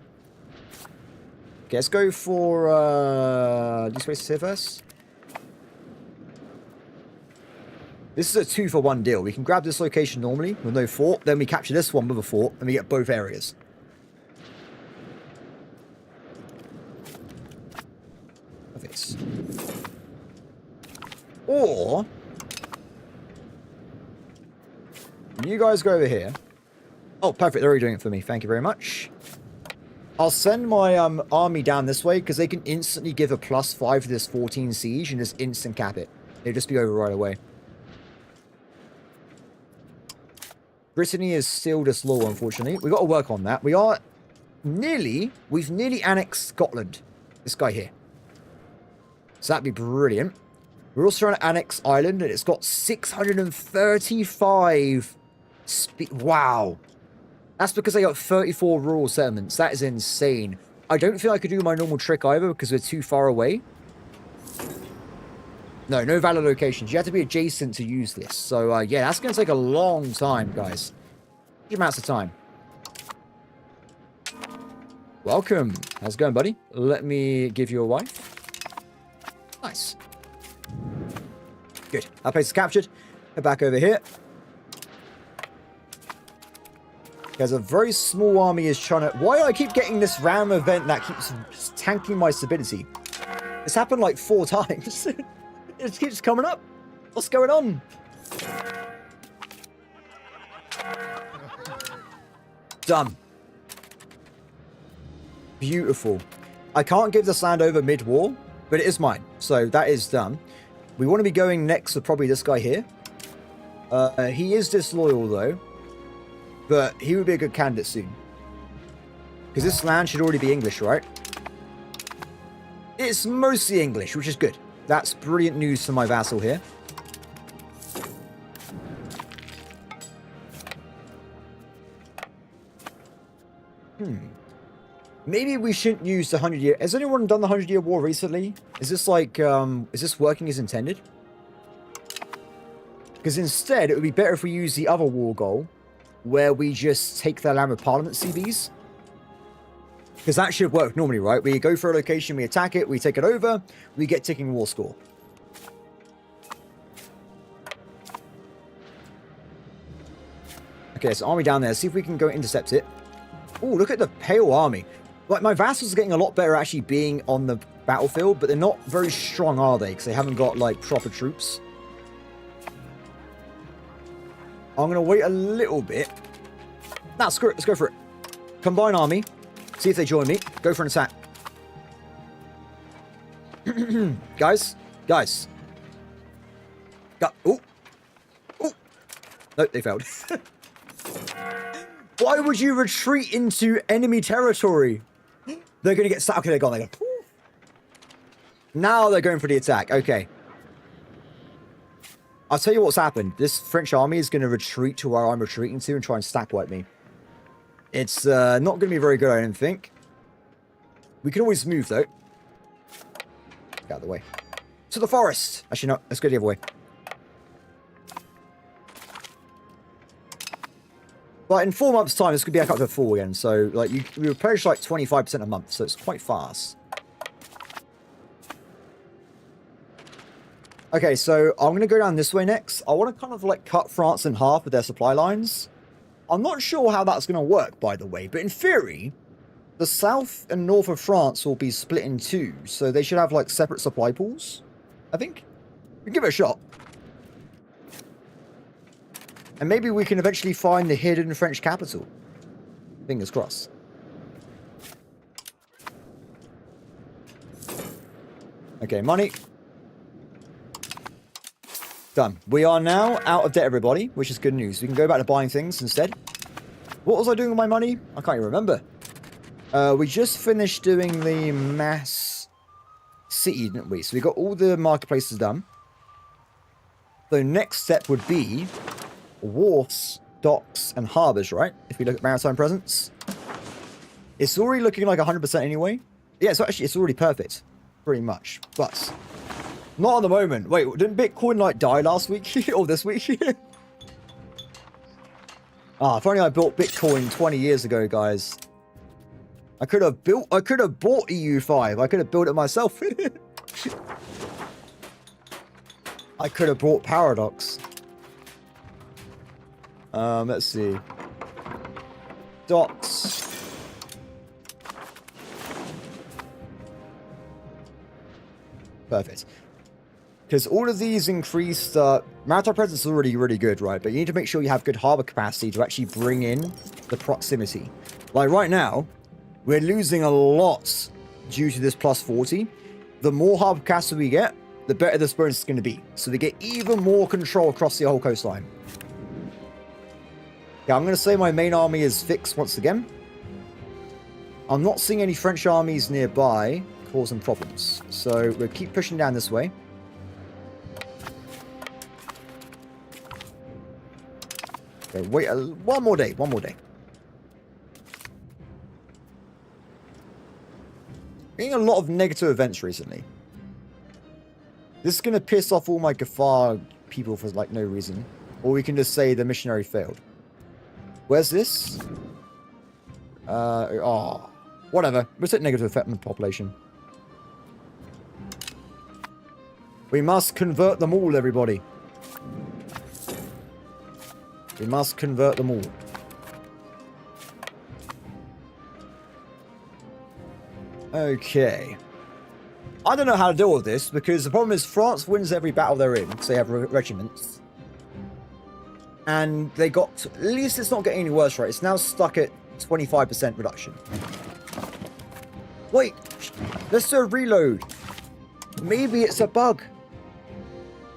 Okay, let's go for, these places here first. This is a 2-for-1 deal. We can grab this location normally with no fort, then we capture this one with a fort, and we get both areas. Of this. Or you guys go over here. Oh, perfect. They're already doing it for me. Thank you very much. I'll send my army down this way because they can instantly give a +5 to this 14 siege and just instant cap it. It'll just be over right away. Brittany is still just low, unfortunately. We've got to work on that. We've nearly annexed Scotland. This guy here. So that'd be brilliant. We're also trying to annex Ireland, and it's got 635 speed. Wow. That's because they got 34 rural settlements. That is insane. I don't think I could do my normal trick either because we're too far away. No valid locations. You have to be adjacent to use this. So, yeah, that's going to take a long time, guys. Huge amounts of time. Welcome. How's it going, buddy? Let me give you a wife. Nice. Good. That place is captured. Head back over here. There's a very small army is trying to... Why do I keep getting this ram event that keeps tanking my stability? It's happened like 4 times. It keeps coming up. What's going on? Done. Beautiful. I can't give this land over mid-war, but it is mine. So that is done. We want to be going next with probably this guy here. He is disloyal, though. But he would be a good candidate soon. Because this land should already be English, right? It's mostly English, which is good. That's brilliant news for my vassal here. Maybe we shouldn't use the 100-year... Has anyone done the 100-year war recently? Is this like, is this working as intended? Because instead, it would be better if we use the other war goal, where we just take their land with Parliament CBs. Because that should work normally, right? We go for a location, we attack it, we take it over, we get ticking war score. Okay, so army down there. See if we can go intercept it. Oh, look at the pale army. Like, my vassals are getting a lot better actually being on the battlefield, but they're not very strong, are they? Because they haven't got, like, proper troops. I'm going to wait a little bit. Nah, screw it. Let's go for it. Combine army. See if they join me. Go for an attack. Guys. Oh. Nope, they failed. Why would you retreat into enemy territory? They're going to get stuck. Okay, they're gone. They're gone. Now they're going for the attack. Okay. I'll tell you what's happened. This French army is going to retreat to where I'm retreating to and try and stack wipe me. It's not going to be very good, I don't think. We can always move, though. Get out of the way. To the forest! Actually, no. Let's go the other way. But in 4 months' time, this could be back up to 4 again. So, like, we replenish like 25% a month, so it's quite fast. Okay, so I'm going to go down this way next. I want to kind of, like, cut France in half with their supply lines. I'm not sure how that's going to work, by the way, but in theory, the south and north of France will be split in 2, so they should have, like, separate supply pools, I think. We can give it a shot. And maybe we can eventually find the hidden French capital. Fingers crossed. Okay, money. Done. We are now out of debt, everybody, which is good news. We can go back to buying things instead. What was I doing with my money? I can't even remember. We just finished doing the mass city, didn't we? So we got all the marketplaces done. The next step would be wharfs, docks, and harbours, right? If we look at maritime presence. It's already looking like 100% anyway. Yeah, so actually it's already perfect. Pretty much. But not at the moment. Wait, didn't Bitcoin like die last week? Or this week? Ah, if only I built Bitcoin 20 years ago, guys. I could have bought EU5. I could have built it myself. I could have brought Paradox. Let's see. Dots. Perfect. Because all of these increased... maritime presence is already really good, right? But you need to make sure you have good harbor capacity to actually bring in the proximity. Like right now, we're losing a lot due to this plus 40. The more harbor capacity we get, the better this bonus is going to be. So they get even more control across the whole coastline. Yeah, I'm going to say my main army is fixed once again. I'm not seeing any French armies nearby causing problems. So we'll keep pushing down this way. Okay, wait, one more day. Getting a lot of negative events recently. This is going to piss off all my Gafar people for like no reason. Or we can just say the missionary failed. Where's this? Whatever. We'll take negative effect on the population. We must convert them all, everybody. We must convert them all. Okay. I don't know how to deal with this, because the problem is France wins every battle they're in, because they have regiments. And they got... At least it's not getting any worse, right? It's now stuck at 25% reduction. Wait! Let's do a reload. Maybe it's a bug.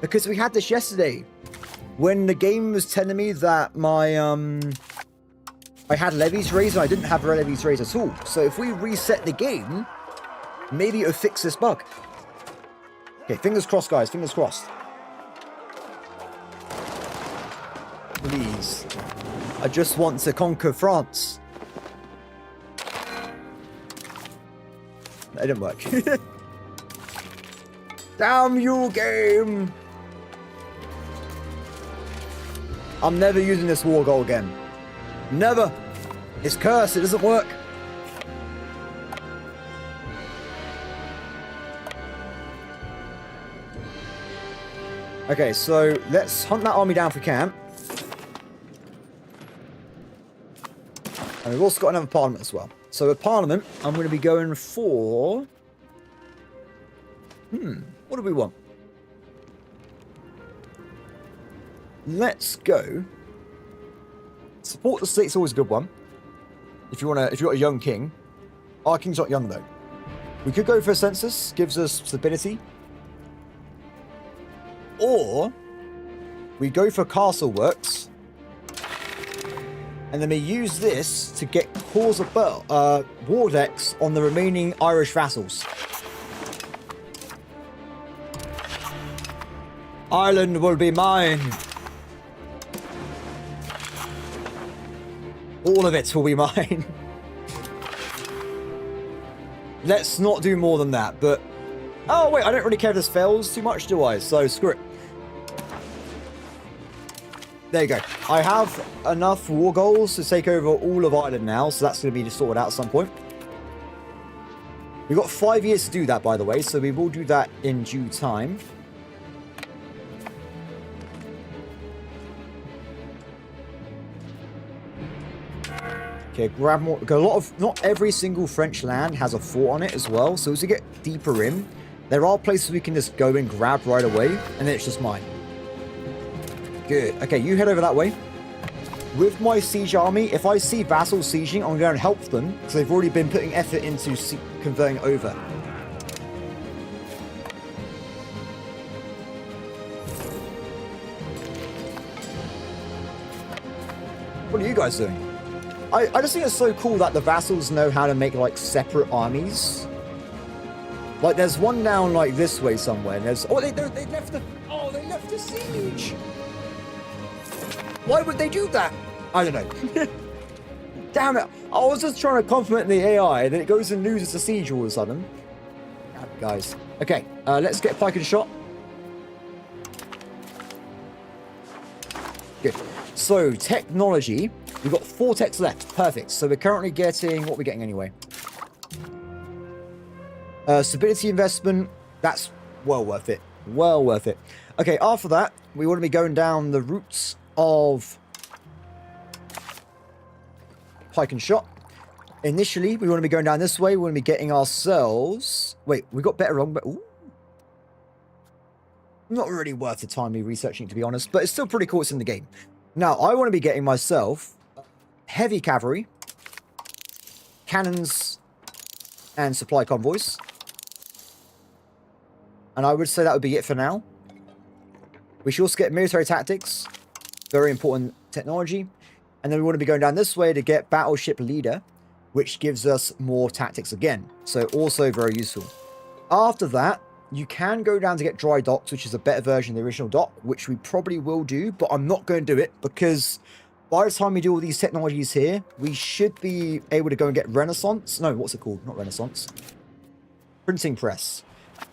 Because we had this yesterday. When the game was telling me that my... I had levies raised and I didn't have levies raised at all. So if we reset the game, maybe it'll fix this bug. Okay, fingers crossed, guys. Fingers crossed. Please. I just want to conquer France. That didn't work. Damn you, game! I'm never using this war goal again. Never. It's cursed. It doesn't work. Okay, so let's hunt that army down for camp. And we've also got another parliament as well. So with parliament, I'm going to be going for... what do we want? Let's go. Support the state's always a good one. If you got a young king. Our king's not young though. We could go for a census, gives us stability. Or we go for castle works. And then we use this to get cause of war decks on the remaining Irish vassals. Ireland will be mine. All of it will be mine. Let's not do more than that, but... Oh, wait, I don't really care if this fails too much, do I? So, screw it. There you go. I have enough war goals to take over all of Ireland now, so that's going to be sorted out at some point. We've got 5 years to do that, by the way, so we will do that in due time. Okay, grab more. A lot of... Not every single French land has a fort on it as well, so as we get deeper in, there are places we can just go and grab right away, and then it's just mine. Good. Okay, you head over that way. with my siege army, if I see vassals sieging, I'm going to help them because they've already been putting effort into converting over. What are you guys doing? I just think it's so cool that the vassals know how to make like separate armies. Like there's one down like this way somewhere. And there's they left the siege. Why would they do that? I don't know. Damn it! I was just trying to compliment the AI, and then it goes and loses the siege all of a sudden. Damn, guys. Okay, let's get pike and shot. Good. So technology. We've got 4 techs left. Perfect. So we're currently getting... What are we getting anyway? Stability investment. That's well worth it. Well worth it. Okay, after that, we want to be going down the routes of pike and shot. Initially, we want to be going down this way. We want to be getting ourselves... Wait, we got better wrong, but... Ooh. Not really worth the time me researching, to be honest. But it's still pretty cool it's in the game. Now, I want to be getting myself... heavy cavalry, cannons, and supply convoys. And I would say that would be it for now. We should also get military tactics, very important technology. And then we want to be going down this way to get battleship leader, which gives us more tactics again. So also very useful. After that, you can go down to get dry docks, which is a better version of the original dock, which we probably will do, but I'm not going to do it because... by the time we do all these technologies here, we should be able to go and get Renaissance. No, what's it called? Not Renaissance. Printing press.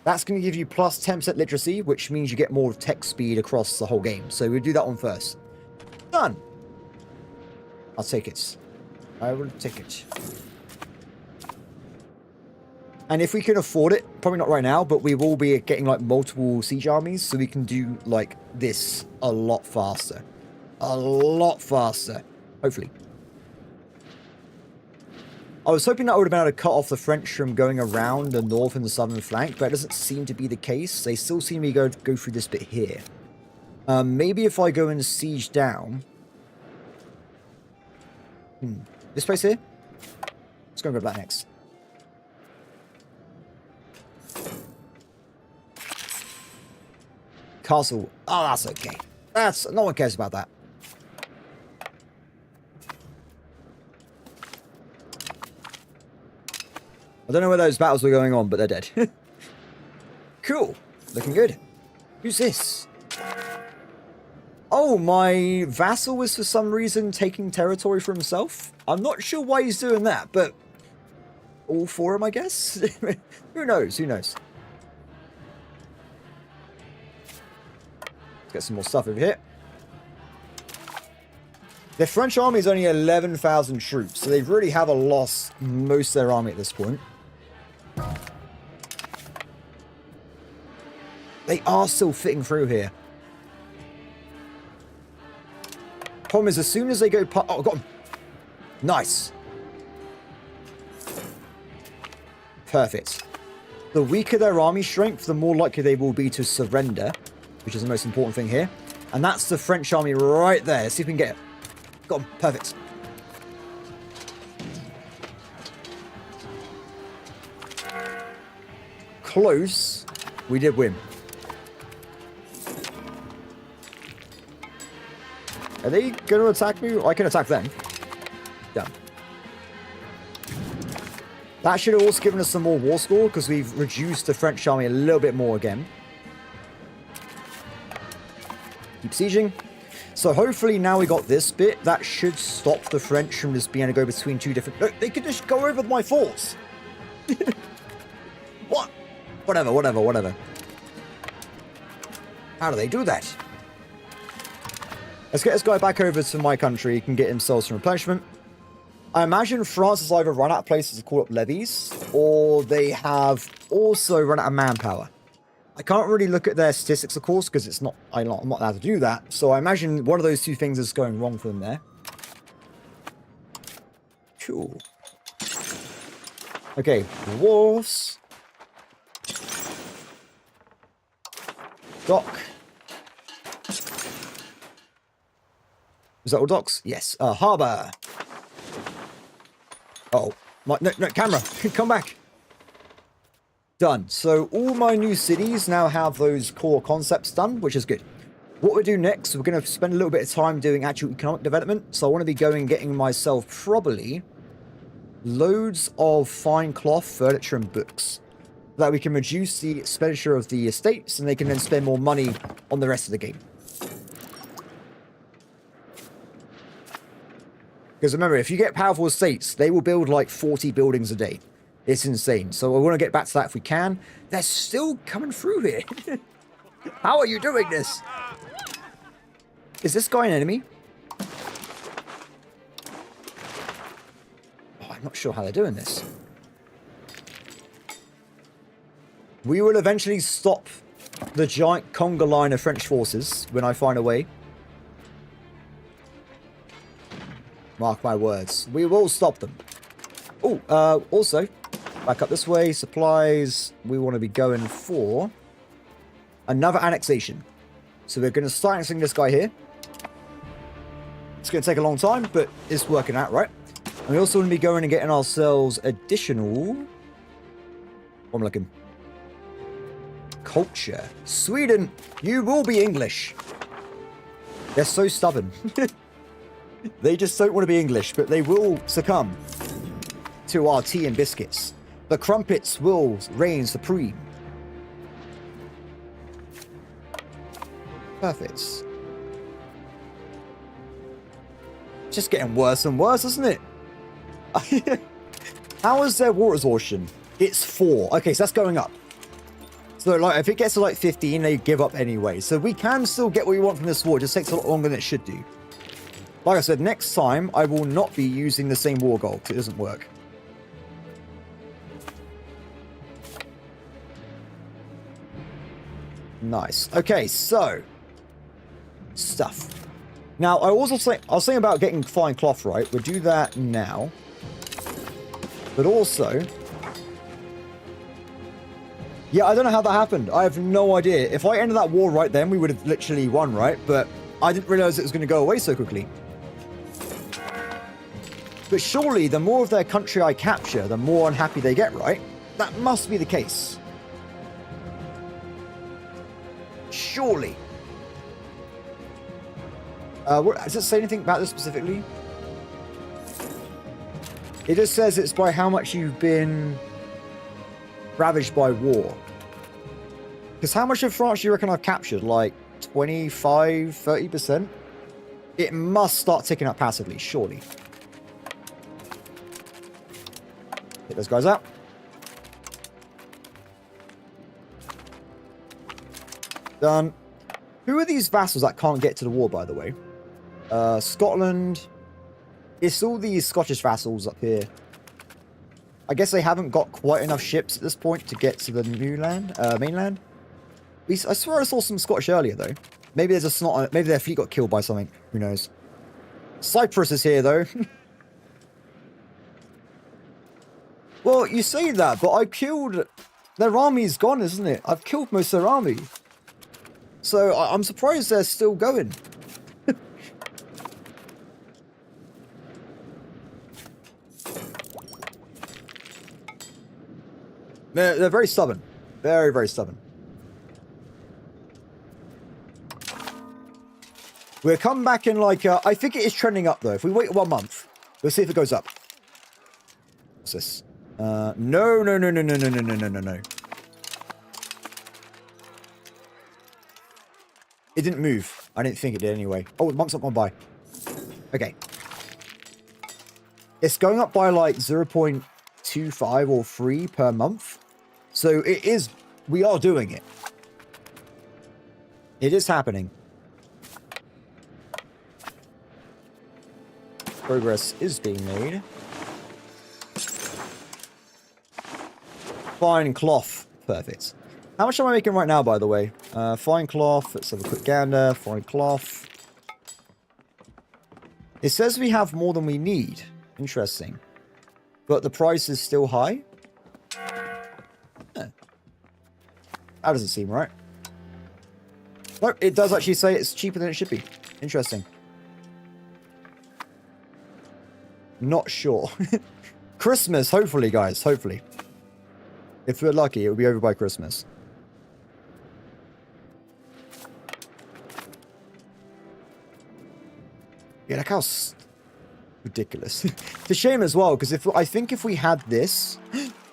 That's going to give you plus 10% literacy, which means you get more tech speed across the whole game. So we'll do that one first. Done. I'll take it. I will take it. And if we can afford it, probably not right now, but we will be getting like multiple siege armies, so we can do like this a lot faster. A lot faster, hopefully. I was hoping that I would have been able to cut off the French from going around the north and the southern flank, but it doesn't seem to be the case. They still seem to go through this bit here. Maybe if I go and siege down... This place here? Let's go and grab that next. Castle. Oh, that's okay. No one cares about that. I don't know where those battles were going on, but they're dead. Cool. Looking good. Who's this? Oh, my vassal was for some reason taking territory for himself. I'm not sure why he's doing that, but all for him, I guess? Who knows? Who knows? Let's get some more stuff over here. The French army is only 11,000 troops, so they really haven't lost most of their army at this point. They are still fitting through here. Problem is, as soon as they go... Oh, got him. Nice. Perfect. The weaker their army strength, the more likely they will be to surrender, which is the most important thing here. And that's the French army right there. Let's see if we can get it. Got him. Perfect. Close. We did win. Are they going to attack me? I can attack them. Done. That should have also given us some more war score, because we've reduced the French army a little bit more again. Keep sieging. So hopefully now we got this bit, that should stop the French from just being able to go between two different... Look, they could just go over my forts. What? Whatever. How do they do that? Let's get this guy back over to my country. He can get himself some replenishment. I imagine France has either run out of places to call up levies, or they have also run out of manpower. I can't really look at their statistics, of course, because it's not. I'm not allowed to do that. So I imagine one of those two things is going wrong for them there. Cool. Okay, wharfs. Dock. Is that all docks? Yes. Harbour. Oh, no, camera. Come back. Done. So all my new cities now have those core concepts done, which is good. What we do next, we're going to spend a little bit of time doing actual economic development. So I want to be going and getting myself probably loads of fine cloth, furniture, and books. So that we can reduce the expenditure of the estates, and they can then spend more money on the rest of the game. Because remember, if you get powerful estates, they will build like 40 buildings a day. It's insane. So I want to get back to that if we can. They're still coming through here. How are you doing this? Is this guy an enemy? Oh, I'm not sure how they're doing this. We will eventually stop the giant conga line of French forces when I find a way. Mark my words. We will stop them. Oh, also, back up this way. Supplies. We want to be going for another annexation. So we're going to start annexing this guy here. It's going to take a long time, but it's working out, right? And we also want to be going and getting ourselves additional... What am I looking? Culture. Sweden, you will be English. They're so stubborn. They just don't want to be English, but they will succumb to our tea and biscuits. The crumpets will reign supreme. Perfect. Just getting worse and worse, isn't it? How is their water exhaustion? It's 4. Okay, so that's going up. So like, if it gets to like 15, they give up anyway. So we can still get what we want from this war. It just takes a lot longer than it should do. Like I said, next time I will not be using the same war goal because it doesn't work. Nice. Okay, so stuff. Now I was saying about getting fine cloth, right? We'll do that now. But also, yeah, I don't know how that happened. I have no idea. If I ended that war right then, we would have literally won, right? But I didn't realize it was going to go away so quickly. But surely, the more of their country I capture, the more unhappy they get, right? That must be the case. Surely. Does it say anything about this specifically? It just says it's by how much you've been ravaged by war. Because how much of France do you reckon I've captured? Like 25, 30%? It must start ticking up passively, surely. Get those guys out. Done. Who are these vassals that can't get to the war, by the way? Scotland. It's all these Scottish vassals up here. I guess they haven't got quite enough ships at this point to get to the new land, mainland. I swear I saw some Scottish earlier, though. Maybe there's a snot. Maybe their fleet got killed by something. Who knows? Cyprus is here, though. Well, you say that, but I killed... Their army's gone, isn't it? I've killed most of their army. So I'm surprised they're still going. They're very stubborn. Very, very stubborn. We'll come back in like... I think it is trending up, though. If we wait 1 month, we'll see if it goes up. What's this? No. It didn't move. I didn't think it did anyway. Oh, the month's not gone by. Okay. It's going up by like 0.25 or 3 per month. So it is... We are doing it. It is happening. Progress is being made. Fine cloth. Perfect. How much am I making right now, by the way? Fine cloth. Let's have a quick gander. Fine cloth. It says we have more than we need. Interesting. But the price is still high? That doesn't seem right. Nope, it does actually say it's cheaper than it should be. Interesting. Not sure. Christmas, hopefully, guys. Hopefully. If we're lucky, it'll be over by Christmas. Yeah, look how ridiculous. It's a shame as well, because I think if we had this,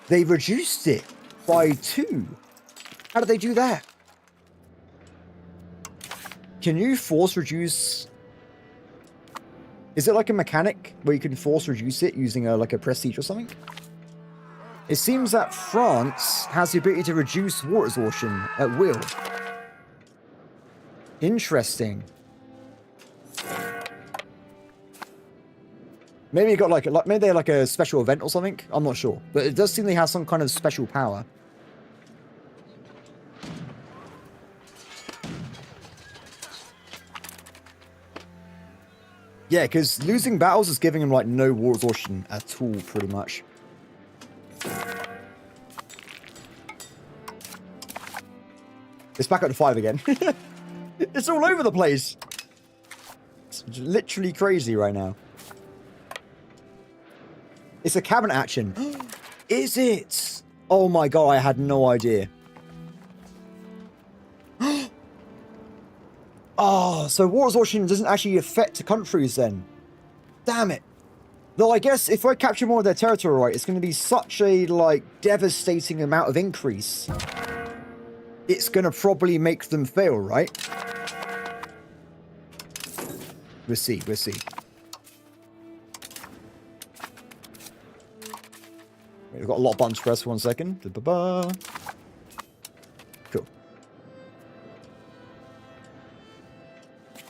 they reduced it by 2. How did they do that? Can you force reduce? Is it like a mechanic where you can force reduce it using like a prestige or something? It seems that France has the ability to reduce water absorption at will. Interesting. Maybe you got like maybe they have like a special event or something. I'm not sure, but it does seem they have some kind of special power. Yeah, because losing battles is giving them like no water absorption at all, pretty much. It's back up to 5 again. It's all over the place. It's literally crazy right now. It's a cabinet action. Is it? Oh my god, I had no idea. Oh, so water absorption doesn't actually affect the countries then. Damn it. Though I guess if I capture more of their territory, right, it's going to be such a, like, devastating amount of increase. It's going to probably make them fail, right? We'll see, we'll see. We've got a lot of buttons pressed for 1 second. Ba-ba-ba. Cool.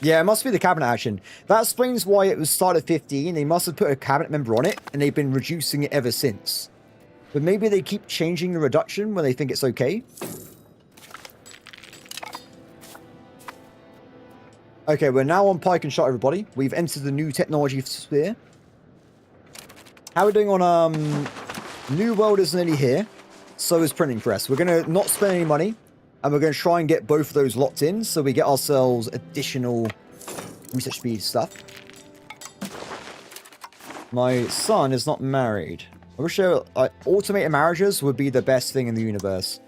Yeah, it must be the cabinet action. That explains why it was started at 15. They must have put a cabinet member on it, and they've been reducing it ever since. But maybe they keep changing the reduction when they think it's okay. Okay, we're now on pike and shot, everybody. We've entered the new technology sphere. How are we doing on, New World is nearly here. So is printing press. We're going to not spend any money. And we're going to try and get both of those locked in. So we get ourselves additional research speed stuff. My son is not married. I wish automated marriages would be the best thing in the universe.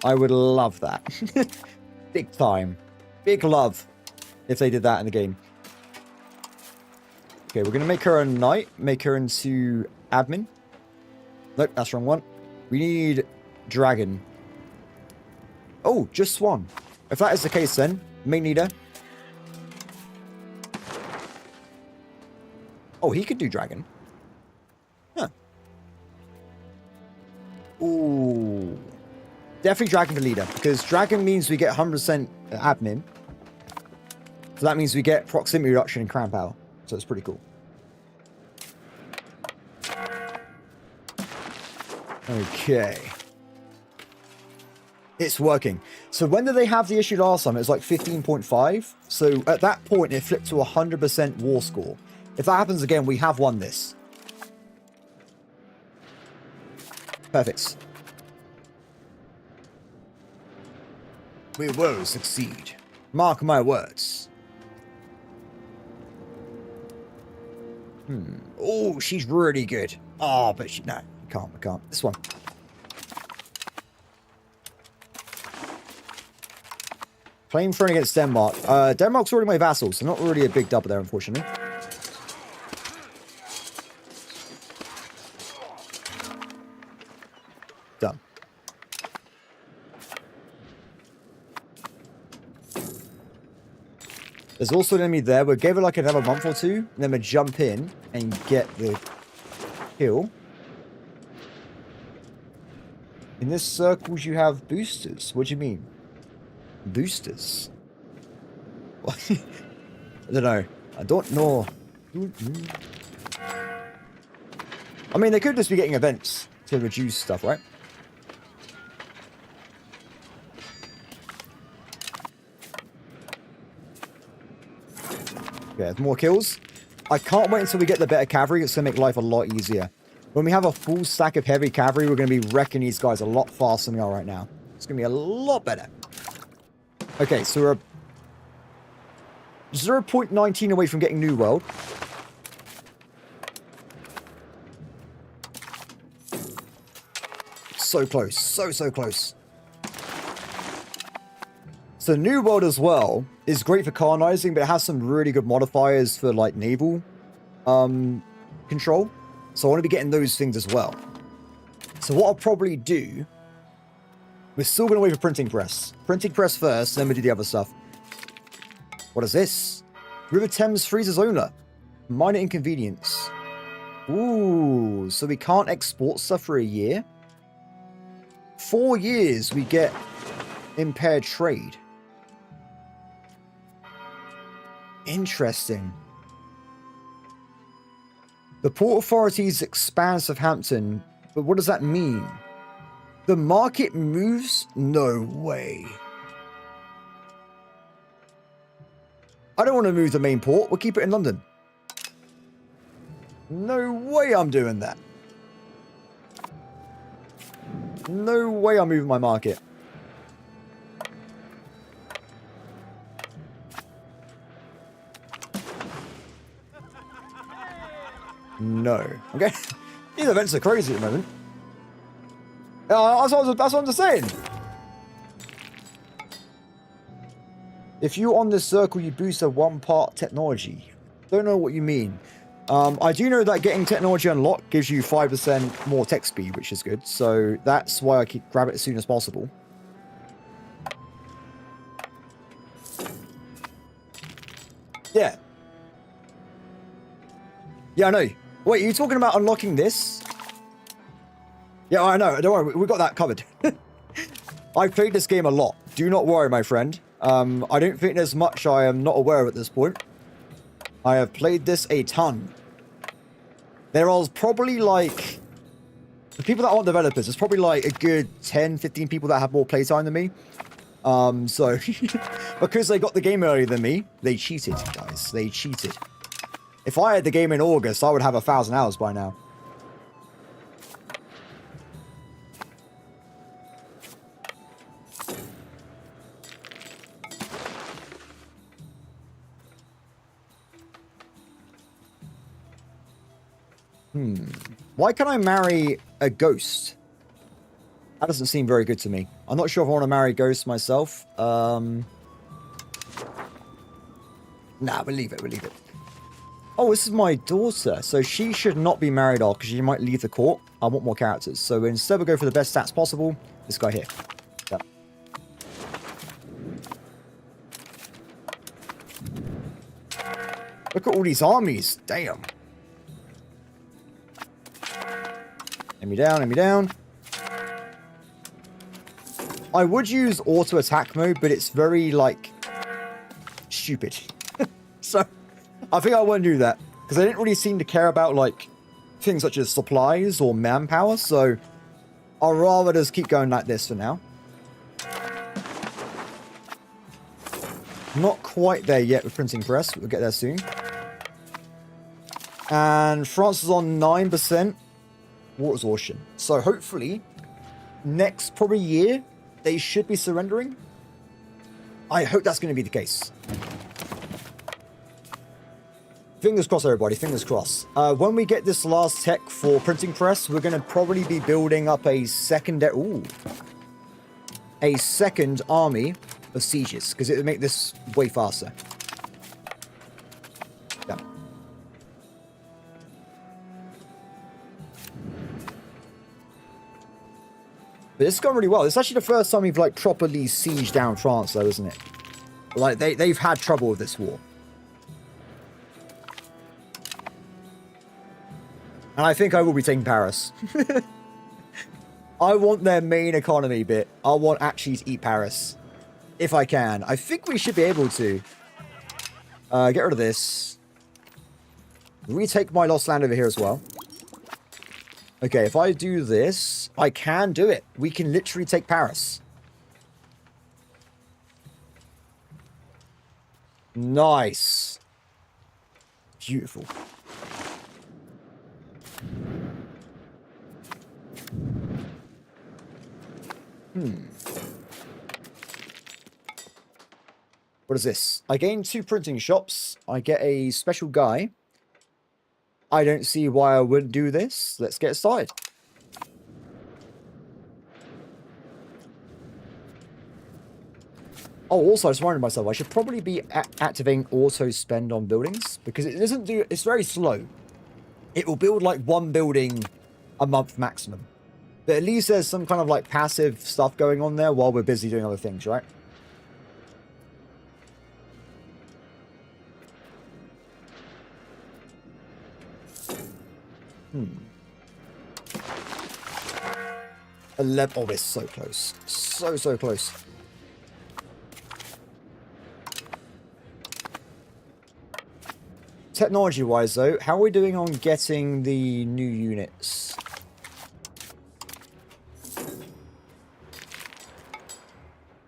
I would love that. Big time. Big love if they did that in the game. Okay, we're going to make her a knight. Make her into admin. Nope, that's the wrong one. We need dragon. Oh, just one. If that is the case then, main leader. Oh, he could do dragon. Huh. Ooh. Definitely dragon for leader. Because dragon means we get 100% admin. So that means we get proximity reduction and crown power. So it's pretty cool. Okay. It's working. So when did they have the issue last time? It was like 15.5. So at that point, it flipped to 100% war score. If that happens again, we have won this. Perfect. We will succeed. Mark my words. Oh, she's really good. Oh, but no, we can't. This one. Claim throne against Denmark. Denmark's already my vassal, so not really a big double there, unfortunately. Done. There's also an enemy there. We'll give it like another month or two, and then we'll jump in and get the kill. In this circles, you have boosters. What do you mean? Boosters? What? I don't know. I don't know. I mean, they could just be getting events to reduce stuff, right? Okay, more kills. I can't wait until we get the better cavalry. It's going to make life a lot easier. When we have a full stack of heavy cavalry, we're going to be wrecking these guys a lot faster than we are right now. It's going to be a lot better. Okay, so we're 0.19 away from getting New World. so close. So close. So New World as well is great for colonizing, but it has some really good modifiers for like naval control. So I want to be getting those things as well. So what I'll probably do, we're still going to wait for printing press. Printing press first, then we do the other stuff. What is this? River Thames freezes owner. Minor inconvenience. Ooh, so we can't export stuff for a year? 4 years we get impaired trade. Interesting. The Port Authorities expand Southampton, but what does that mean? The market moves? No way. I don't want to move the main port. We'll keep it in London. No way I'm doing that. No way I'm moving my market. No. Okay. These events are crazy at the moment. That's what I'm just saying. If you're on this circle, you boost a 1-part technology. Don't know what you mean. I do know that getting technology unlocked gives you 5% more tech speed, which is good. So that's why I keep grab it as soon as possible. Yeah. Yeah, I know. Wait, are you talking about unlocking this? Yeah, I know. Don't worry. We got that covered. I've played this game a lot. Do not worry, my friend. I don't think there's much I am not aware of at this point. I have played this a ton. There are probably like... The people that aren't developers, there's probably like a good 10, 15 people that have more playtime than me. So, because they got the game earlier than me, they cheated, guys. They cheated. If I had the game in August, I would have 1,000 hours by now. Why can't I marry a ghost? That doesn't seem very good to me. I'm not sure if I want to marry ghosts myself. Nah, we'll leave it. We'll leave it. Oh, this is my daughter. So she should not be married off because she might leave the court. I want more characters. So instead we'll go for the best stats possible. This guy here. Yep. Look at all these armies. Damn. Let me down, let me down. I would use auto attack mode, but it's very, like, stupid. So, I think I won't do that. Because I didn't really seem to care about, like, things such as supplies or manpower. So, I'll rather just keep going like this for now. Not quite there yet with printing press. We'll get there soon. And France is on 9%. Water exhaustion. So hopefully, next probably year, they should be surrendering. I hope that's going to be the case. Fingers crossed, everybody. Fingers crossed. When we get this last tech for printing press, we're going to probably be building up a second army of sieges because it would make this way faster. Yeah. But it's gone really well. It's actually the first time we've like properly sieged down France, though, isn't it? Like they've had trouble with this war. And I think I will be taking Paris. I want their main economy bit. I want actually to eat Paris. If I can. I think we should be able to. Get rid of this. Retake my lost land over here as well. Okay, if I do this, I can do it. We can literally take Paris. Nice. Beautiful. What is this? I gain 2 printing shops. I get a special guy. I don't see why I wouldn't do this. Let's get started. Oh, also, I just reminded myself, I should probably be activating auto spend on buildings, because it doesn't do, it's very slow. It will build like one building a month maximum. But at least there's some kind of like passive stuff going on there while we're busy doing other things, right? Hmm. 11. Oh, we're so close. So close. Technology-wise, though, how are we doing on getting the new units?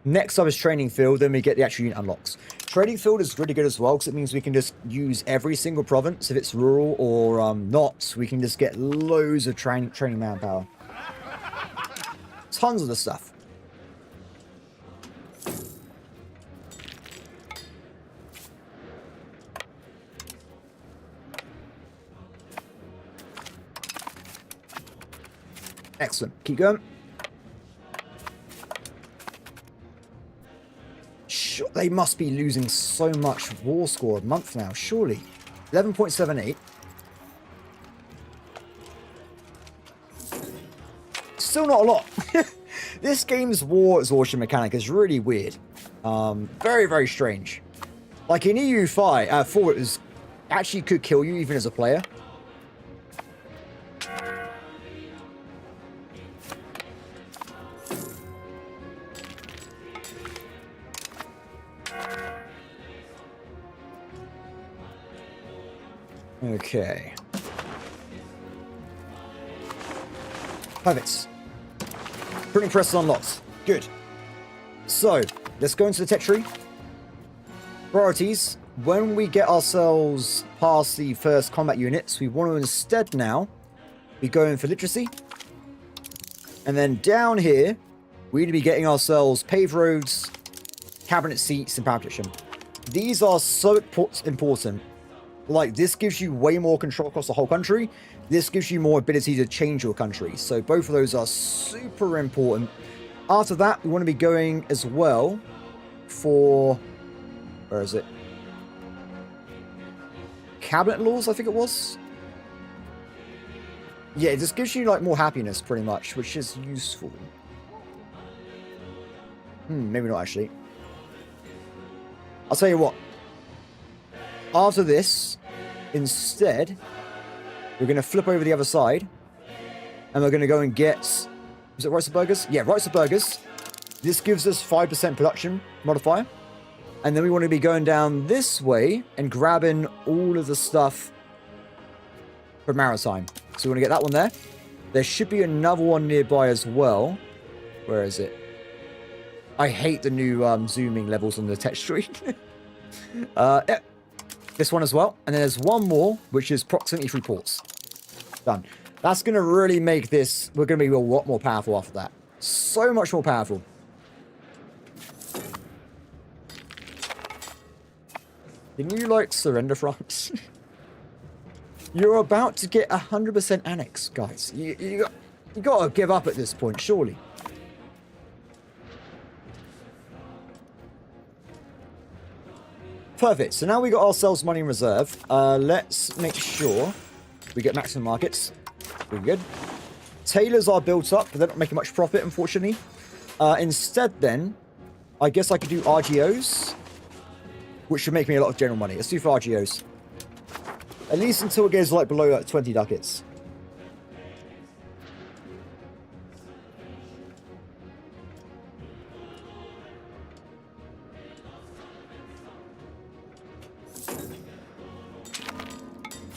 Next up is training field, then we get the actual unit unlocks. Training field is really good as well, because it means we can just use every single province. If it's rural or not, we can just get loads of training manpower. Tons of the stuff. Excellent. Keep going. Sure, they must be losing so much war score a month now, surely. 11.78. Still not a lot. This game's war exhaustion mechanic is really weird. Very, very strange. Like in EU4, it was actually could kill you even as a player. Okay. Perfect. Printing press is unlocked. Good. So, let's go into the tech tree. Priorities. When we get ourselves past the first combat units, we want to instead now be going for literacy. And then down here, we need to be getting ourselves paved roads, cabinet seats, and power protection. These are so important. Like, this gives you way more control across the whole country. This gives you more ability to change your country. So both of those are super important. After that, we want to be going as well for... Where is it? Cabinet laws, I think it was. Yeah, it just gives you, like, more happiness, pretty much, which is useful. Maybe not, actually. I'll tell you what. After this, instead, we're going to flip over the other side, and we're going to go and get... Is it rice and burgers? Yeah, rice and burgers. This gives us 5% production modifier. And then we want to be going down this way and grabbing all of the stuff for maritime. So we want to get that one there. There should be another one nearby as well. Where is it? I hate the new zooming levels on the tech tree. Yeah. This one as well. And then there's one more, which is proximity 3 ports. Done. That's going to really make this... We're going to be a lot more powerful after that. So much more powerful. Can you, like, surrender France? You're about to get 100% annex, guys. You got to give up at this point, surely. Perfect. So now we got ourselves money in reserve. Let's make sure we get maximum markets. Pretty good. Tailors are built up, but they're not making much profit, unfortunately. Instead, then, I guess I could do RGOs, which should make me a lot of general money. Let's do for RGOs. At least until it goes like below like 20 ducats.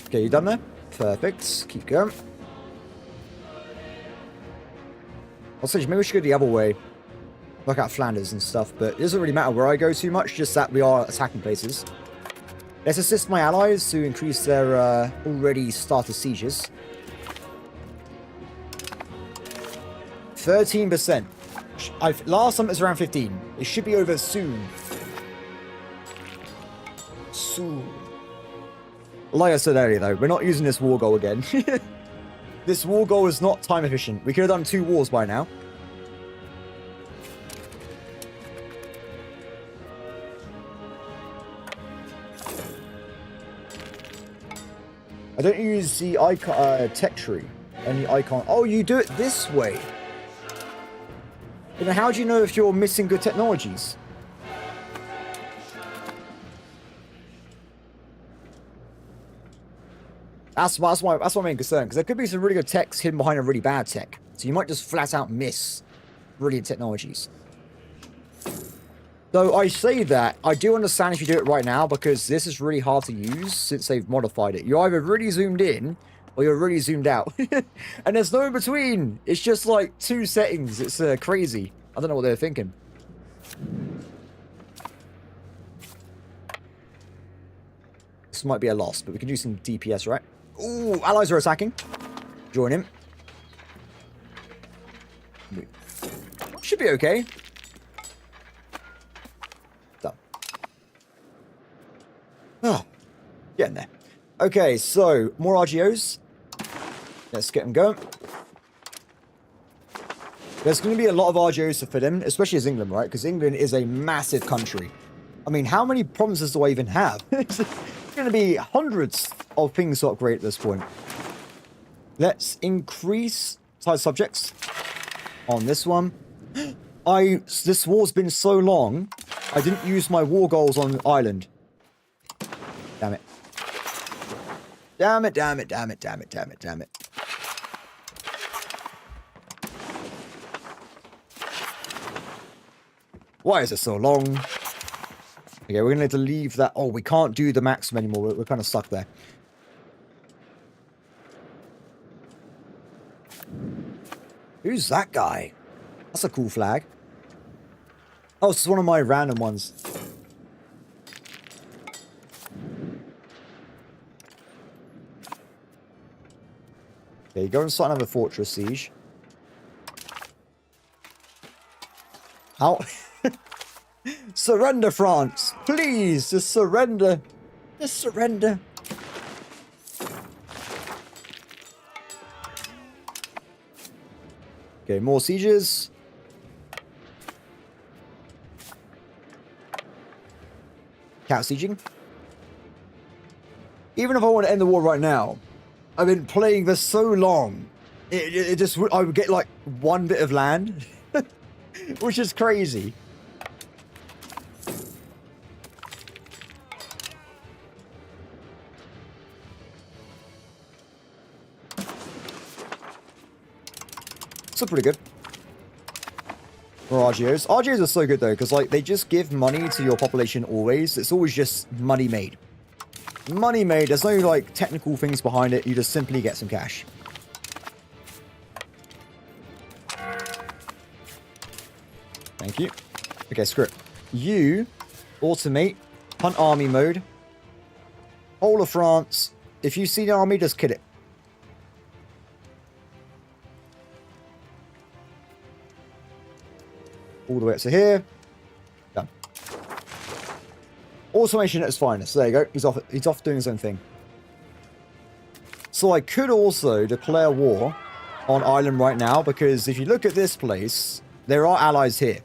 Okay, you done there? Perfect. Keep going. Also, maybe we should go the other way. Look at Flanders and stuff, but it doesn't really matter where I go too much, just that we are attacking places. Let's assist my allies to increase their already started sieges. 13%. Last time it was around 15. It should be over soon. Soon. Like I said earlier, though, we're not using this war goal again. This war goal is not time efficient. We could have done 2 wars by now. I don't use the icon, tech tree. Any icon. Oh, you do it this way. Then how do you know if you're missing good technologies? That's my main concern, because there could be some really good techs hidden behind a really bad tech. So you might just flat out miss brilliant technologies. Though I say that, I do understand if you do it right now, because this is really hard to use since they've modified it. You're either really zoomed in, or you're really zoomed out. And there's no in between. It's just like 2 settings. It's crazy. I don't know what they're thinking. This might be a loss, but we can do some DPS, right? Ooh, allies are attacking. Join him. Should be okay. Done. Oh, getting there. Okay, so more RGOs. Let's get them going. There's going to be a lot of RGOs to fit in, especially as England, right? Because England is a massive country. I mean, how many provinces do I even have? It's going to be hundreds of things to upgrade at this point. Let's increase size subjects on this one. This war's been so long, I didn't use my war goals on Ireland. Damn it. Damn it, damn it, damn it, damn it, damn it, damn it. Why is it so long? Okay, we're going to have to leave that. Oh, we can't do the maximum anymore. We're kind of stuck there. Who's that guy? That's a cool flag. Oh, it's one of my random ones. Okay, go and start another fortress siege. How? Surrender, France! Please, just surrender. Just surrender. Okay, more sieges. Cat sieging. Even if I want to end the war right now, I've been playing this so long. It just, I would get like 1 bit of land, which is crazy. So pretty good. More RGOs. RGOs are so good though, because like they just give money to your population always. It's always just money made. Money made. There's no like technical things behind it. You just simply get some cash. Thank you. Okay, screw it. You automate, hunt army mode. Whole of France. If you see the army, just kill it. All the way up to here. Done. Automation at its finest. There you go. He's off doing his own thing. So I could also declare war on Ireland right now, because if you look at this place, there are allies here.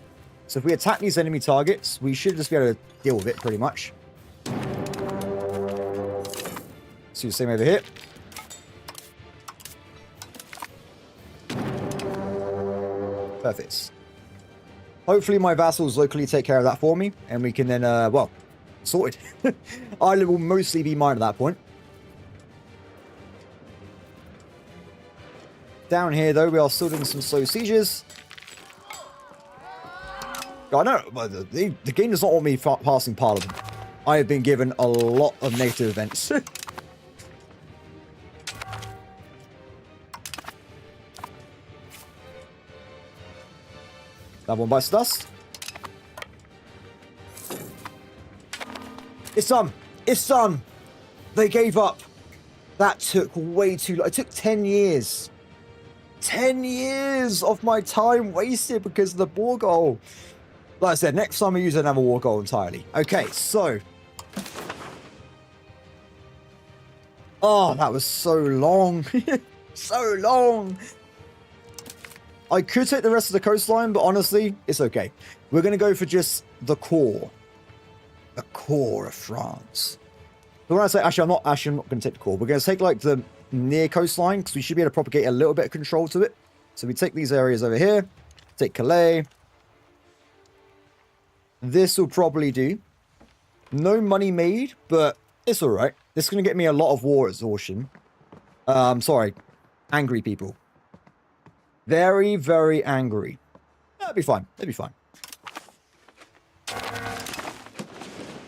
So if we attack these enemy targets, we should just be able to deal with it pretty much. See the same over here. Perfect. Hopefully my vassals locally take care of that for me, and we can then, well, sorted. Ireland will mostly be mine at that point. Down here, though, we are still doing some slow sieges. I know, but the game does not want me passing Parliament. I have been given a lot of negative events. That one bites dust. It's done. It's done. They gave up. That took way too long. It took 10 years. 10 years of my time wasted because of the war goal. Like I said, next time I use another war goal entirely. Okay, so. Oh, that was so long. So long. I could take the rest of the coastline, but honestly, it's okay. We're going to go for just the core. The core of France. But when I say, actually, I'm not going to take the core. We're going to take, like, the near coastline, because we should be able to propagate a little bit of control to it. So we take these areas over here. Take Calais. This will probably do. No money made, but it's alright. This is going to get me a lot of war exhaustion. Sorry. Angry people. Very, very angry. That'll be fine. That'll be fine.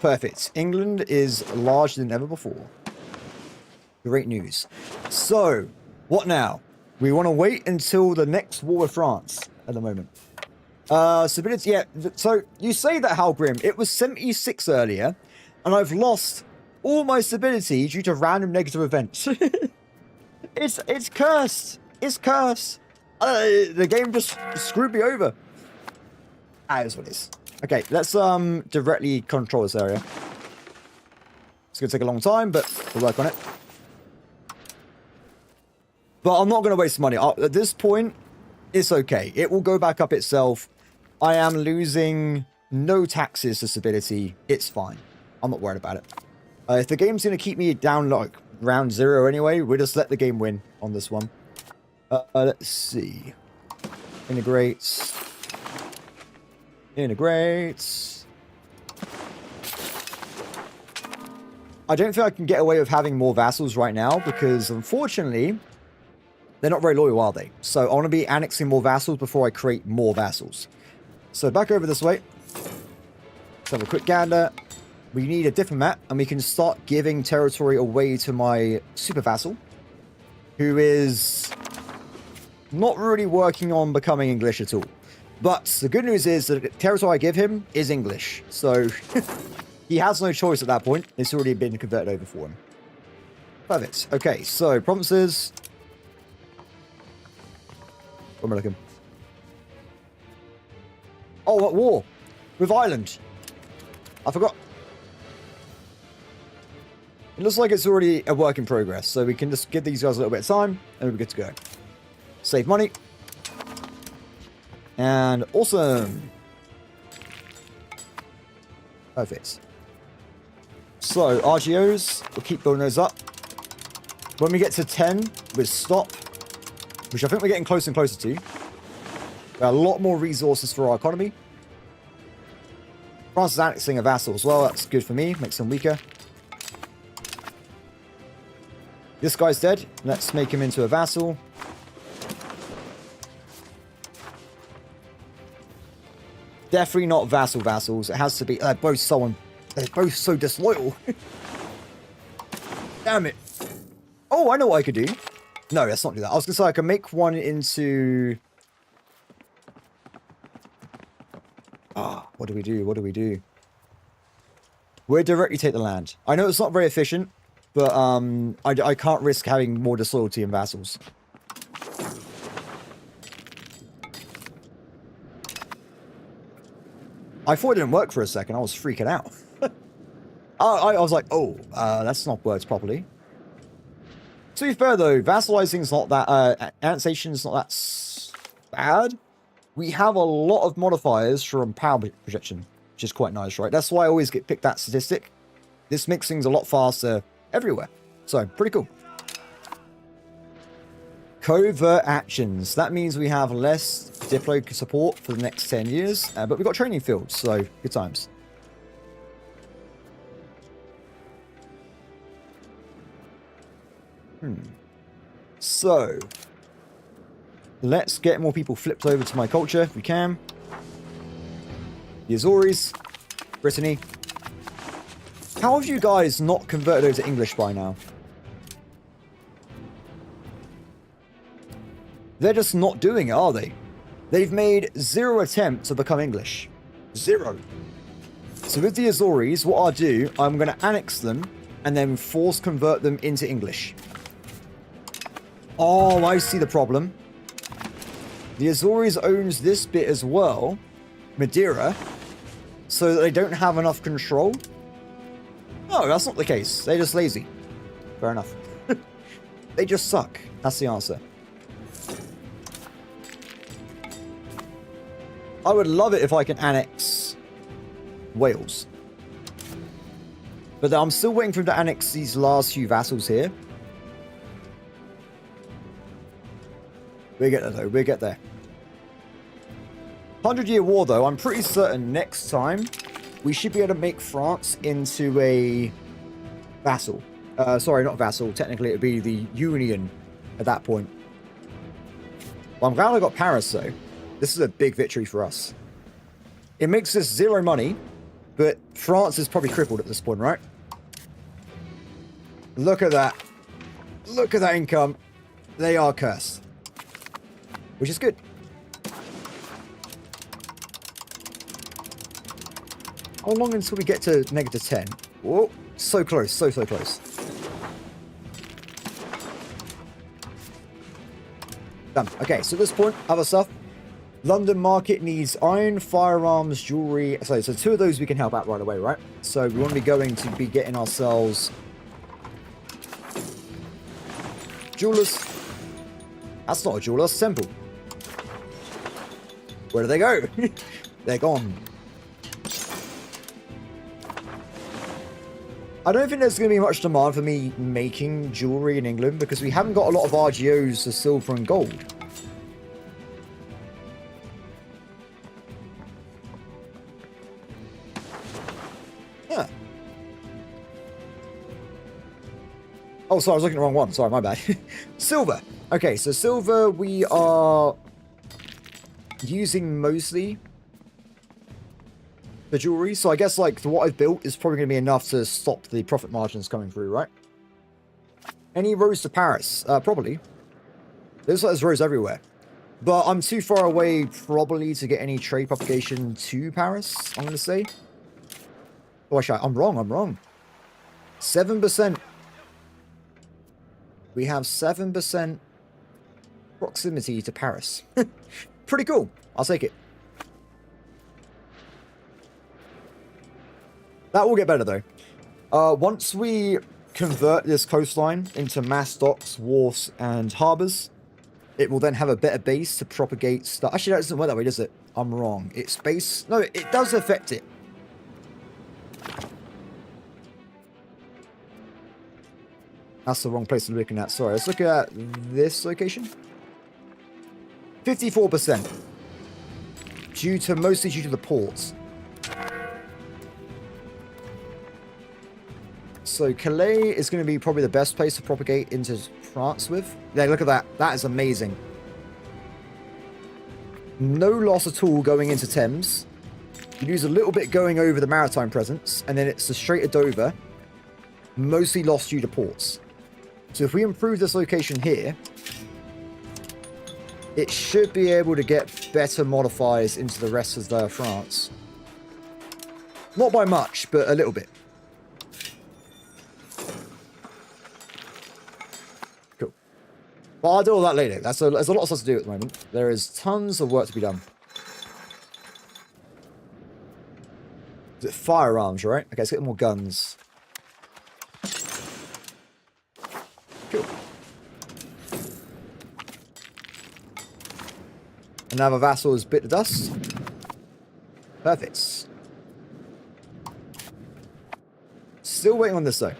Perfect. England is larger than ever before. Great news. So, what now? We want to wait until the next war with France at the moment. Stability, yeah. So, you say that, Halgrim. It was 76 earlier, and I've lost all my stability due to random negative events. It's cursed. It's cursed. The game just screwed me over. That is what it is. Okay, let's directly control this area. It's going to take a long time, but we'll work on it. But I'm not going to waste money. At this point, it's okay. It will go back up itself. I am losing no taxes to stability. It's fine. I'm not worried about it. If the game's going to keep me down like round 0 anyway, we'll just let the game win on this one. Let's see. Integrates. Integrates. I don't think I can get away with having more vassals right now because, unfortunately, they're not very loyal, are they? So I want to be annexing more vassals before I create more vassals. So back over this way. Let's have a quick gander. We need a diplomat, and we can start giving territory away to my super vassal, who is not really working on becoming English at all. But the good news is that the territory I give him is English. So he has no choice at that point. It's already been converted over for him. Perfect. Okay, so provinces. Where am I looking? Oh, at war with Ireland. I forgot. It looks like it's already a work in progress, so we can just give these guys a little bit of time, and we're good to go. Save money. And awesome. Perfect. So, RGOs, we'll keep building those up. When we get to 10, we'll stop, which I think we're getting closer and closer to. We have a lot more resources for our economy. France is annexing a vassal as well. That's good for me. Makes them weaker. This guy's dead. Let's make him into a vassal. Definitely not vassals. It has to be. They're both so disloyal. Damn it. Oh, I know what I could do. No, let's not do that. I was gonna say I can make one into. What do we do? What do we do? We'll directly take the land. I know it's not very efficient, but I can't risk having more disloyalty in vassals. I thought it didn't work for a second. I was freaking out. I was like, oh, that's not worked properly. To be fair, though, vassalizing is not that... annexation is not that bad. We have a lot of modifiers from power projection, which is quite nice, right? That's why I always pick that statistic. This makes things a lot faster everywhere. So, pretty cool. Covert actions. That means we have less Diplo support for the next 10 years, but we've got training fields, so good times. So, let's get more people flipped over to my culture if we can. The Azores, Brittany. How have you guys not converted over to English by now? They're just not doing it, are they? They've made 0 attempt to become English. 0. So with the Azores, what I'll do, I'm going to annex them and then force convert them into English. Oh, I see the problem. The Azores owns this bit as well, Madeira, so that they don't have enough control. No, that's not the case. They're just lazy. Fair enough. They just suck. That's the answer. I would love it if I can annex Wales. But I'm still waiting for him to annex these last few vassals here. We'll get there, though. We'll get there. 100-year war, though. I'm pretty certain next time we should be able to make France into a vassal. Sorry, not vassal. Technically, it would be the Union at that point. Well, I'm glad I got Paris, though. This is a big victory for us. It makes us 0 money, but France is probably crippled at this point, right? Look at that. Look at that income. They are cursed. Which is good. How long until we get to -10? Whoa, so close, so close. Done. Okay, so at this point, other stuff. London market needs iron, firearms, jewelry. So 2 of those we can help out right away, right? So we want to be going to be getting ourselves jewelers. That's not a jeweler, that's a temple. Where do they go? They're gone. I don't think there's going to be much demand for me making jewelry in England because we haven't got a lot of RGOs for silver and gold. Yeah. Oh, sorry, I was looking at the wrong one. Sorry, my bad. Silver. Okay, so silver we are using mostly the jewelry. So I guess like what I've built is probably going to be enough to stop the profit margins coming through, right? Any roads to Paris? Probably. Looks like there's roads everywhere. But I'm too far away probably to get any trade propagation to Paris, I'm going to say. Oh, actually, I'm wrong. 7%. We have 7% proximity to Paris. Pretty cool. I'll take it. That will get better, though. Once we convert this coastline into mass docks, wharfs, and harbours, it will then have a better base to propagate stuff. Actually, that doesn't work that way, does it? I'm wrong. It's base... No, it does affect it. That's the wrong place to be looking at. Sorry, let's look at this location. 54%. Mostly due to the ports. So Calais is going to be probably the best place to propagate into France with. Yeah, look at that. That is amazing. No loss at all going into Thames. You lose a little bit going over the maritime presence, and then it's the Strait of Dover. Mostly lost due to ports. So if we improve this location here, it should be able to get better modifiers into the rest of France. Not by much, but a little bit. Cool. But I'll do all that later. There's a lot of stuff to do at the moment. There is tons of work to be done. Is it firearms, right? Okay, let's get more guns. Cool. Another vassal has bit the dust. Perfect. Still waiting on this though.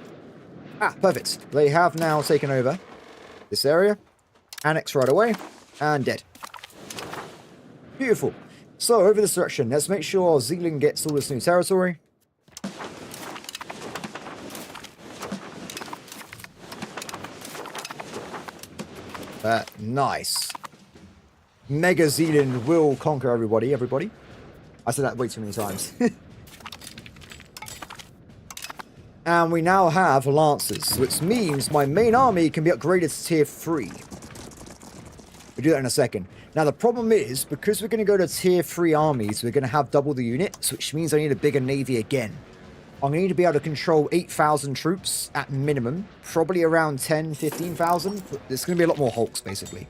Ah, perfect. They have now taken over this area. Annex right away. And dead. Beautiful. So, over this direction, let's make sure Zealand gets all this new territory. Nice. Mega Zealand will conquer everybody. I said that way too many times. And we now have Lancers, which means my main army can be upgraded to tier 3. We'll do that in a second. Now, the problem is, because we're going to go to tier 3 armies, we're going to have double the units, which means I need a bigger navy again. I'm going to need to be able to control 8,000 troops at minimum, probably around 10, 15,000. There's going to be a lot more hulks, basically.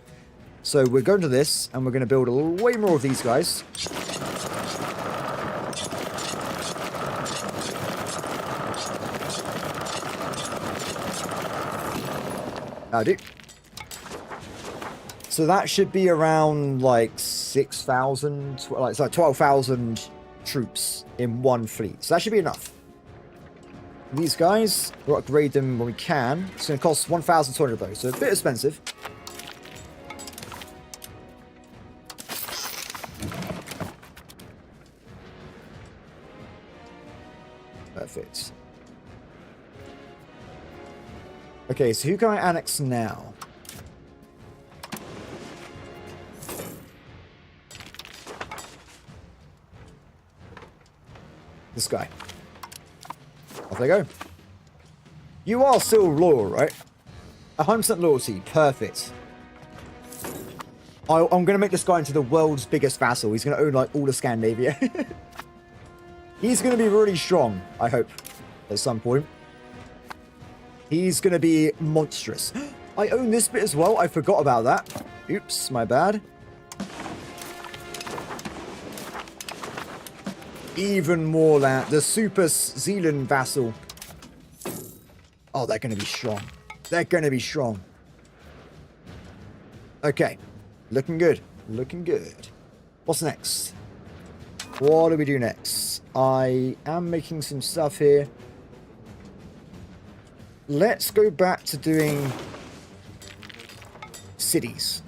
So we're going to this, and we're going to build way more of these guys. Howdy. So that should be around like 6,000, like 12,000 troops in one fleet. So that should be enough. These guys, we'll upgrade them when we can. It's going to cost 1,200 though, so a bit expensive. Perfect. Okay, so who can I annex now? This guy. Off they go. You are still loyal, right? 100% loyalty. Perfect. I'm going to make this guy into the world's biggest vassal. He's going to own, like, all of Scandinavia. He's going to be really strong, I hope, at some point. He's going to be monstrous. I own this bit as well. I forgot about that. Oops, my bad. Even more land. The Super Zealand vassal. Oh, they're going to be strong. They're going to be strong. Okay. Looking good. Looking good. What's next? What do we do next? I am making some stuff here. Let's go back to doing cities.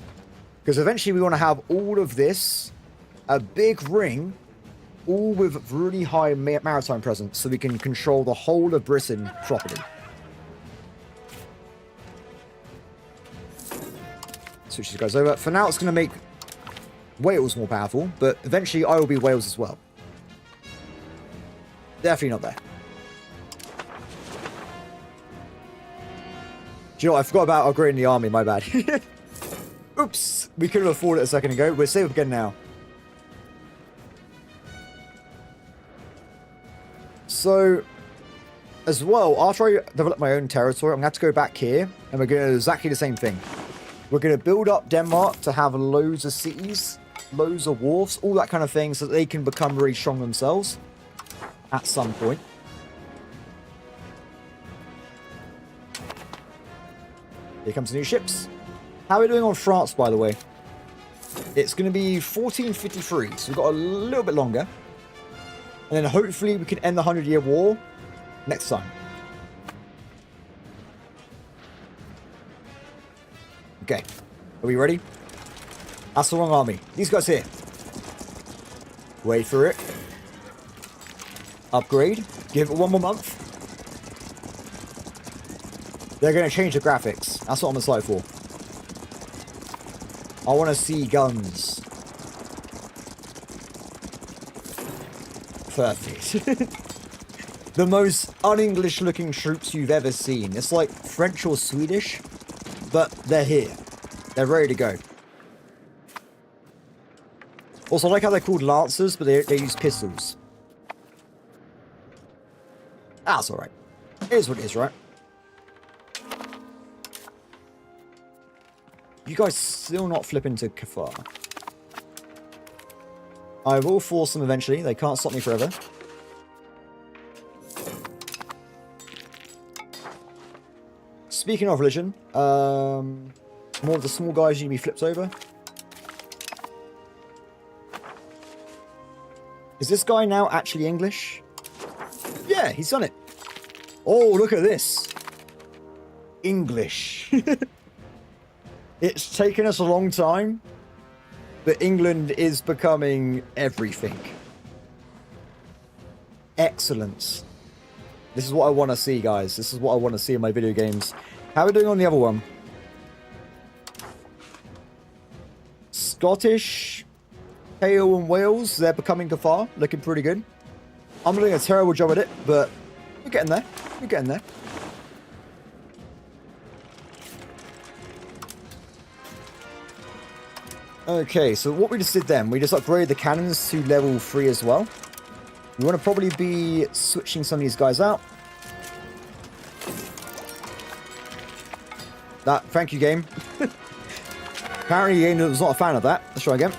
Because eventually we want to have all of this. A big ring. All with really high maritime presence. So we can control the whole of Britain properly. Switch these guys over. For now, it's going to make Wales more powerful, but eventually I will be Wales as well. Definitely not there. Do you know what? I forgot about upgrading the army, my bad. Oops! We couldn't afford it a second ago. We're safe again now. So, as well, after I develop my own territory, I'm going to have to go back here, and we're going to do exactly the same thing. We're going to build up Denmark to have loads of cities, loads of wharfs, all that kind of thing, so that they can become really strong themselves at some point. Here comes the new ships. How are we doing on France, by the way? It's going to be 1453, so we've got a little bit longer. And then hopefully we can end the 100-Year War next time. Okay. Are we ready? That's the wrong army. These guys here. Wait for it. Upgrade. Give it one more month. They're going to change the graphics. That's what I'm excited for. I want to see guns. Perfect. The most un-English looking troops you've ever seen. It's like French or Swedish, but they're here. They're ready to go. Also, I like how they're called Lancers, but they use pistols. That's alright. It is what it is, right? You guys still not flip into Kafar. I will force them eventually. They can't stop me forever. Speaking of religion, more of the small guys need to be flipped over. Is this guy now actually English? Yeah, he's done it. Oh, look at this. English. It's taken us a long time, but England is becoming everything. Excellence. This is what I want to see, guys. This is what I want to see in my video games. How are we doing on the other one? Scottish, Hale and Wales, they're becoming Kafar. Looking pretty good. I'm doing a terrible job at it, but we're getting there. We're getting there. Okay, so what we just did then, we just upgraded the cannons to level 3 as well. We want to probably be switching some of these guys out. Thank you, game. Apparently, the game was not a fan of that. Let's try again.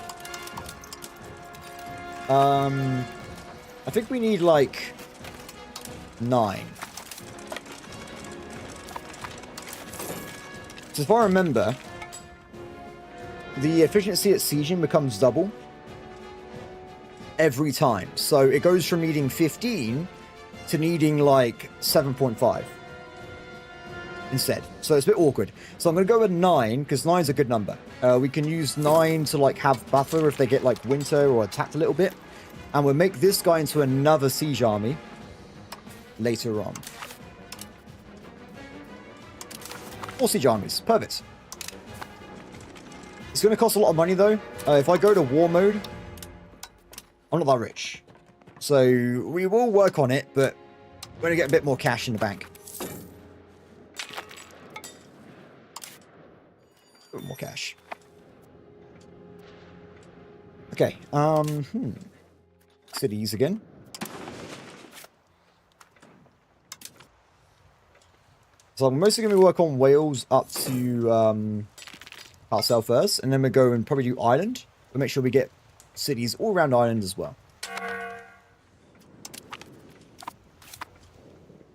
I think we need like 9. So if I remember, the efficiency at sieging becomes double every time. So it goes from needing 15 to needing like 7.5 instead. So it's a bit awkward. So I'm going to go with 9 because 9 is a good number. We can use 9 to like have buffer if they get like winter or attacked a little bit. And we'll make this guy into another siege army later on. 4 siege armies. Perfect. It's going to cost a lot of money though. If I go to war mode, I'm not that rich. So we will work on it, but we're going to get a bit more cash in the bank. A bit more cash. Okay. Cities again. So I'm mostly going to work on Wales up to our south first, and then we'll go and probably do Ireland. We'll make sure we get cities all around Ireland as well.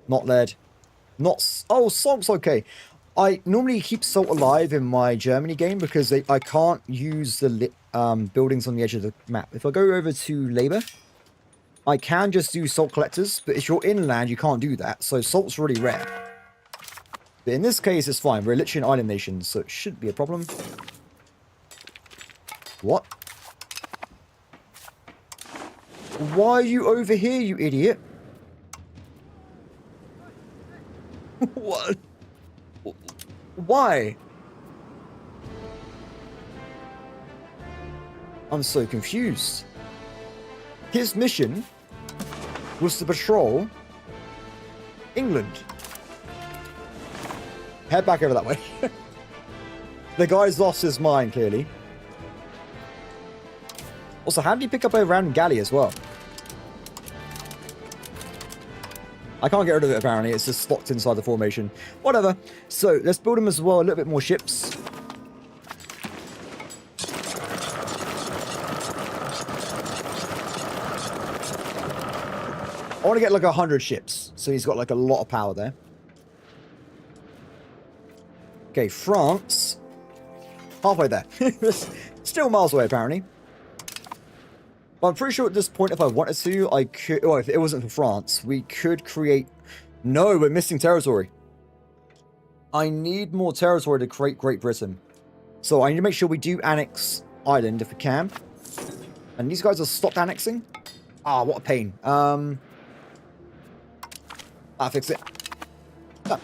Not lead. Not... Oh, salt's okay. I normally keep salt alive in my Germany game because I can't use the buildings on the edge of the map. If I go over to Labour, I can just do salt collectors, but if you're inland, you can't do that. So salt's really rare. But in this case, it's fine. We're literally an island nation, so it shouldn't be a problem. What? Why are you over here, you idiot? What? Why? I'm so confused. His mission was to patrol England. Head back over that way. The guy's lost his mind, clearly. Also, how did he pick up a random galley as well? I can't get rid of it, apparently. It's just locked inside the formation. Whatever. So, let's build him as well. A little bit more ships. I want to get like 100 ships. So he's got like a lot of power there. Okay, France. Halfway there. Still miles away, apparently. But I'm pretty sure at this point, if I wanted to, I could... Oh, if it wasn't for France, we could create... No, we're missing territory. I need more territory to create Great Britain. So I need to make sure we do annex Ireland if we can. And these guys have stopped annexing. Ah, what a pain. I'll fix it. Ah.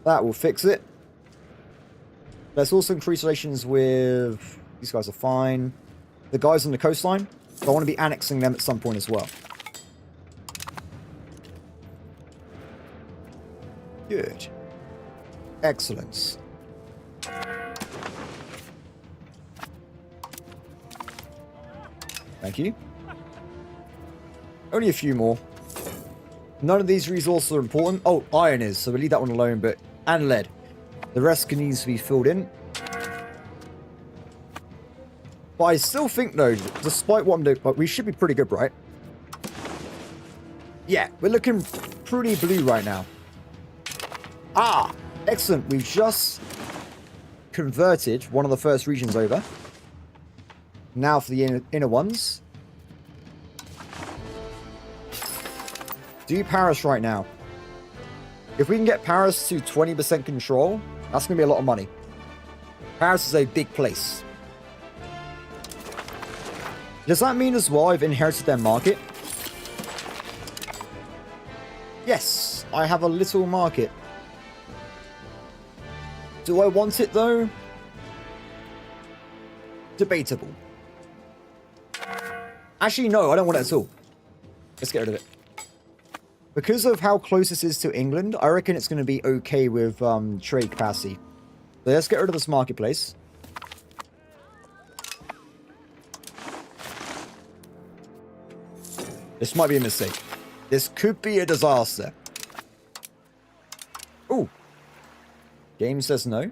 That will fix it. Let's also increase relations with... These guys are fine. The guys on the coastline. So I want to be annexing them at some point as well. Good. Excellent. Thank you. Only a few more. None of these resources are important. Oh, iron is, so we'll leave that one alone, but... And lead. The rest can needs to be filled in. But I still think, though, despite what I'm doing, we should be pretty good, right? Yeah, we're looking pretty blue right now. Ah, excellent. We've just converted one of the first regions over. Now for the inner ones. Do Paris right now. If we can get Paris to 20% control, that's going to be a lot of money. Paris is a big place. Does that mean as well I've inherited their market? Yes, I have a little market. Do I want it though? Debatable. Actually, no, I don't want it at all. Let's get rid of it. Because of how close this is to England, I reckon it's going to be okay with trade capacity. So let's get rid of this marketplace. This might be a mistake. This could be a disaster. Ooh. Game says no.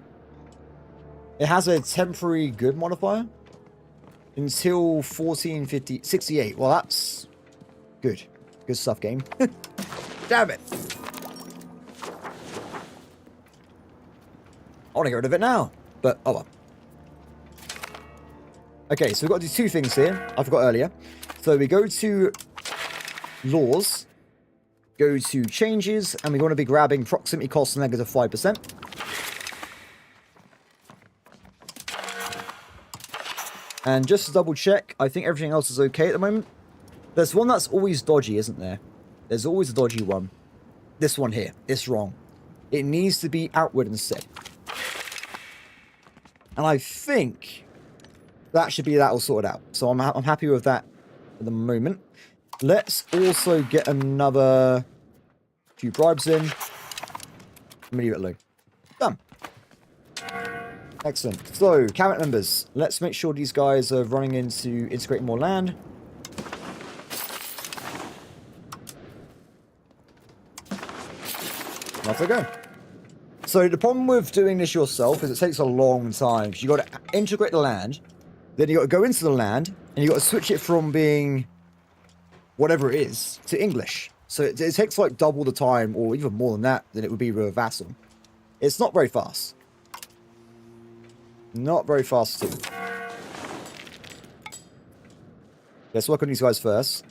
It has a temporary good modifier. Until 1468. Well, that's good. Good stuff, game. Damn it. I want to get rid of it now. But, oh well. Okay, so we've got to do two things here. I forgot earlier. So we go to laws. Go to changes, and we're going to be grabbing proximity cost negative 5%. And just to double check, I think everything else is okay at the moment. There's one that's always dodgy, isn't there? There's always a dodgy one. This one here. It's wrong. It needs to be outward instead. And I think that should be that all sorted out. So I'm happy with that at the moment. Let's also get another few bribes in. I'm gonna leave it alone. Done. Excellent. So, cabinet members. Let's make sure these guys are running into integrating more land. Off they go. So the problem with doing this yourself is it takes a long time. You got to integrate the land, then you got to go into the land, and you got to switch it from being whatever it is to English. So it takes like double the time, or even more than that, than it would be with a vassal. It's not very fast. Not very fast at all. Let's work on these guys first.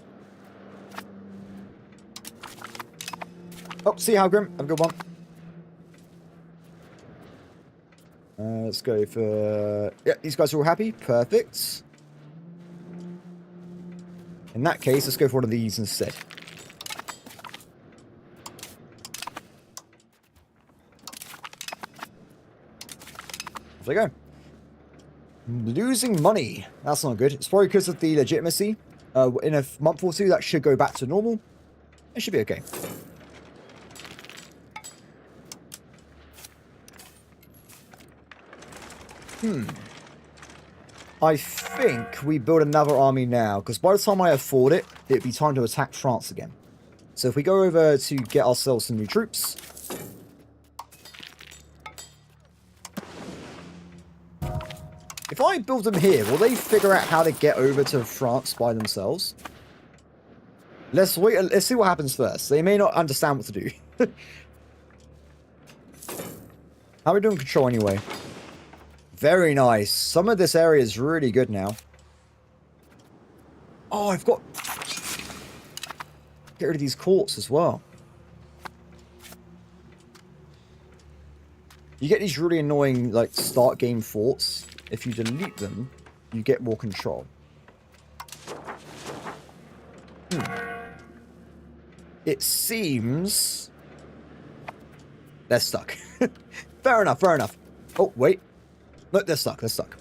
Oh, see how grim? Have a good one. Let's go for... Yeah, these guys are all happy. Perfect. In that case, let's go for one of these instead. Off they go. Losing money. That's not good. It's probably because of the legitimacy. In a month or two, that should go back to normal. It should be okay. I think we build another army now, because by the time I afford it, it'd be time to attack France again. So if we go over to get ourselves some new troops. If I build them here, will they figure out how to get over to France by themselves? Let's wait. Let's see what happens first. They may not understand what to do. How are we doing control anyway? Very nice. Some of this area is really good now. Oh, I've got... Get rid of these courts as well. You get these really annoying, like, start game forts. If you delete them, you get more control. It seems... They're stuck. Fair enough, fair enough. Oh, wait. Look, they're stuck, they're stuck.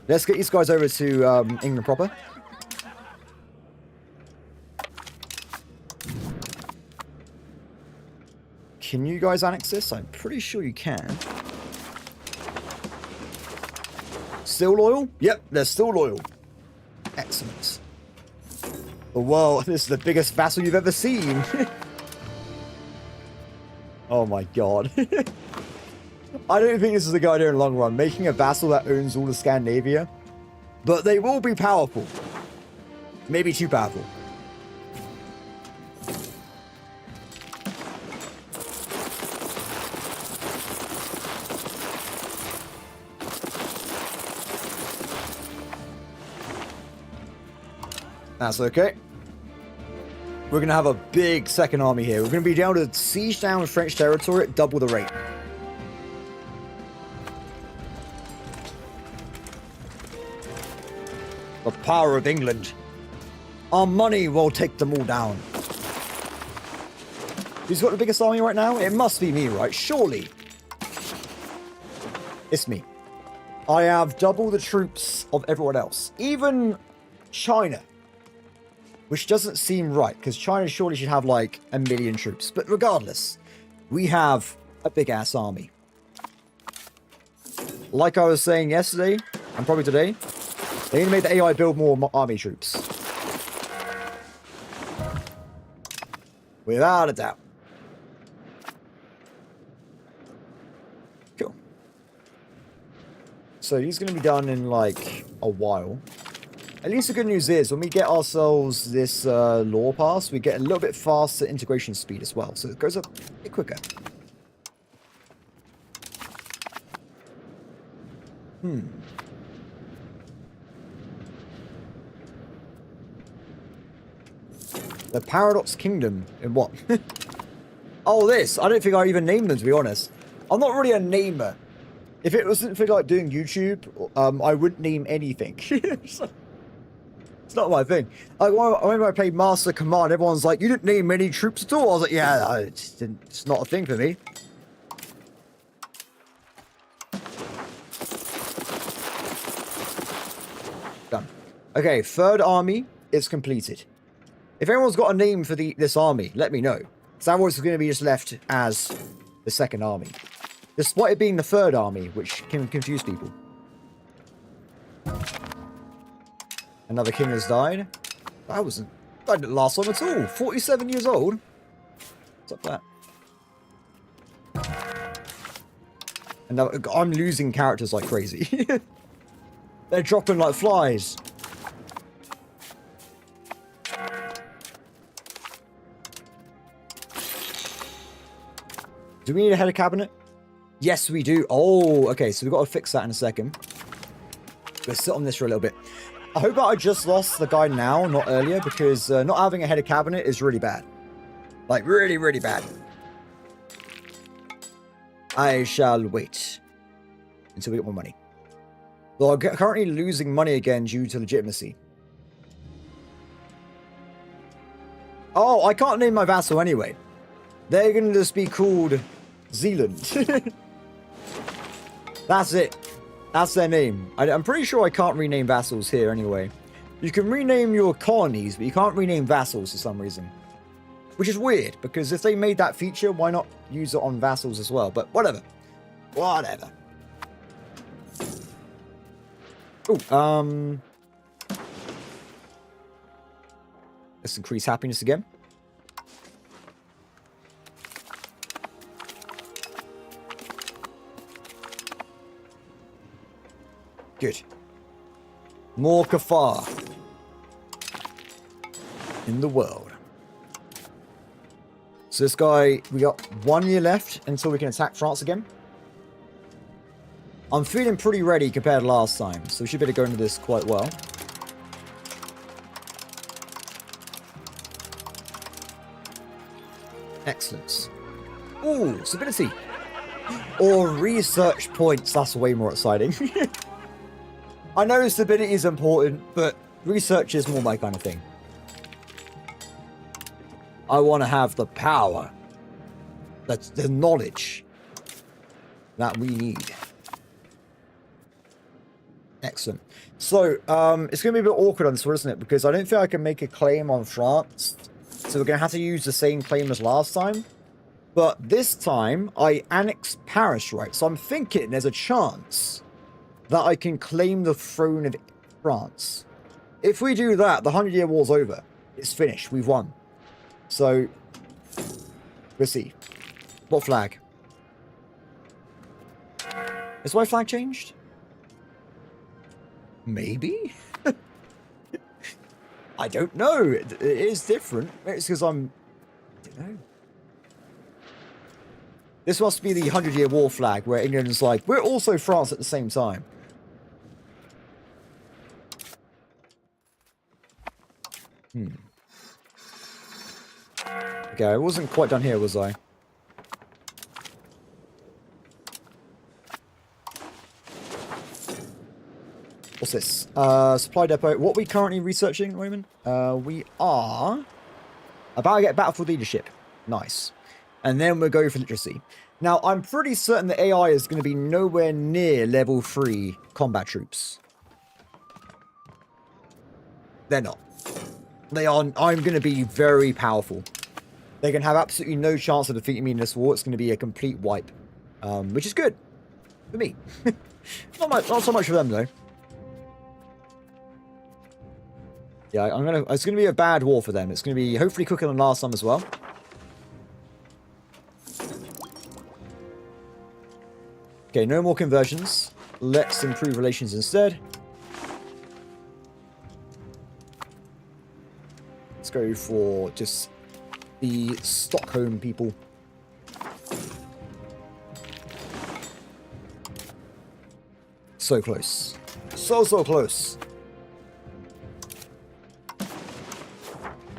Let's get these guys over to England proper. Can you guys annex this? I'm pretty sure you can. Still loyal? Yep, they're still loyal. Excellent. Oh, whoa, this is the biggest vassal you've ever seen. Oh my god. I don't think this is a good idea in the long run, making a vassal that owns all of Scandinavia. But they will be powerful. Maybe too powerful. That's okay. We're going to have a big second army here. We're going to be able to siege down French territory at double the rate. The power of England. Our money will take them all down. Who's got the biggest army right now? It must be me, right? Surely. It's me. I have double the troops of everyone else. Even China. Which doesn't seem right, because China surely should have like 1 million troops. But regardless, we have a big-ass army. Like I was saying yesterday, and probably today, they need to make the AI build more army troops. Without a doubt. Cool. So he's going to be done in like a while. At least the good news is, when we get ourselves this law pass, we get a little bit faster integration speed as well. So it goes up a bit quicker. The Paradox Kingdom. In what? Oh, this. I don't think I even named them, to be honest. I'm not really a namer. If it wasn't for like doing YouTube, I wouldn't name anything. It's not my thing. Like, when I played Master Command, everyone's like, you didn't name any troops at all. I was like, yeah, it's not a thing for me. Done. Okay, third army is completed. If anyone's got a name for this army, let me know. That was going to be just left as the second army. Despite it being the third army, which can confuse people. Another king has died. That didn't last long at all. 47 years old. What's up with that? And now, I'm losing characters like crazy. They're dropping like flies. Do we need a head of cabinet? Yes, we do. Oh, okay. So we've got to fix that in a second. Let's sit on this for a little bit. I hope that I just lost the guy now, not earlier, because not having a head of cabinet is really bad. Like, really, really bad. I shall wait until we get more money. Though I'm currently losing money again due to legitimacy. Oh, I can't name my vassal anyway. They're going to just be called Zealand. That's it. That's their name. I'm pretty sure I can't rename vassals here anyway. You can rename your colonies, but you can't rename vassals for some reason. Which is weird, because if they made that feature, why not use it on vassals as well? But whatever. Whatever. Oh, let's increase happiness again. Good. More kafar in the world. So this guy, we got 1 year left until we can attack France again. I'm feeling pretty ready compared to last time, so we should be able to go into this quite well. Excellent. Ooh, stability. Or research points, that's way more exciting. I know stability is important, but research is more my kind of thing. I want to have the power. That's the knowledge that we need. Excellent. So, it's going to be a bit awkward on this one, isn't it? Because I don't think I can make a claim on France. So we're going to have to use the same claim as last time. But this time, I annex Paris, right? So I'm thinking there's a chance that I can claim the throne of France. If we do that, the 100-Year War's over. It's finished. We've won. So, we'll see. What flag? Is my flag changed? Maybe? I don't know. It is different. It's because I don't know. This must be the 100-Year War flag, where England's like, we're also France at the same time. Okay, I wasn't quite done here, was I? What's this? Supply depot. What are we currently researching at the moment? We are about to get battlefield leadership. Nice. And then we'll go for literacy. Now, I'm pretty certain the AI is going to be nowhere near level 3 combat troops. They're not. They are. I'm going to be very powerful. They can have absolutely no chance of defeating me in this war. It's going to be a complete wipe. Which is good. For me. Not so much for them, though. Yeah, it's going to be a bad war for them. It's going to be hopefully quicker than last time as well. Okay, no more conversions. Let's improve relations instead. Let's go for just the Stockholm people. So close. So close.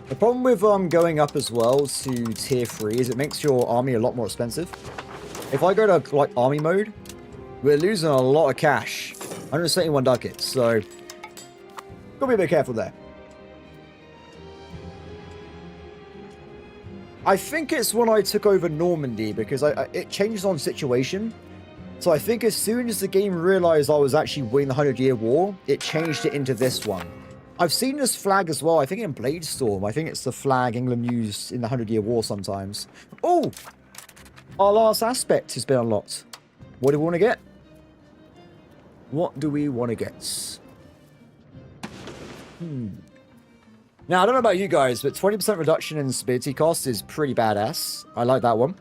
The problem with going up as well to tier 3 is it makes your army a lot more expensive. If I go to like army mode, we're losing a lot of cash. 171 ducats, so gotta be a bit careful there. I think it's when I took over Normandy because it changes on situation. So I think as soon as the game realized I was actually winning the 100-Year War, it changed it into this one. I've seen this flag as well. I think in Bladestorm. I think it's the flag England used in the 100-Year War sometimes. Oh! Our last aspect has been unlocked. What do we want to get? What do we want to get? Now, I don't know about you guys, but 20% reduction in stability cost is pretty badass. I like that one.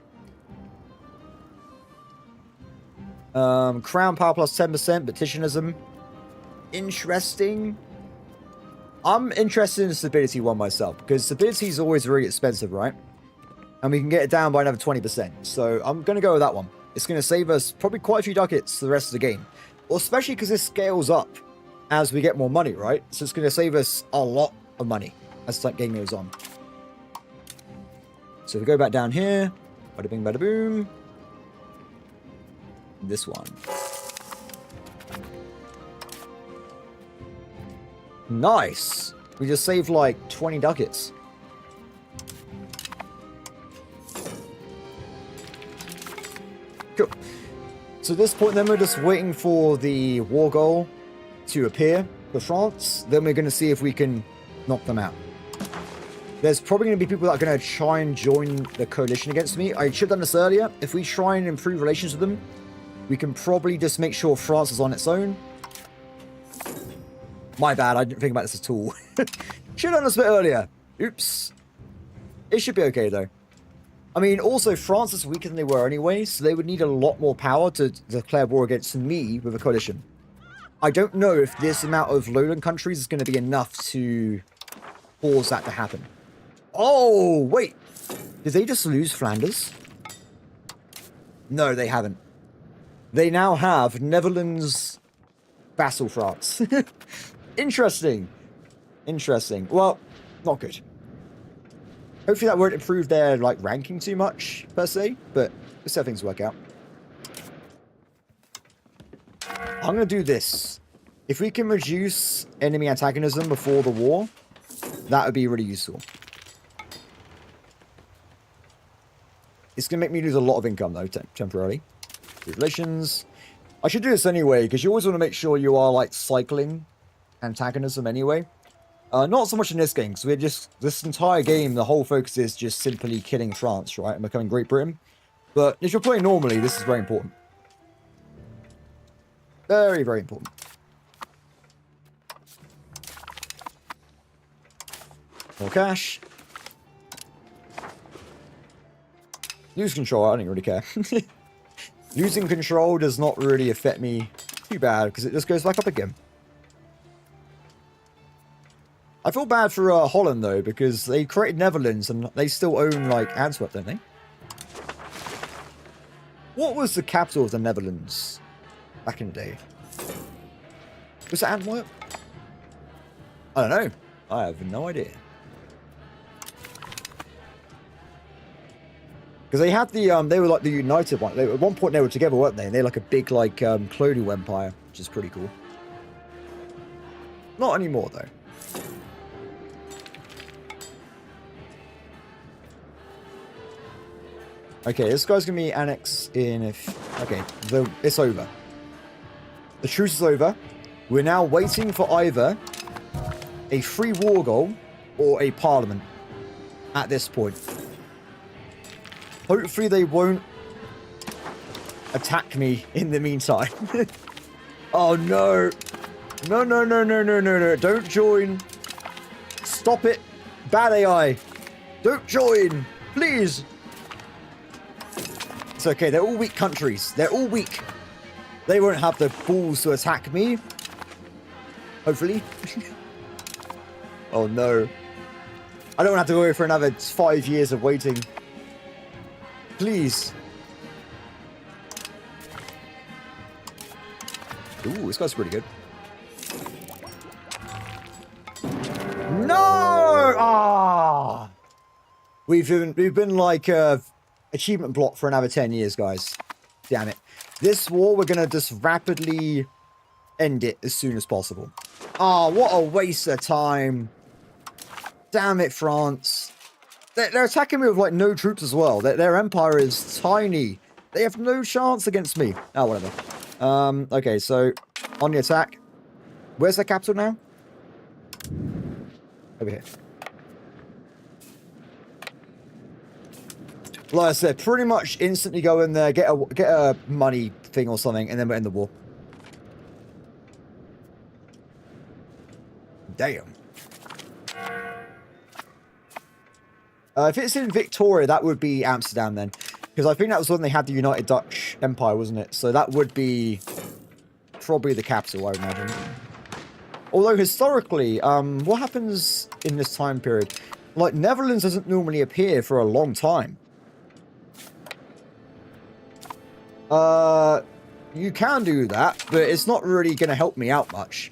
Crown power plus 10%, petitionism. Interesting. I'm interested in the stability one myself, because stability is always really expensive, right? And we can get it down by another 20%. So I'm going to go with that one. It's going to save us probably quite a few ducats for the rest of the game. Well, especially because this scales up as we get more money, right? So it's going to save us a lot of money as the game goes on. So if we go back down here, bada bing, bada boom. This one. Nice. We just saved like 20 ducats. Cool. So at this point, then we're just waiting for the war goal to appear for France. Then we're going to see if we can knock them out. There's probably going to be people that are going to try and join the coalition against me. I should have done this earlier. If we try and improve relations with them, we can probably just make sure France is on its own. My bad, I didn't think about this at all. Should have done this a bit earlier. Oops. It should be okay, though. I mean, also, France is weaker than they were anyway, so they would need a lot more power to declare war against me with a coalition. I don't know if this amount of lowland countries is going to be enough to cause that to happen. Oh, wait. Did they just lose Flanders? No, they haven't. They now have Netherlands vassal France. Interesting. Interesting. Well, not good. Hopefully that won't improve their like ranking too much, per se, but let's see how things work out. I'm going to do this. If we can reduce enemy antagonism before the war, that would be really useful. It's going to make me lose a lot of income, though, temporarily. Relations. I should do this anyway, because you always want to make sure you are, like, cycling antagonism anyway. Not so much in this game, because we're just... This entire game, the whole focus is just simply killing France, right? And becoming Great Britain. But if you're playing normally, this is very important. Very, very important. More cash. Lose control, I don't really care. Losing control does not really affect me too bad, because it just goes back up again. I feel bad for Holland, though, because they created Netherlands, and they still own, like, Antwerp, don't they? What was the capital of the Netherlands back in the day? Was it Antwerp? I don't know. I have no idea. Because they had the, they were like the united one. At one point they were together, weren't they? And they're like a big, like, colonial empire, which is pretty cool. Not anymore, though. Okay, this guy's going to be annexed in if... Okay, it's over. The truce is over. We're now waiting for either a free war goal or a parliament at this point. Hopefully they won't attack me in the meantime. Oh, no. No, no, no, no, no, no, no. Don't join. Stop it. Bad AI. Don't join. Please. It's okay. They're all weak countries. They're all weak. They won't have the balls to attack me. Hopefully. Oh, no. I don't have to go for another 5 years of waiting. Please. Ooh, this guy's pretty good. No! No! Ah! We've been like achievement block for another 10 years, guys. Damn it. This war, we're gonna just rapidly end it as soon as possible. Ah, what a waste of time. Damn it, France. They're attacking me with like no troops as well. Their empire is tiny. They have no chance against me. Oh, whatever. Okay, so on the attack. Where's the capital now? Over here. Like I said, pretty much instantly go in there, get a money thing or something, and then we're in the war. Damn. If it's in Victoria, that would be Amsterdam then. Because I think that was when they had the United Dutch Empire, wasn't it? So that would be probably the capital, I would imagine. Although historically, what happens in this time period? Like, Netherlands doesn't normally appear for a long time. You can do that, but it's not really going to help me out much.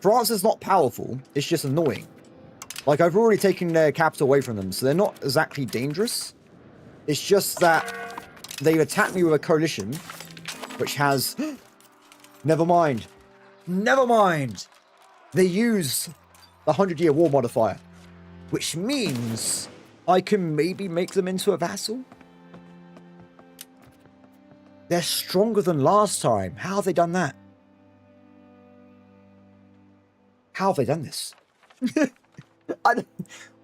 France is not powerful, it's just annoying. Like, I've already taken their capital away from them, so they're not exactly dangerous. It's just that they've attacked me with a coalition, which has... Never mind. Never mind! They use the 100-year war modifier, which means I can maybe make them into a vassal? They're stronger than last time. How have they done that? How have they done this?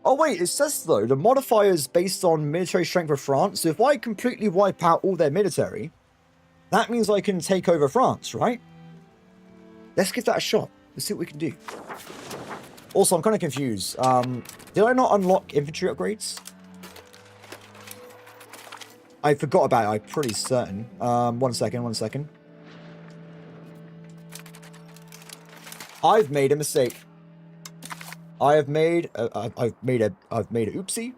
Oh wait, it says though, the modifier is based on military strength of France, so if I completely wipe out all their military, that means I can take over France, right? Let's give that a shot. Let's see what we can do. Also, I'm kind of confused. Did I not unlock infantry upgrades? I forgot about it, I'm pretty certain. One second. I've made a mistake. I've made a oopsie.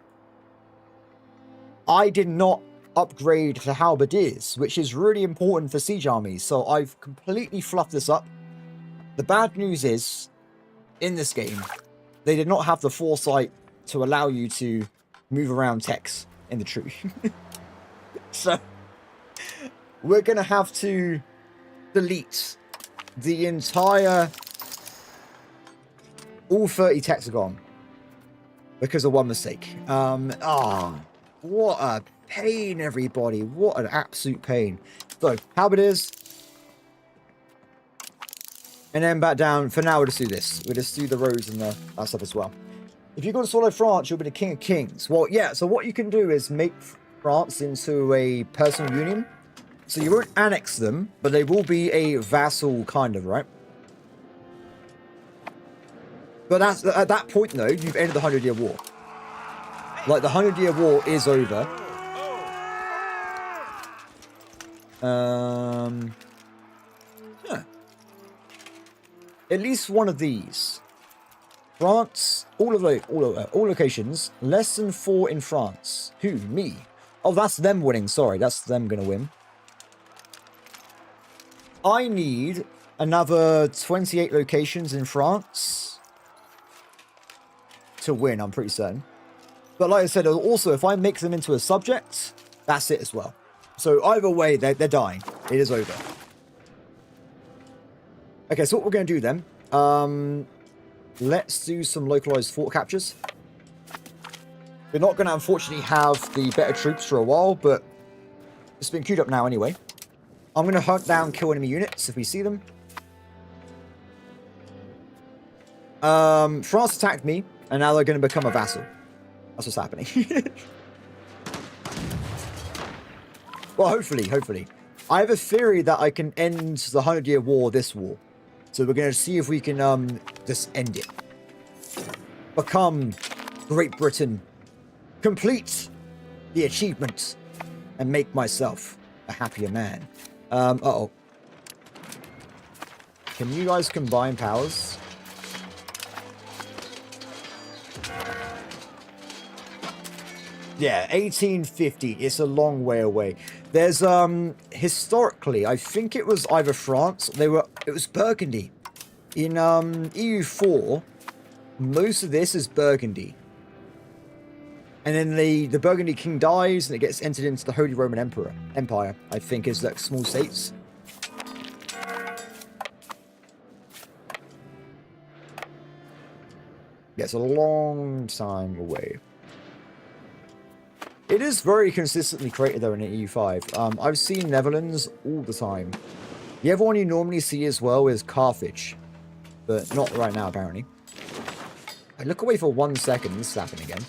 I did not upgrade the halberdiers, which is really important for siege armies, so I've completely fluffed this up. The bad news is, in this game, they did not have the foresight to allow you to move around text in the tree. So, we're going to have to delete the entire... all 30 texts are gone. Because of one mistake. What a pain, everybody. What an absolute pain. So, halberdiers. And then back down. For now, we'll just do this. We'll just do the roads and that stuff as well. If you're going to swallow France, you'll be the king of kings. Well, yeah, so what you can do is make France into a personal union. So you won't annex them, but they will be a vassal kind of, right? But that's, at that point, though, you've ended the 100-year war. Like, the 100-year war is over. At least one of these. France, all locations, less than 4 in France. Who? Me? Oh, that's them winning. Sorry, that's them going to win. I need another 28 locations in France to win, I'm pretty certain. But like I said, also, if I make them into a subject, that's it as well. So either way, they're dying. It is over. Okay, so what we're going to do then, let's do some localized fort captures. We're not going to, unfortunately, have the better troops for a while, but it's been queued up now anyway. I'm going to hunt down, kill enemy units if we see them. France attacked me, and now they're going to become a vassal. That's what's happening. Well, hopefully. I have a theory that I can end the 100-year war this war. So we're going to see if we can just end it. Become Great Britain. Complete the achievement. And make myself a happier man. Uh-oh. Can you guys combine powers? Yeah, 1850. It's a long way away. There's, historically, I think it was either France, it was Burgundy. In, EU4, most of this is Burgundy. And then the Burgundy king dies, and it gets entered into the Holy Roman Empire, I think, is like small states. Yeah, it's a long time away. It is very consistently created, though, in EU5. I've seen Netherlands all the time. The other one you normally see as well is Carthage. But not right now, apparently. I look away for 1 second. This is happening again.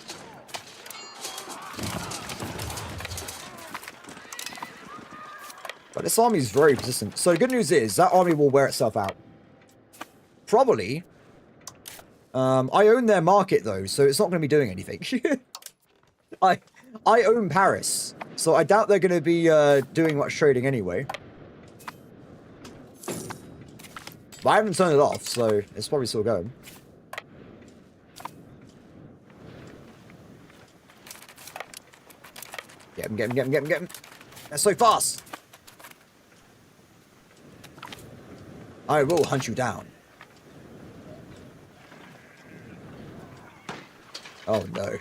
But this army is very persistent. So the good news is that army will wear itself out. Probably. I own their market, though, so it's not going to be doing anything. I own Paris, so I doubt they're going to be doing much trading anyway. But I haven't turned it off, so it's probably still going. Get him. They're so fast! I will hunt you down. Oh no.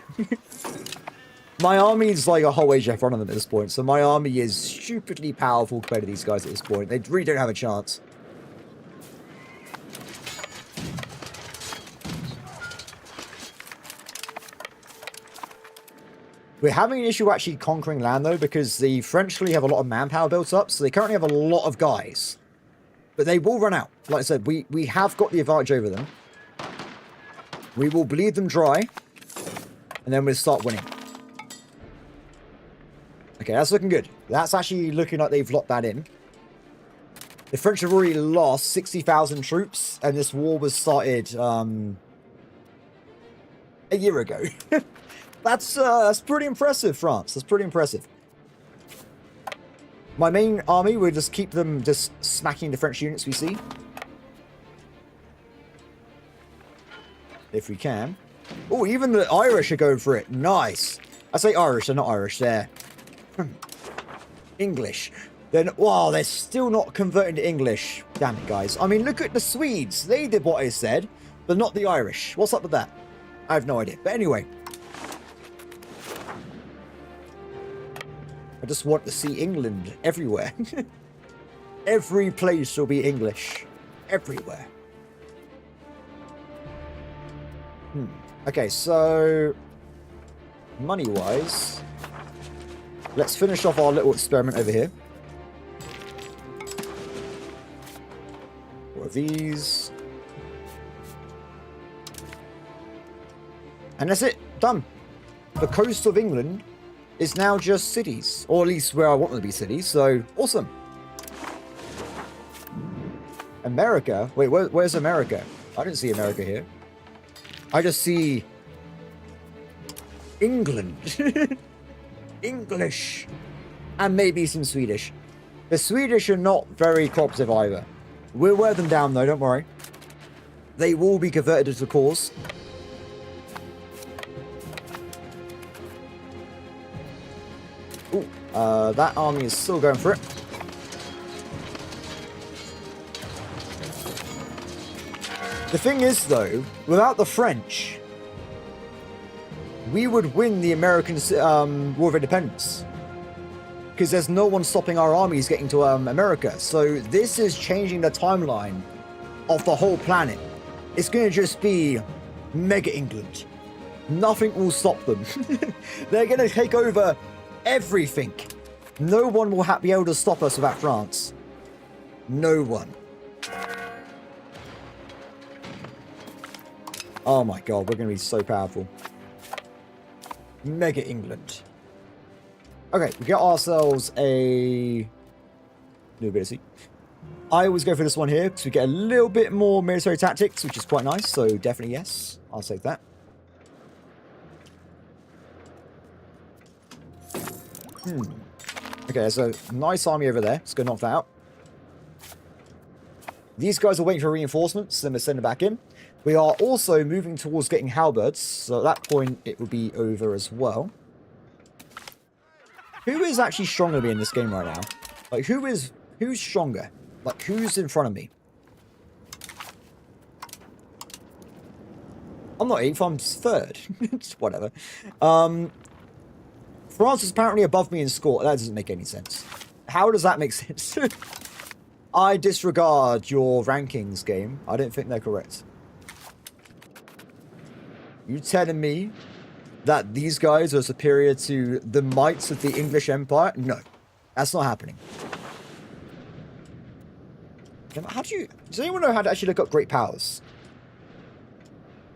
My army is like a whole age in front of them at this point, so my army is stupidly powerful compared to these guys at this point. They really don't have a chance. We're having an issue actually conquering land, though, because the French really have a lot of manpower built up, so they currently have a lot of guys. But they will run out. Like I said, we have got the advantage over them. We will bleed them dry, and then we'll start winning. Okay, that's looking good. That's actually looking like they've locked that in. The French have already lost 60,000 troops, and this war was started a year ago. That's pretty impressive, France. That's pretty impressive. My main army will just keep them just smacking the French units we see. If we can. Oh, even the Irish are going for it. Nice. I say Irish, they're not Irish. They're English. Then, wow, they're still not converting to English. Damn it, guys. I mean, look at the Swedes. They did what I said, but not the Irish. What's up with that? I have no idea. But anyway. I just want to see England everywhere. Every place will be English. Everywhere. Okay, so money-wise, let's finish off our little experiment over here. What are these? And that's it. Done. The coast of England is now just cities, or at least where I want them to be cities, so awesome. America? Wait, where's America? I didn't see America here. I just see England. English. And maybe some Swedish. The Swedish are not very cooperative either. We'll wear them down though, don't worry. They will be converted to the cause. Ooh, that army is still going for it. The thing is, though, without the French, we would win the American War of Independence. Because there's no one stopping our armies getting to America. So this is changing the timeline of the whole planet. It's going to just be Mega England. Nothing will stop them. They're going to take over everything. No one will be able to stop us without France. No one. Oh my god, we're going to be so powerful. Mega England. Okay, we got ourselves a new ability. I always go for this one here because we get a little bit more military tactics, which is quite nice. So definitely yes, I'll take that. Okay, there's a nice army over there. Let's go knock that out. These guys are waiting for reinforcements, then we'll send them back in. We are also moving towards getting halberds, so at that point it will be over as well. Who is actually stronger than me in this game right now? Like, who's stronger? Like, who's in front of me? I'm not 8th, I'm 3rd. Whatever. France is apparently above me in score. That doesn't make any sense. How does that make sense? I disregard your rankings, game. I don't think they're correct. You telling me that these guys are superior to the mites of the English Empire? No. That's not happening. How do you... Does anyone know how to actually look up great powers?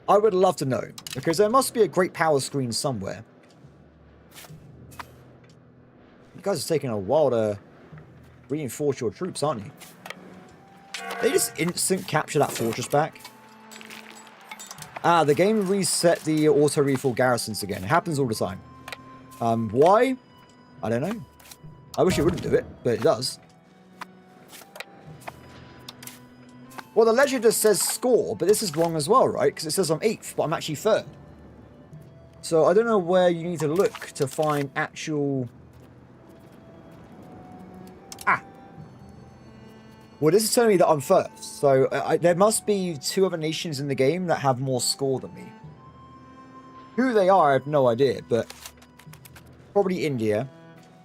I would love to know. Because there must be a great power screen somewhere. You guys are taking a while to reinforce your troops, aren't you? They just instant capture that fortress back. Ah, the game reset the auto-refill garrisons again. It happens all the time. Why? I don't know. I wish it wouldn't do it, but it does. Well, the ledger just says score, but this is wrong as well, right? Because it says I'm 8th, but I'm actually 3rd. So I don't know where you need to look to find actual... Ah! Well, this is telling me that I'm 1st. So there must be 2 other nations in the game that have more score than me. Who they are, I have no idea, but... Probably India.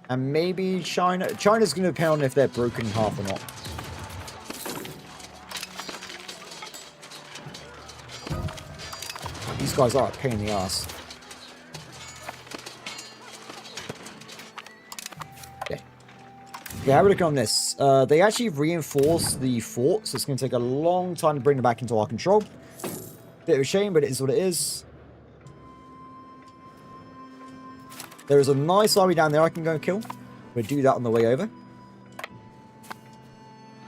And maybe China. China's going to depend on if they're broken in half or not. These guys are a pain in the ass. Okay. Okay, have a look on this. They actually reinforced the fort, so it's going to take a long time to bring them back into our control. Bit of a shame, but it is what it is. There is a nice army down there I can go and kill. We'll do that on the way over.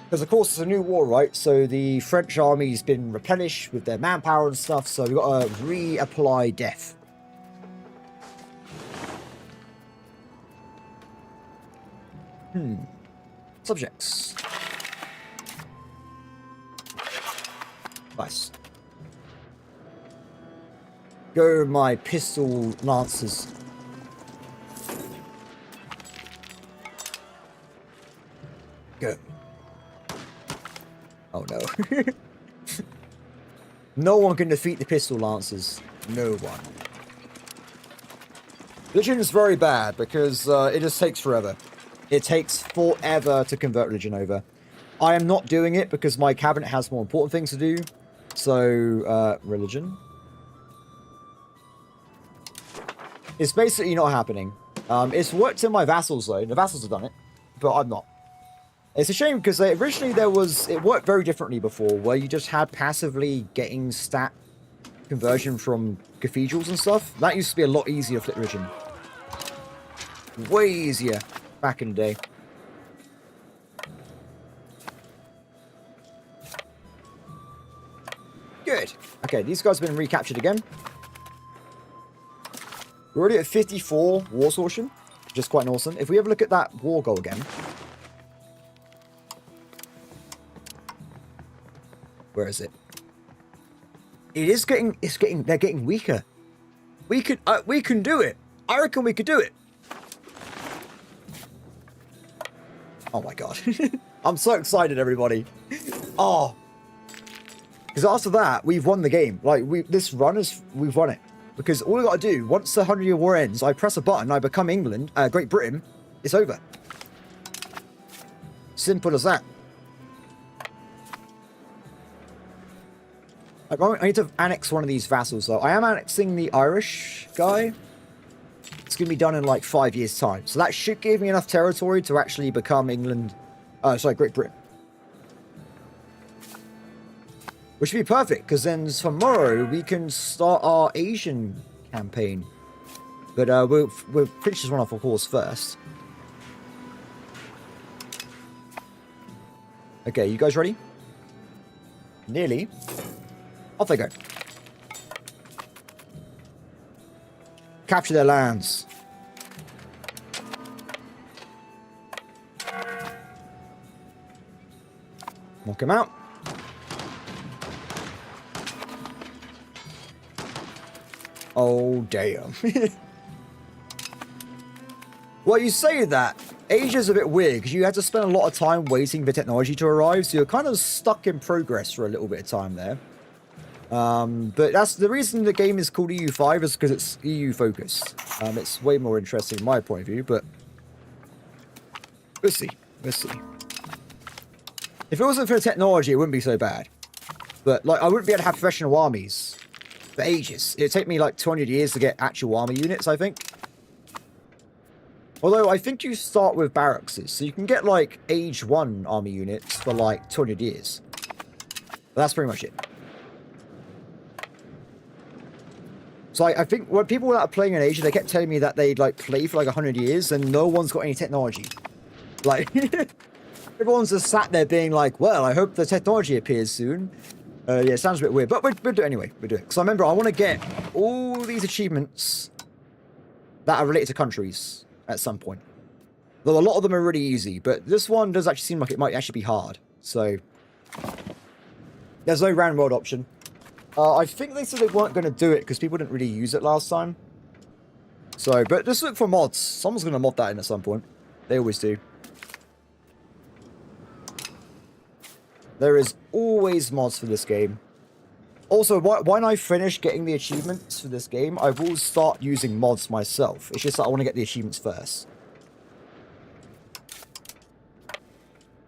Because, of course, it's a new war, right? So the French army's been replenished with their manpower and stuff, so we've got to reapply death. Subjects. Nice. Go, my pistol lancers. Go. Oh no. No one can defeat the pistol lancers. No one. Religion is very bad because it just takes forever. It takes forever to convert religion over. I am not doing it because my cabinet has more important things to do. So, religion. It's basically not happening. It's worked in my vassals though. The vassals have done it, but I'm not. It's a shame because originally it worked very differently before, where you just had passively getting stat conversion from cathedrals and stuff. That used to be a lot easier to flip religion. Way easier back in the day. Good. Okay, these guys have been recaptured again. We're already at 54 war sortion, which is quite awesome. If we have a look at that war goal again. Where is it? It's getting, they're getting weaker. We can do it. I reckon we could do it. Oh my god. I'm so excited, everybody. Oh. Because after that, we've won the game. Like, we've won it. Because all we got to do, once the 100-year war ends, I press a button, I become England, Great Britain, it's over. Simple as that. I need to annex one of these vassals, though. I am annexing the Irish guy. It's going to be done in, like, 5 years' time. So that should give me enough territory to actually become England... Great Britain. Which would be perfect, because then tomorrow we can start our Asian campaign. But we'll finish this one off, of course, first. Okay, you guys ready? Nearly. Off they go. Capture their lands. Knock him out. Oh, damn. Well, you say that. Asia's a bit weird because you had to spend a lot of time waiting for technology to arrive, so you're kind of stuck in progress for a little bit of time there. But that's the reason the game is called EU5 is because it's EU focused. It's way more interesting in my point of view, but we'll see. We'll see. If it wasn't for the technology, it wouldn't be so bad. But like, I wouldn't be able to have professional armies for ages. It'd take me like 200 years to get actual army units, I think. Although I think you start with barracks, so you can get like age 1 army units for like 200 years. But that's pretty much it. So I think when people that are playing in Asia, they kept telling me that they'd like play for like 100 years and no one's got any technology. Like, everyone's just sat there being like, well, I hope the technology appears soon. Yeah, it sounds a bit weird, but we'll do it anyway. We'll do it. Because I remember I want to get all these achievements that are related to countries at some point. Though a lot of them are really easy, but this one does actually seem like it might actually be hard. So, there's no round world option. I think they said they weren't going to do it because people didn't really use it last time. So, but just look for mods. Someone's going to mod that in at some point. They always do. There is always mods for this game. Also, when I finish getting the achievements for this game, I will start using mods myself. It's just that I want to get the achievements first.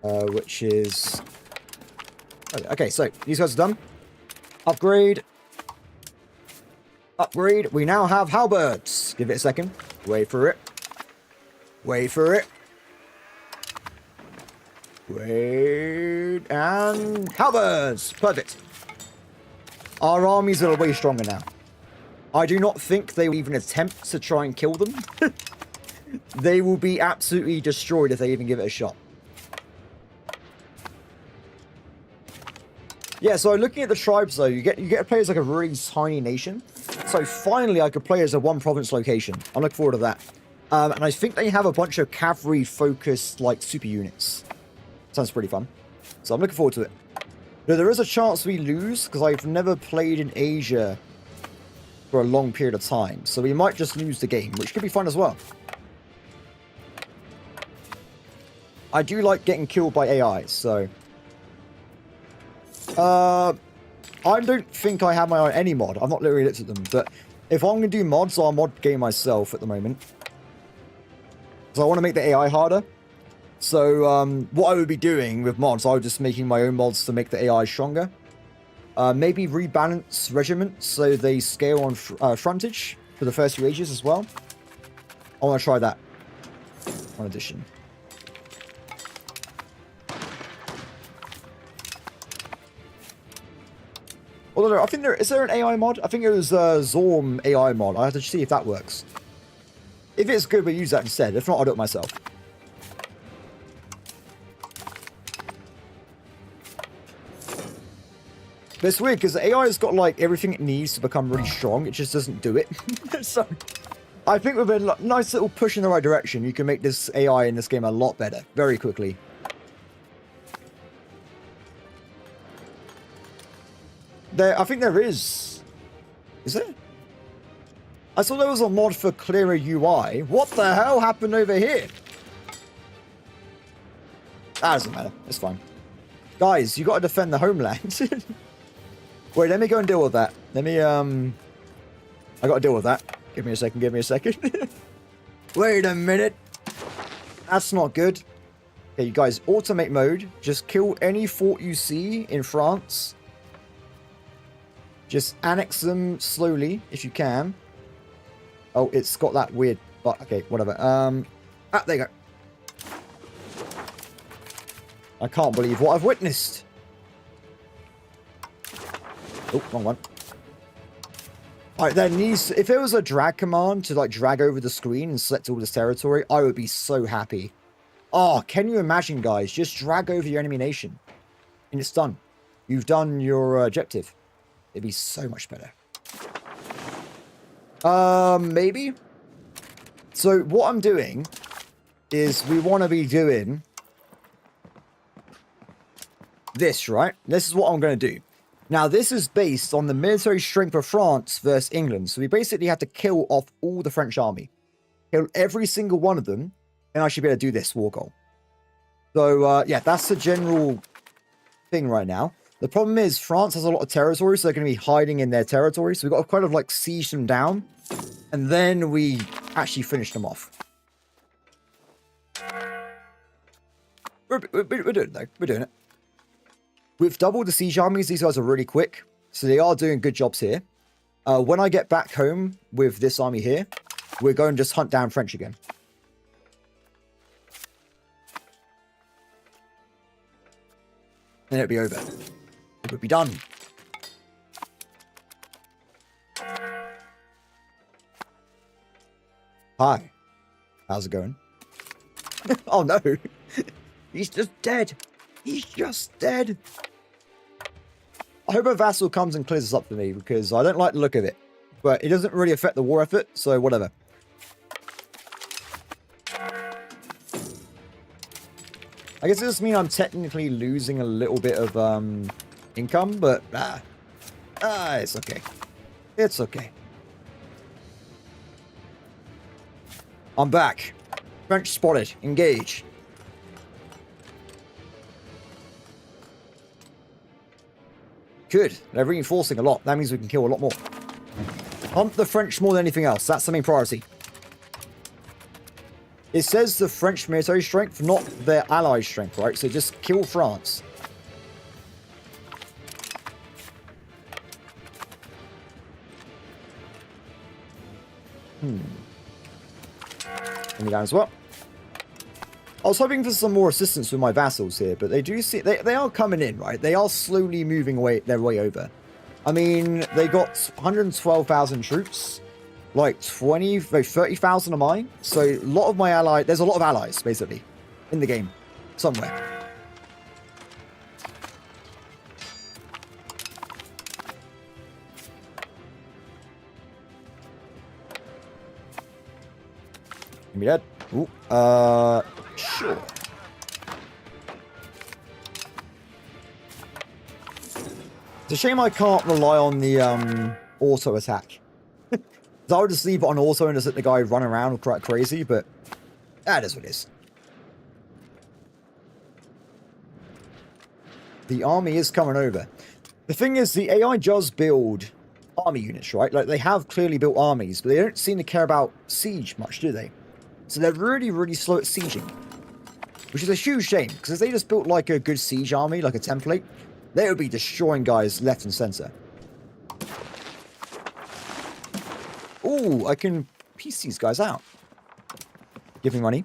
Which is... Okay, so these guys are done. Upgrade. Upgrade. We now have halberds. Give it a second. Wait for it. Wait for it. Wait. And halberds. Perfect. Our armies are way stronger now. I do not think they will even attempt to try and kill them. They will be absolutely destroyed if they even give it a shot. Yeah, so looking at the tribes though, you get to play as like a really tiny nation. So finally I could play as a one province location. I'm looking forward to that. And I think they have a bunch of cavalry focused like super units. Sounds pretty fun. So I'm looking forward to it. Now, there is a chance we lose because I've never played in Asia for a long period of time. So we might just lose the game, which could be fun as well. I do like getting killed by AI, so... I don't think I have my own any mod. I've not literally looked at them, but if I'm going to do mods, I'll mod game myself at the moment. So I want to make the AI harder. So what I would be doing with mods, I would just making my own mods to make the AI stronger. Maybe rebalance regiments so they scale on frontage for the first few ages as well. I want to try that on addition. Although, I think is there an AI mod? I think it was Zorm AI mod. I have to see if that works. If it's good, we'll use that instead. If not, I'll do it myself. But it's weird, because the AI has got, like, everything it needs to become really strong. It just doesn't do it. So, I think with a nice little push in the right direction, you can make this AI in this game a lot better. Very quickly. I think there is. Is there? I saw there was a mod for clearer UI. What the hell happened over here? That doesn't matter. It's fine. Guys, you got to defend the homeland. Wait, let me go and deal with that. Let me, I got to deal with that. Give me a second. Give me a second. Wait a minute. That's not good. Okay, you guys, automate mode. Just kill any fort you see in France. Just annex them slowly, if you can. Oh, it's got that weird... But okay, whatever. There you go. I can't believe what I've witnessed. Oh, wrong one. Alright, there needs... If there was a drag command to, like, drag over the screen and select all this territory, I would be so happy. Oh, can you imagine, guys? Just drag over your enemy nation. And it's done. You've done your objective. It'd be so much better. Maybe. So what I'm doing is we want to be doing this, right? This is what I'm going to do. Now, this is based on the military strength of France versus England. So we basically have to kill off all the French army. Kill every single one of them, and I should be able to do this war goal. So, yeah, that's the general thing right now. The problem is France has a lot of territory, so they're going to be hiding in their territory. So we've got to kind of like siege them down. And then we actually finish them off. We're doing it, though. We're doing it. We've doubled the siege armies. These guys are really quick. So they are doing good jobs here. When I get back home with this army here, we're going to just hunt down French again. And it'll be over. It would be done. Hi. How's it going? Oh no. He's just dead. He's just dead. I hope a vassal comes and clears this up for me, because I don't like the look of it. But it doesn't really affect the war effort, so whatever. I guess it does mean I'm technically losing a little bit of income, but it's okay. It's okay. I'm back. French spotted. Engage. Good. They're reinforcing a lot. That means we can kill a lot more. Hunt the French more than anything else. That's the main priority. It says the French military strength, not their ally strength, right? So just kill France. Let me down as well. I was hoping for some more assistance with my vassals here, but they do see they are coming in, right? They are slowly moving their way over. I mean, they got 112,000 troops, like 30,000 of mine. So a lot of my there's a lot of allies basically in the game somewhere. Give me that. Ooh, sure. It's a shame I can't rely on the auto attack. I would just leave it on auto and just let the guy run around quite crazy, but that is what it is. The army is coming over. The thing is, the AI does build army units, right? Like, they have clearly built armies, but they don't seem to care about siege much, do they? So they're really, really slow at sieging. Which is a huge shame, because if they just built like a good siege army, like a template, they would be destroying guys left and center. Ooh, I can piece these guys out. Give me money.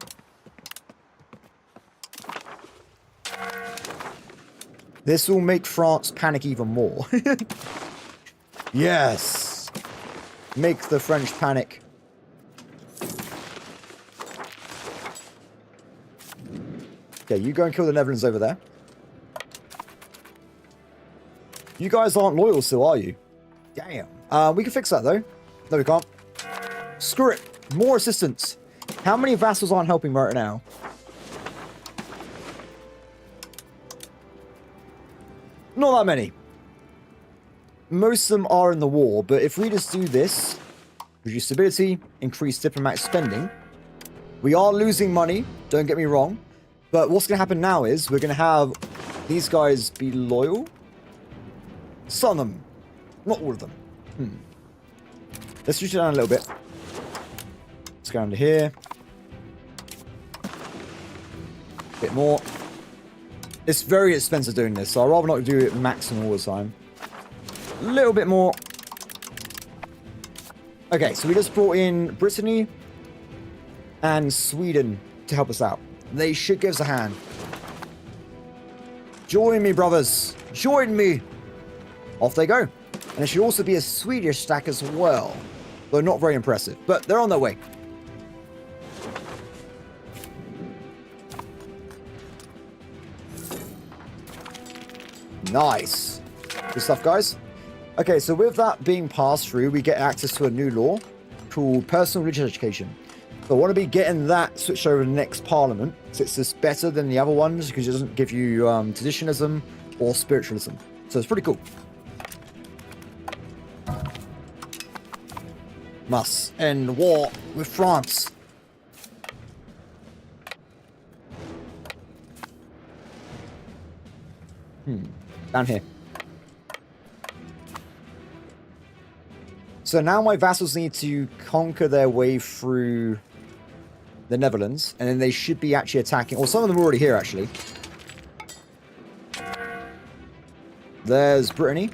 This will make France panic even more. Yes. Make the French panic. Okay, you go and kill the Netherlands over there. You guys aren't loyal still, are you? Damn. We can fix that, though. No, we can't. Screw it. More assistance. How many vassals aren't helping right now? Not that many. Most of them are in the war, but if we just do this, reduce stability, increase diplomatic spending, we are losing money, don't get me wrong, but what's going to happen now is we're going to have these guys be loyal. Some of them. Not all of them. Let's reduce it down a little bit. Let's go down to here. A bit more. It's very expensive doing this, so I'd rather not do it maximum all the time. A little bit more. Okay, so we just brought in Brittany and Sweden to help us out. They should give us a hand. Join me, brothers. Join me. Off they go. And there should also be a Swedish stack as well. Though not very impressive, but they're on their way. Nice. Good stuff, guys. Okay, so with that being passed through, we get access to a new law called personal religious education. So I want to be getting that switched over to the next parliament. So it's just better than the other ones because it doesn't give you traditionalism or spiritualism. So it's pretty cool. Must end war with France. Down here. So now my vassals need to conquer their way through the Netherlands, and then they should be actually attacking. Or some of them are already here, actually. There's Brittany.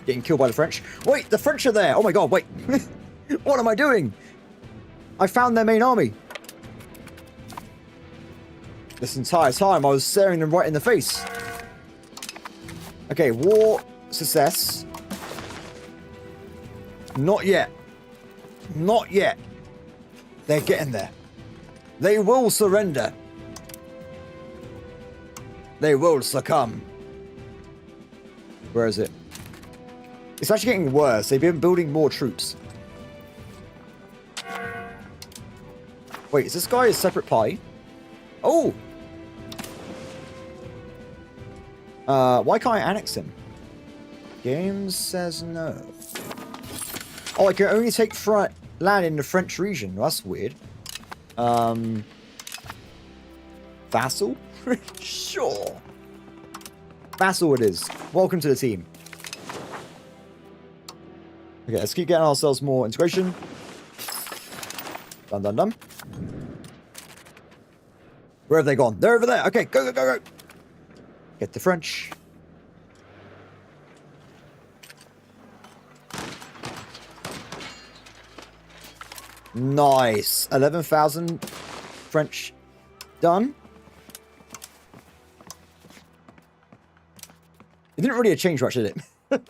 Getting killed by the French. Wait, the French are there! Oh my god, wait! What am I doing? I found their main army. This entire time, I was staring them right in the face. Okay, war success. Not yet. Not yet. They're getting there. They will surrender. They will succumb. Where is it? It's actually getting worse. They've been building more troops. Wait, is this guy a separate pie? Oh! Why can't I annex him? Game says no. Oh, I can only take land in the French region. That's weird. Vassal? Sure. Vassal it is. Welcome to the team. Okay, let's keep getting ourselves more integration. Done, done, done. Where have they gone? They're over there. Okay, go, go, go, go. Get the French. Nice. 11,000 French done. It didn't really change much, did it?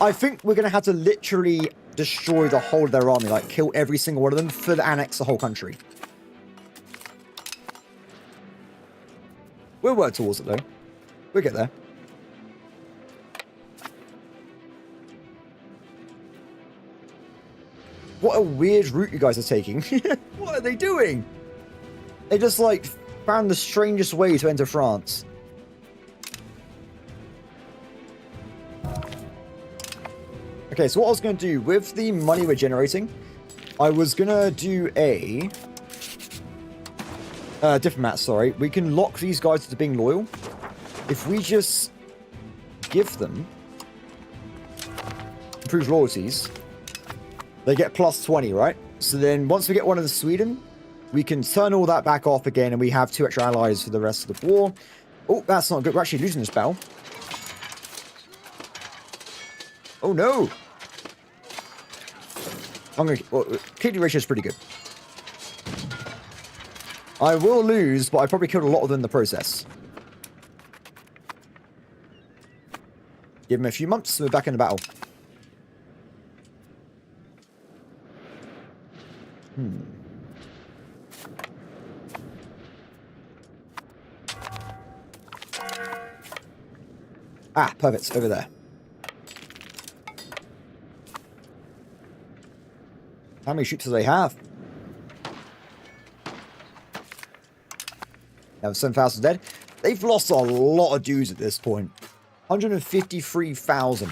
I think we're going to have to literally destroy the whole of their army. Like, kill every single one of them for the annex the whole country. We'll work towards it, though. We'll get there. What a weird route you guys are taking. What are they doing? They just, like, found the strangest way to enter France. Okay, so what I was going to do with the money we're generating, I was going to do a... diplomat, sorry. We can lock these guys to being loyal. If we just give them improved loyalties, they get plus 20, right? So then once we get one in Sweden, we can turn all that back off again and we have 2 extra allies for the rest of the war. Oh, that's not good. We're actually losing this battle. Oh, no. Kidney ratio is pretty good. I will lose, but I probably killed a lot of them in the process. Give them a few months, we're back in the battle. Ah, perfect. Over there. How many troops do they have? They have 7,000 dead. They've lost a lot of dudes at this point. 153,000.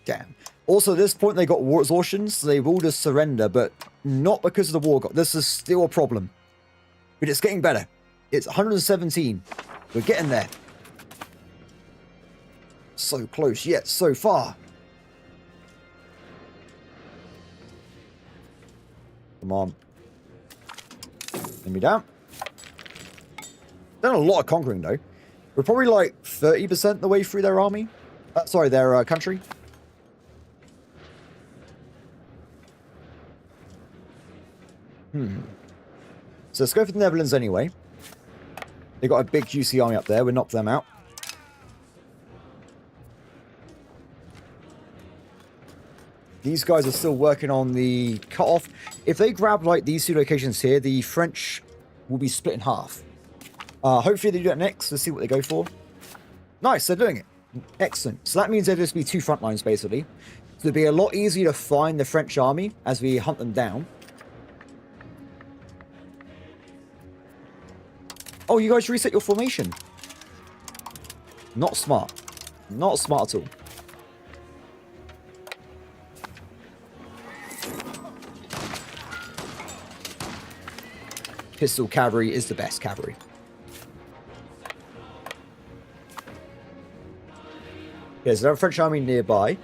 Damn. Also, at this point, they got war exhaustion, so they will just surrender, but not because of the war. This is still a problem. But it's getting better. It's 117. We're getting there. So close, yet so far. Come on. Let me down. Done a lot of conquering, though. We're probably like 30% the way through their army. Sorry, their country. So let's go for the Netherlands anyway. They've got a big juicy army up there. We'll knock them out. These guys are still working on the cutoff. If they grab like these 2 locations here, the French will be split in half. Hopefully they do that next. Let's see what they go for. Nice, they're doing it. Excellent. So that means there'll just be 2 front lines basically. So it'll be a lot easier to find the French army as we hunt them down. Oh, you guys reset your formation. Not smart. Not smart at all. Pistol cavalry is the best cavalry. There's another French army nearby.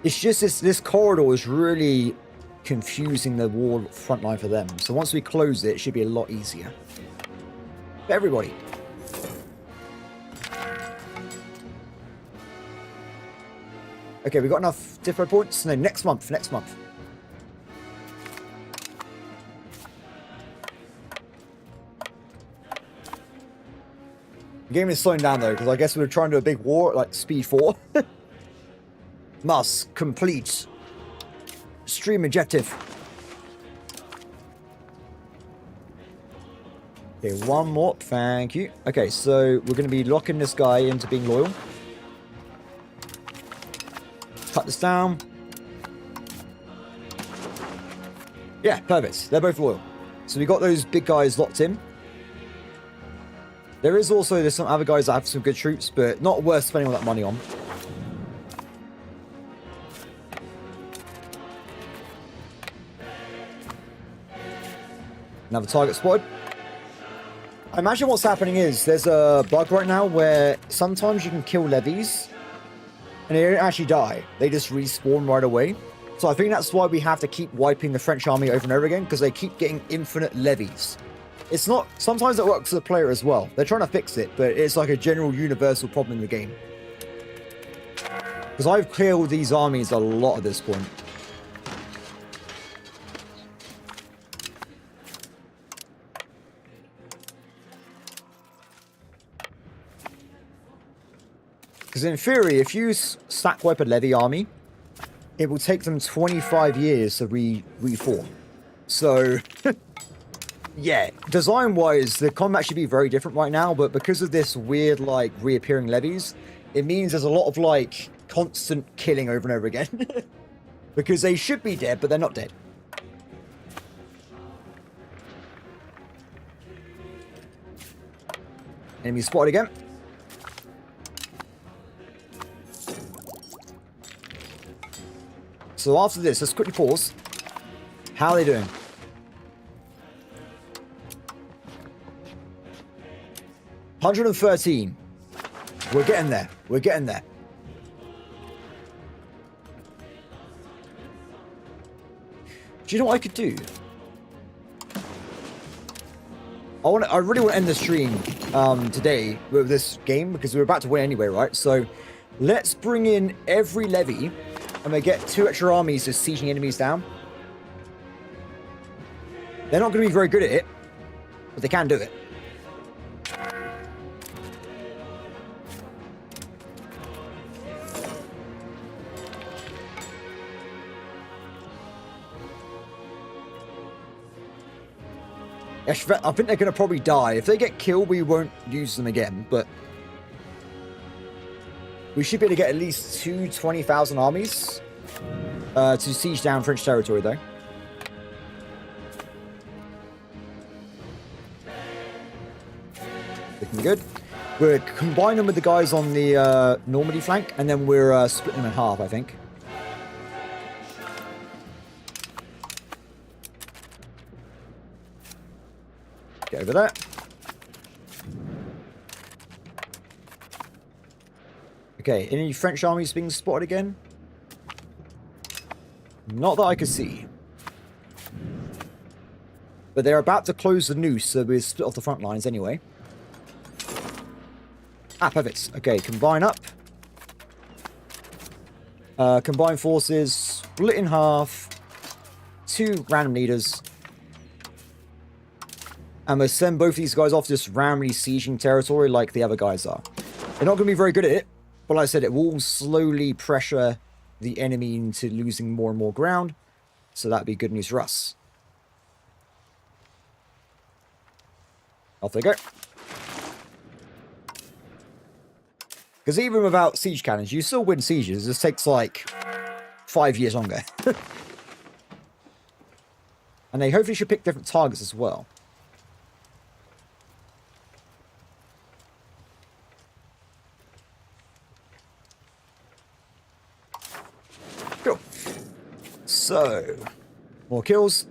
It's just this corridor is really confusing the war front line for them. So once we close it, it should be a lot easier. For everybody. Okay, we got enough depot points. No, next month. Next month. The game is slowing down though, because I guess we were trying to do a big war at like speed 4. Must complete stream objective. Okay, one more. Thank you. Okay, so we're going to be locking this guy into being loyal. Cut this down. Yeah, perfect. They're both loyal. So we got those big guys locked in. There's some other guys that have some good troops, but not worth spending all that money on. Another target spotted. I imagine what's happening is there's a bug right now where sometimes you can kill levies and they don't actually die. They just respawn right away. So I think that's why we have to keep wiping the French army over and over again, because they keep getting infinite levies. It's not... Sometimes it works for the player as well. They're trying to fix it, but it's like a general universal problem in the game. Because I've killed these armies a lot at this point. Because in theory, if you stack wipe a levy army, it will take them 25 years to reform. So... Yeah, design-wise, the combat should be very different right now, but because of this weird, like, reappearing levies, it means there's a lot of, like, constant killing over and over again. Because they should be dead, but they're not dead. Enemy spotted again. So after this, let's quickly pause. How are they doing? $113. We're getting there. We're getting there. Do you know what I could do? I really want to end the stream today with this game, because we're about to win anyway, right? So let's bring in every levy and we get 2 extra armies just sieging enemies down. They're not going to be very good at it, but they can do it. I think they're going to probably die. If they get killed, we won't use them again, but we should be able to get at least 2 20,000 armies to siege down French territory, though. Looking good. We're combining them with the guys on the Normandy flank, and then we're splitting them in half, I think. Get over there. Okay, any French armies being spotted again? Not that I can see. But they're about to close the noose, so we're split off the front lines anyway. Ah, perfect. Okay, combine up. Combine forces, split in half. 2 random leaders. And we'll send both these guys off just randomly sieging territory like the other guys are. They're not going to be very good at it, but like I said, it will slowly pressure the enemy into losing more and more ground. So that'd be good news for us. Off they go. Because even without siege cannons, you still win sieges. This takes like 5 years longer. And they hopefully should pick different targets as well. Cool. So, more kills.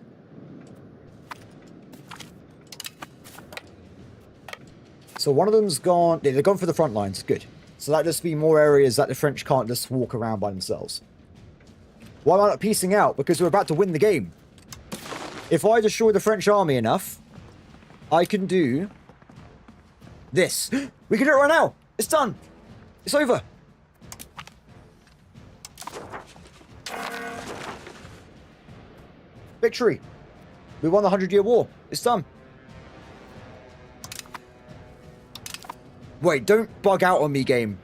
So one of them's gone. Yeah, they've gone for the front lines. Good. So that just be more areas that the French can't just walk around by themselves. Why am I not piecing out? Because we're about to win the game. If I destroy the French army enough, I can do this. We can do it right now. It's done. It's over. Victory. We won the 100-Year War. It's done. Wait, don't bug out on me, game.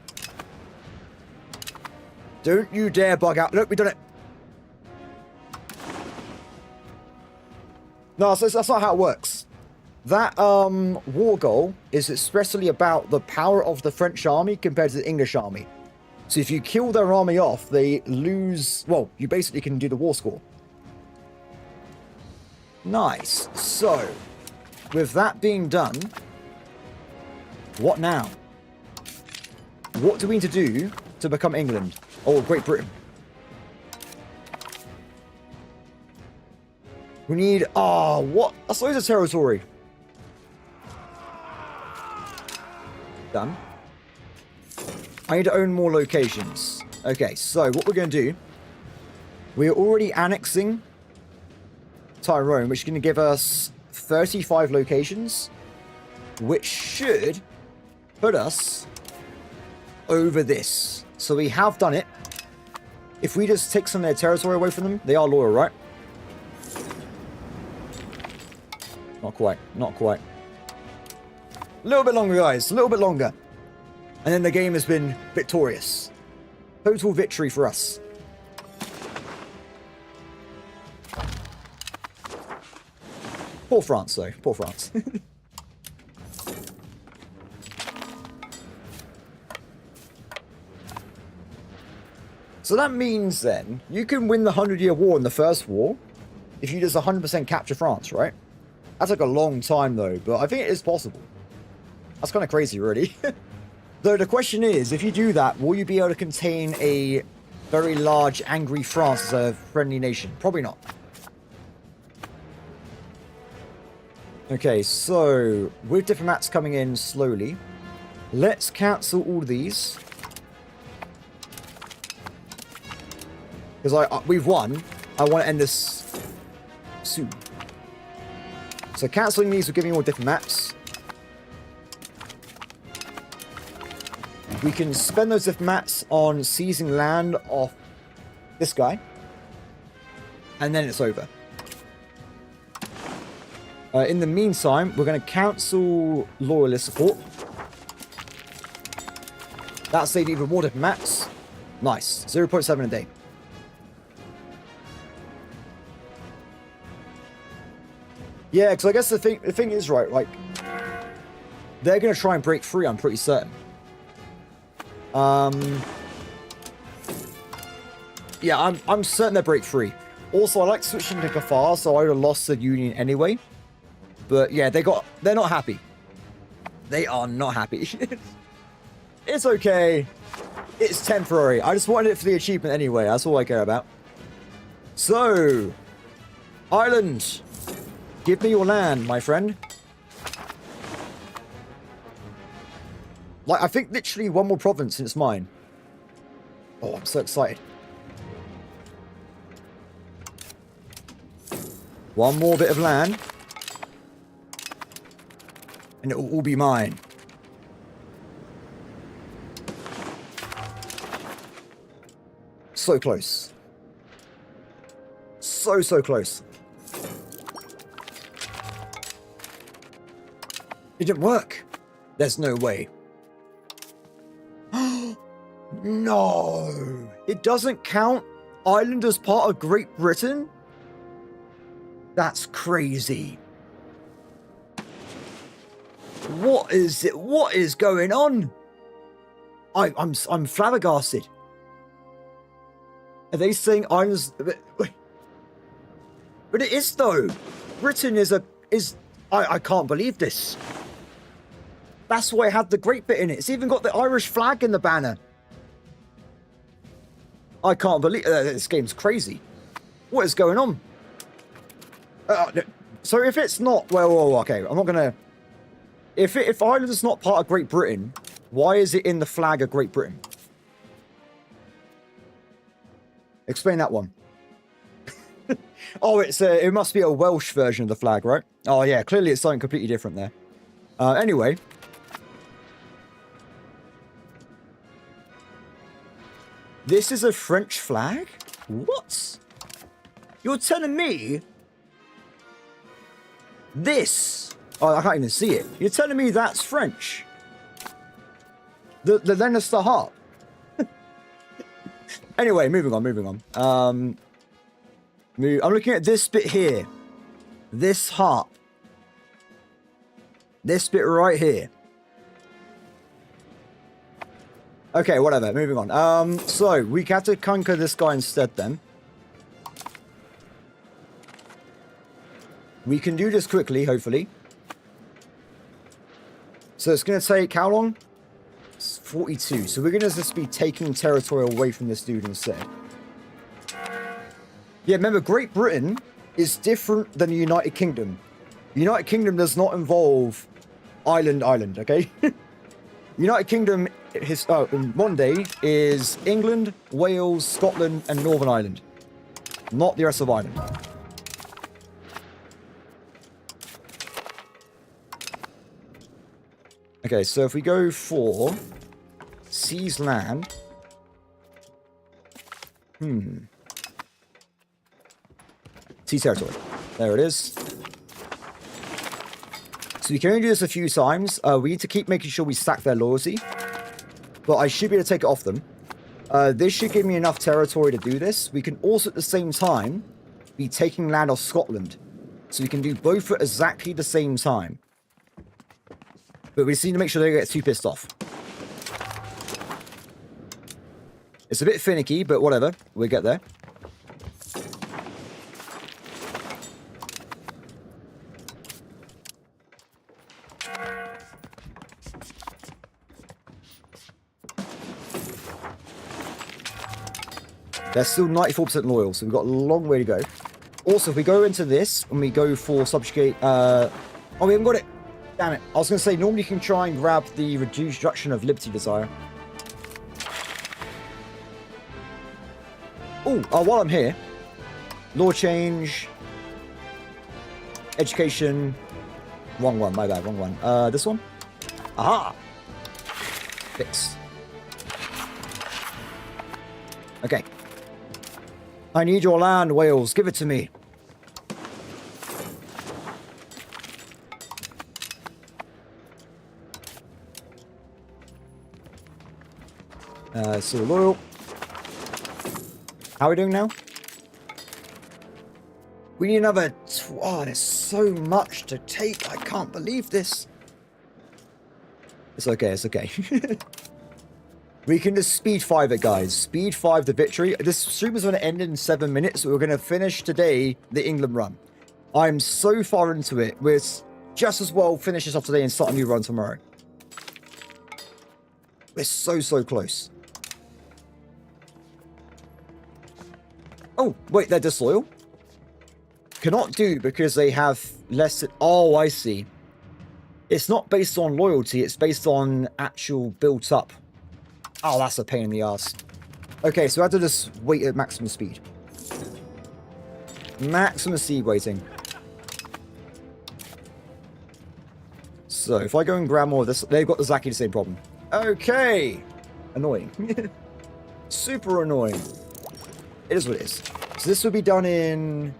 Don't you dare bug out. Look, we've done it. No, so that's not how it works. That war goal is expressly about the power of the French army compared to the English army. So if you kill their army off, they lose... Well, you basically can do the war score. Nice. So, with that being done, what now? What do we need to do to become England? Or Great Britain? We need... what? That's loads of territory. Done. I need to own more locations. Okay, so what we're going to do... We're already annexing Tyrone, which is going to give us 35 locations, which should put us over this. So we have done it. If we just take some of their territory away from them, they are loyal, right? Not quite. Not quite. A little bit longer, guys. A little bit longer. And then the game has been victorious. Total victory for us. Poor France, though. Poor France. So that means then, you can win the 100-Year War in the First War if you just 100% capture France, right? That took a long time, though, but I think it is possible. That's kind of crazy, really. Though the question is, if you do that, will you be able to contain a very large, angry France as a friendly nation? Probably not. Okay, so with diplomats coming in slowly, let's cancel all of these. Because we've won. I want to end this soon. So cancelling these will give me more diplomats. We can spend those diplomats on seizing land off this guy. And then it's over. In the meantime, we're going to cancel loyalist support. That saved even more diplomats. Nice. 0.7 a day. Yeah, because I guess the thing is, right, like, they're going to try and break free, I'm pretty certain. Yeah, I'm certain they'll break free. Also, I like switching to Kafar, so I would have lost the Union anyway. But yeah, they're not happy. They are not happy. It's okay. It's temporary. I just wanted it for the achievement anyway. That's all I care about. So, Ireland. Give me your land, my friend. Like, I think literally one more province and it's mine. Oh, I'm so excited. One more bit of land. And it will all be mine. So close. So close. It didn't work. There's no way. No. It doesn't count Ireland as part of Great Britain? That's crazy. What is it? What is going on? I'm flabbergasted. Are they saying Ireland's... But it is though. Britain is I can't believe this. That's why it had the great bit in it. It's even got the Irish flag in the banner. I can't believe this game's crazy. What is going on? So if it's not, well, okay, I'm not gonna. If Ireland is not part of Great Britain, why is it in the flag of Great Britain? Explain that one. Oh, it must be a Welsh version of the flag, right? Oh yeah, clearly it's something completely different there. Anyway. This is a French flag? What? You're telling me this? Oh, I can't even see it. You're telling me that's French? The Leinster Harp. Anyway, moving on. I'm looking at this bit here. This harp. This bit right here. Okay, whatever. Moving on. So we have to conquer this guy instead then. We can do this quickly, hopefully. So it's going to take how long? It's 42. So we're going to just be taking territory away from this dude instead. Yeah, remember, Great Britain is different than the United Kingdom. The United Kingdom does not involve Ireland, okay? United Kingdom, in one day, is England, Wales, Scotland, and Northern Ireland. Not the rest of Ireland. Okay, so if we go for seize land. Sea territory. There it is. So we can only do this a few times. We need to keep making sure we stack their loyalty. But I should be able to take it off them. This should give me enough territory to do this. We can also at the same time be taking land off Scotland. So we can do both at exactly the same time. But we just need to make sure they don't get too pissed off. It's a bit finicky, but whatever. We'll get there. They're still 94% loyal, so we've got a long way to go. Also, if we go into this, and we go for subjugate... oh, we haven't got it! Damn it. I was going to say, normally you can try and grab the reduction of liberty desire. Oh, while I'm here, law change, education, wrong one, my bad, wrong one. This one? Aha! Fixed. Okay. I need your land, Wales. Give it to me. So loyal. How are we doing now? We need another... Oh, there's so much to take. I can't believe this. It's okay, it's okay. We can just speed 5 it, guys. Speed 5 the victory. This stream is going to end in 7 minutes. So we're going to finish today the England run. I'm so far into it. We're just as well finish this off today and start a new run tomorrow. We're so close. Oh, wait, they're disloyal? Cannot do because they have less... Oh, I see. It's not based on loyalty. It's based on actual built up. Oh, that's a pain in the ass. Okay, so I have to just wait at maximum speed. Maximum speed waiting. So, if I go and grab more of this... They've got exactly the same problem. Okay! Annoying. Super annoying. It is what it is. So this will be done in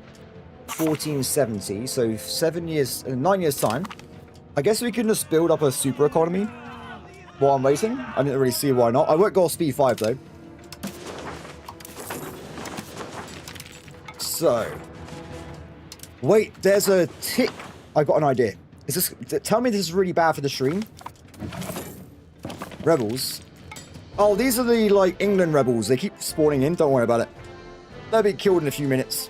1470. So 9 years time. I guess we can just build up a super economy while I'm waiting. I didn't really see why not. I won't go speed 5 though. So. Wait, there's a tick. I got an idea. Is this? Tell me this is really bad for the stream. Rebels. Oh, these are the, like, England rebels. They keep spawning in. Don't worry about it. They'll be killed in a few minutes.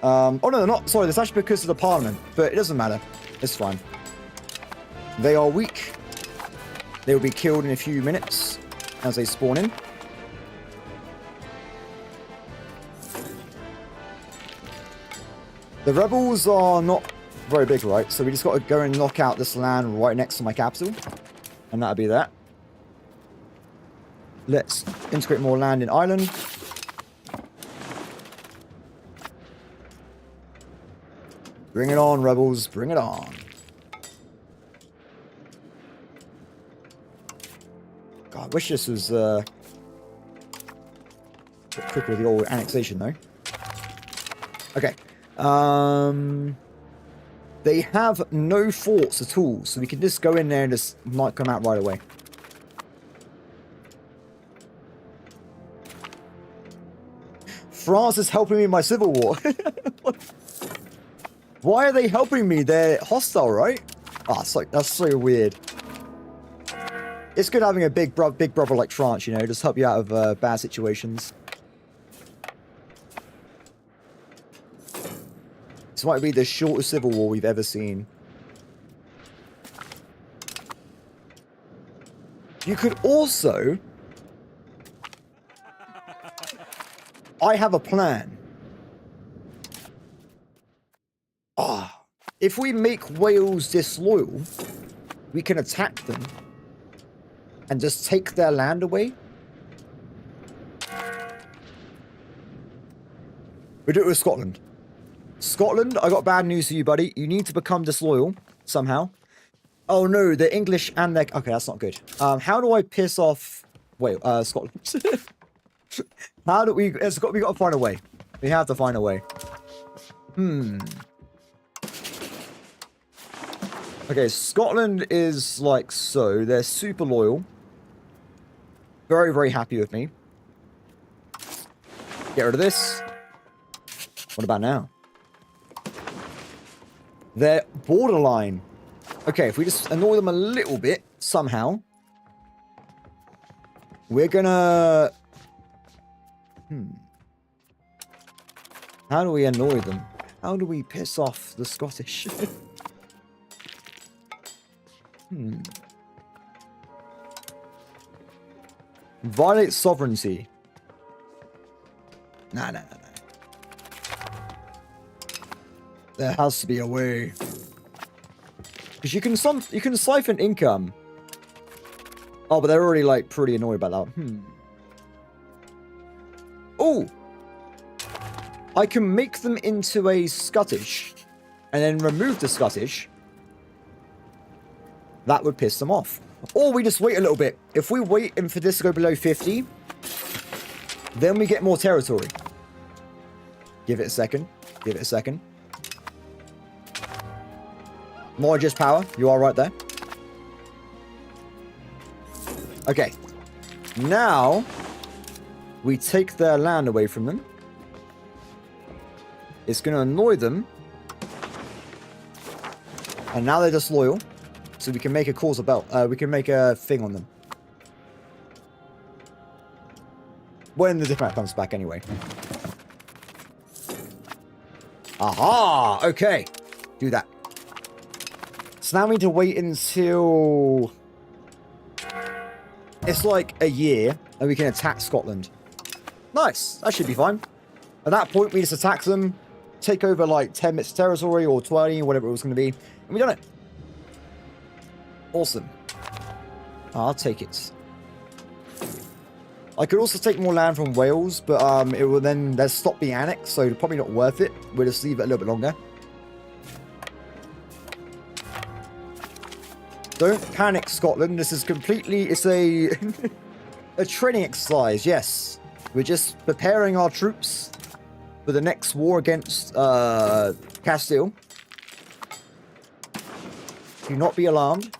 Oh, no, they're not. Sorry, that's actually because of the parliament. But it doesn't matter. It's fine. They are weak. They will be killed in a few minutes as they spawn in. The rebels are not very big, right? So we just got to go and knock out this land right next to my capital. And that'll be that. Let's integrate more land in Ireland. Bring it on, rebels. Bring it on. God, I wish this was a bit quicker with the old annexation, though. Okay. They have no forts at all, so we can just go in there and just might come out right away. France is helping me in my civil war. Why are they helping me? They're hostile, right? Ah, that's so weird. It's good having a big brother like France, you know, just help you out of bad situations. This might be the shortest civil war we've ever seen. You could also... I have a plan. If we make Wales disloyal, we can attack them and just take their land away. We do it with Scotland. Scotland, I got bad news for you, buddy. You need to become disloyal somehow. Oh no, the English and their... Okay, that's not good. How do I piss off... Wait, Scotland. How do we... we got to find a way. We have to find a way. Okay, Scotland is like so. They're super loyal. Very, very happy with me. Get rid of this. What about now? They're borderline. Okay, if we just annoy them a little bit, somehow. We're gonna... How do we annoy them? How do we piss off the Scottish? Violate sovereignty. Nah. There has to be a way. Because you can siphon income. Oh, but they're already like pretty annoyed about that. Oh! I can make them into a Scottish and then remove the Scottish. That would piss them off. Or we just wait a little bit. If we wait and for this to go below 50, then we get more territory. Give it a second. Give it a second. More just power. You are right there. Okay. Now, we take their land away from them. It's going to annoy them. And now they're disloyal. So we can make a cause a belt. We can make a thing on them. When the diplomat comes back anyway. Aha! Okay. Do that. So now we need to wait until... It's like a year. And we can attack Scotland. Nice. That should be fine. At that point, we just attack them. Take over like 10 minutes territory or 20, whatever it was going to be. And we done it. Awesome. I'll take it. I could also take more land from Wales, but it will then stop being annexed, so probably not worth it. We'll just leave it a little bit longer. Don't panic, Scotland. This is completely... It's a... a training exercise, yes. We're just preparing our troops for the next war against Castile. Do not be alarmed.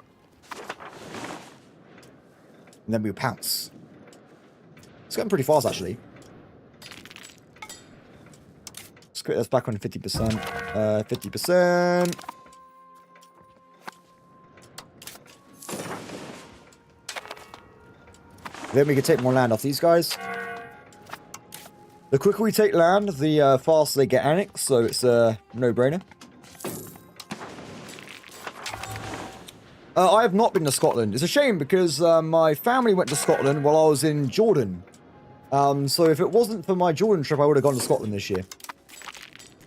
And then we pounce. It's going pretty fast, actually. Let's get this back on 50%. 50%. Then we can take more land off these guys. The quicker we take land, the faster they get annexed, so it's a no-brainer. I have not been to Scotland. It's a shame because my family went to Scotland while I was in Jordan. So if it wasn't for my Jordan trip, I would have gone to Scotland this year.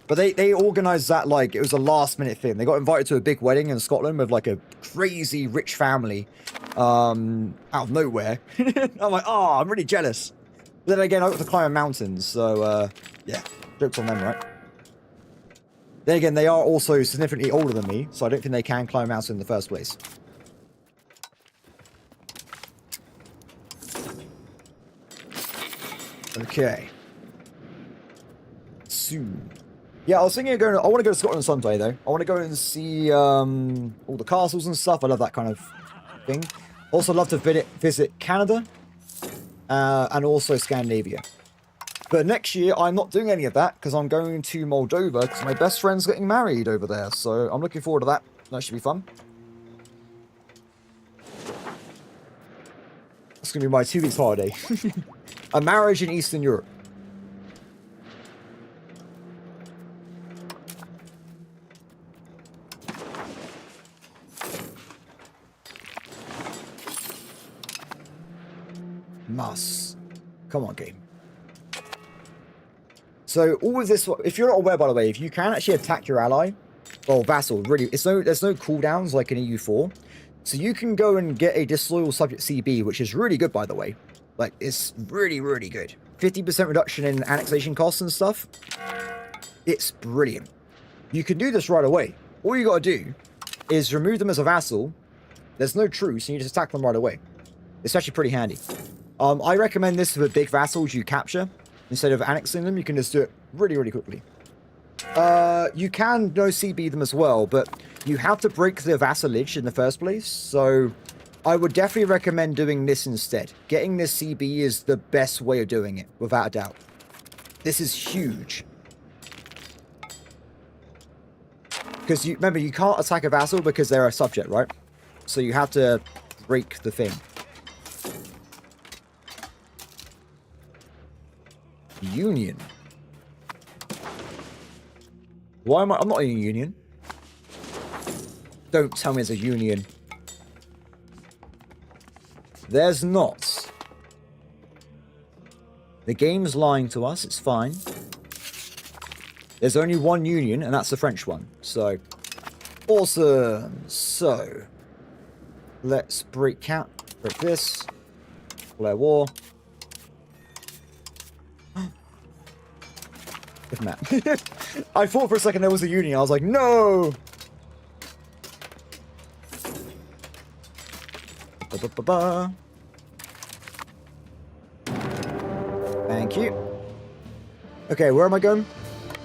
But they organised that like it was a last minute thing. They got invited to a big wedding in Scotland with like a crazy rich family out of nowhere. I'm like, oh, I'm really jealous. But then again, I got to climb mountains, so yeah, jokes on them, right? Then again, they are also significantly older than me, so I don't think they can climb a mountain in the first place. Okay. Soon. Yeah, I was thinking of going. I want to go to Scotland someday, though. I want to go and see all the castles and stuff. I love that kind of thing. Also, love to visit Canada and also Scandinavia. But next year, I'm not doing any of that because I'm going to Moldova because my best friend's getting married over there. So I'm looking forward to that. That should be fun. It's going to be my 2 weeks holiday. A marriage in Eastern Europe. Must. Come on, game. So all of this, if you're not aware, by the way, if you can actually attack your ally or vassal, really, there's no cooldowns like in EU4. So you can go and get a disloyal subject CB, which is really good, by the way. Like, it's really, really good. 50% reduction in annexation costs and stuff. It's brilliant. You can do this right away. All you got to do is remove them as a vassal. There's no truce, and you just attack them right away. It's actually pretty handy. I recommend this for the big vassals you capture. Instead of annexing them, you can just do it really, really quickly. You can no CB them as well, but you have to break the vassalage in the first place. So I would definitely recommend doing this instead. Getting this CB is the best way of doing it, without a doubt. This is huge. Because remember, you can't attack a vassal because they're a subject, right? So you have to break the thing. Union. Why am I? I'm not in a union. Don't tell me there's a union. There's not. The game's lying to us. It's fine. There's only one union, and that's the French one. So, awesome. So, let's break this. Declare war. Map. I thought for a second there was a union. I was like, no. Thank you. Okay, where am I going?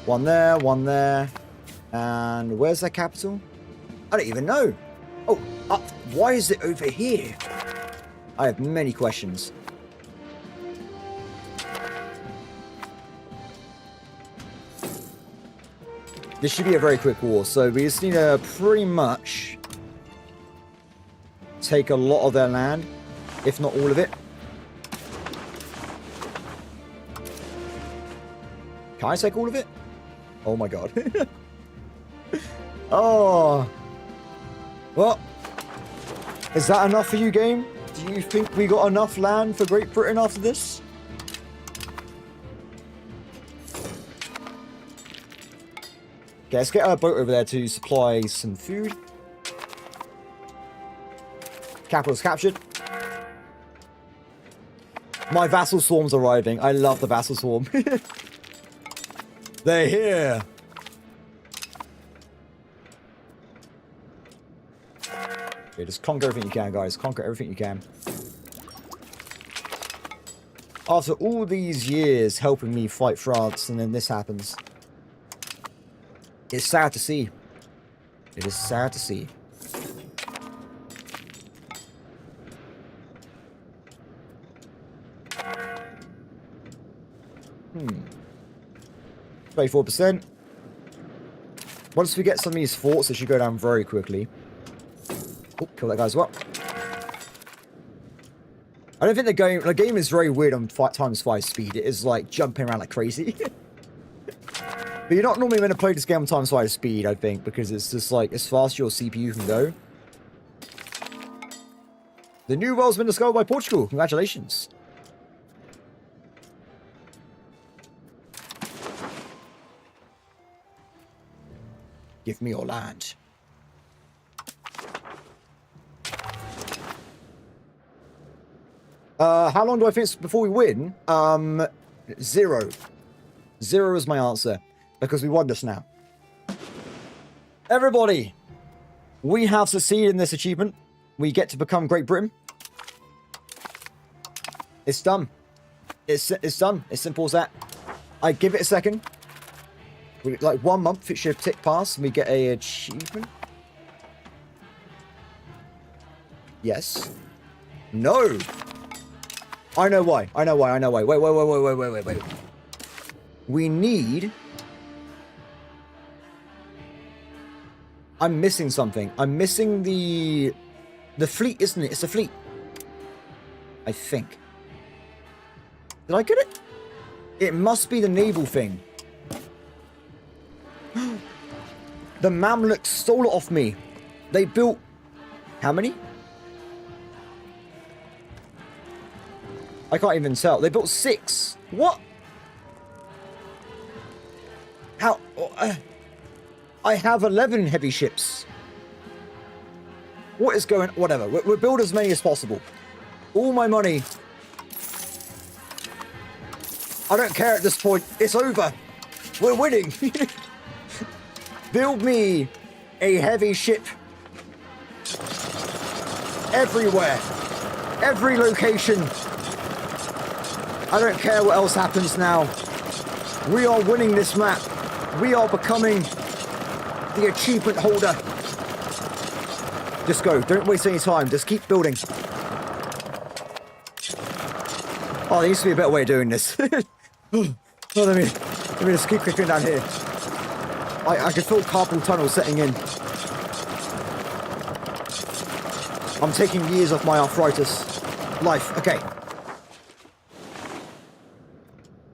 One there, and where's their capital? I don't even know. Oh, why is it over here? I have many questions. This should be a very quick war, so we just need to pretty much take a lot of their land, if not all of it. Can I take all of it? Oh my god. Oh. Well, is that enough for you, game? Do you think we got enough land for Great Britain after this? Okay, let's get our boat over there to supply some food. Capital's captured. My vassal swarm's arriving. I love the vassal swarm. They're here. Okay, just conquer everything you can, guys. Conquer everything you can. After all these years helping me fight France, and then this happens. It's sad to see. It is sad to see. Hmm. 24%. Once we get some of these forts, it should go down very quickly. Oh, kill that guy as well. I don't think the game is very weird on ×5 speed. It is like jumping around like crazy. But you're not normally going to play this game on ×5 speed, I think, because it's just like as fast as your CPU can go. The new world's been discovered by Portugal. Congratulations. Give me your land. How long do I think it's before we win? 0. 0 is my answer. Because we won just now. Everybody, we have succeeded in this achievement. We get to become Great Britain. It's done. It's done. It's simple as that. I give it a second. Like 1 month, it should tick past, and we get a achievement. Yes. No. I know why. I know why. I know why. Wait. We need... I'm missing something. I'm missing the fleet, isn't it? It's a fleet. I think. Did I get it? It must be the naval thing. The Mamluks stole it off me. They built... How many? I can't even tell. They built 6. What? How? I have 11 heavy ships. What is going... Whatever. We'll build as many as possible. All my money. I don't care at this point. It's over. We're winning. Build me a heavy ship. Everywhere. Every location. I don't care what else happens now. We are winning this map. We are becoming the achievement holder. Just go. Don't waste any time. Just keep building. Oh, there used to be a better way of doing this. Let me just keep clicking down here. I can feel carpal tunnel setting in. I'm taking years off my arthritis. Life. Okay.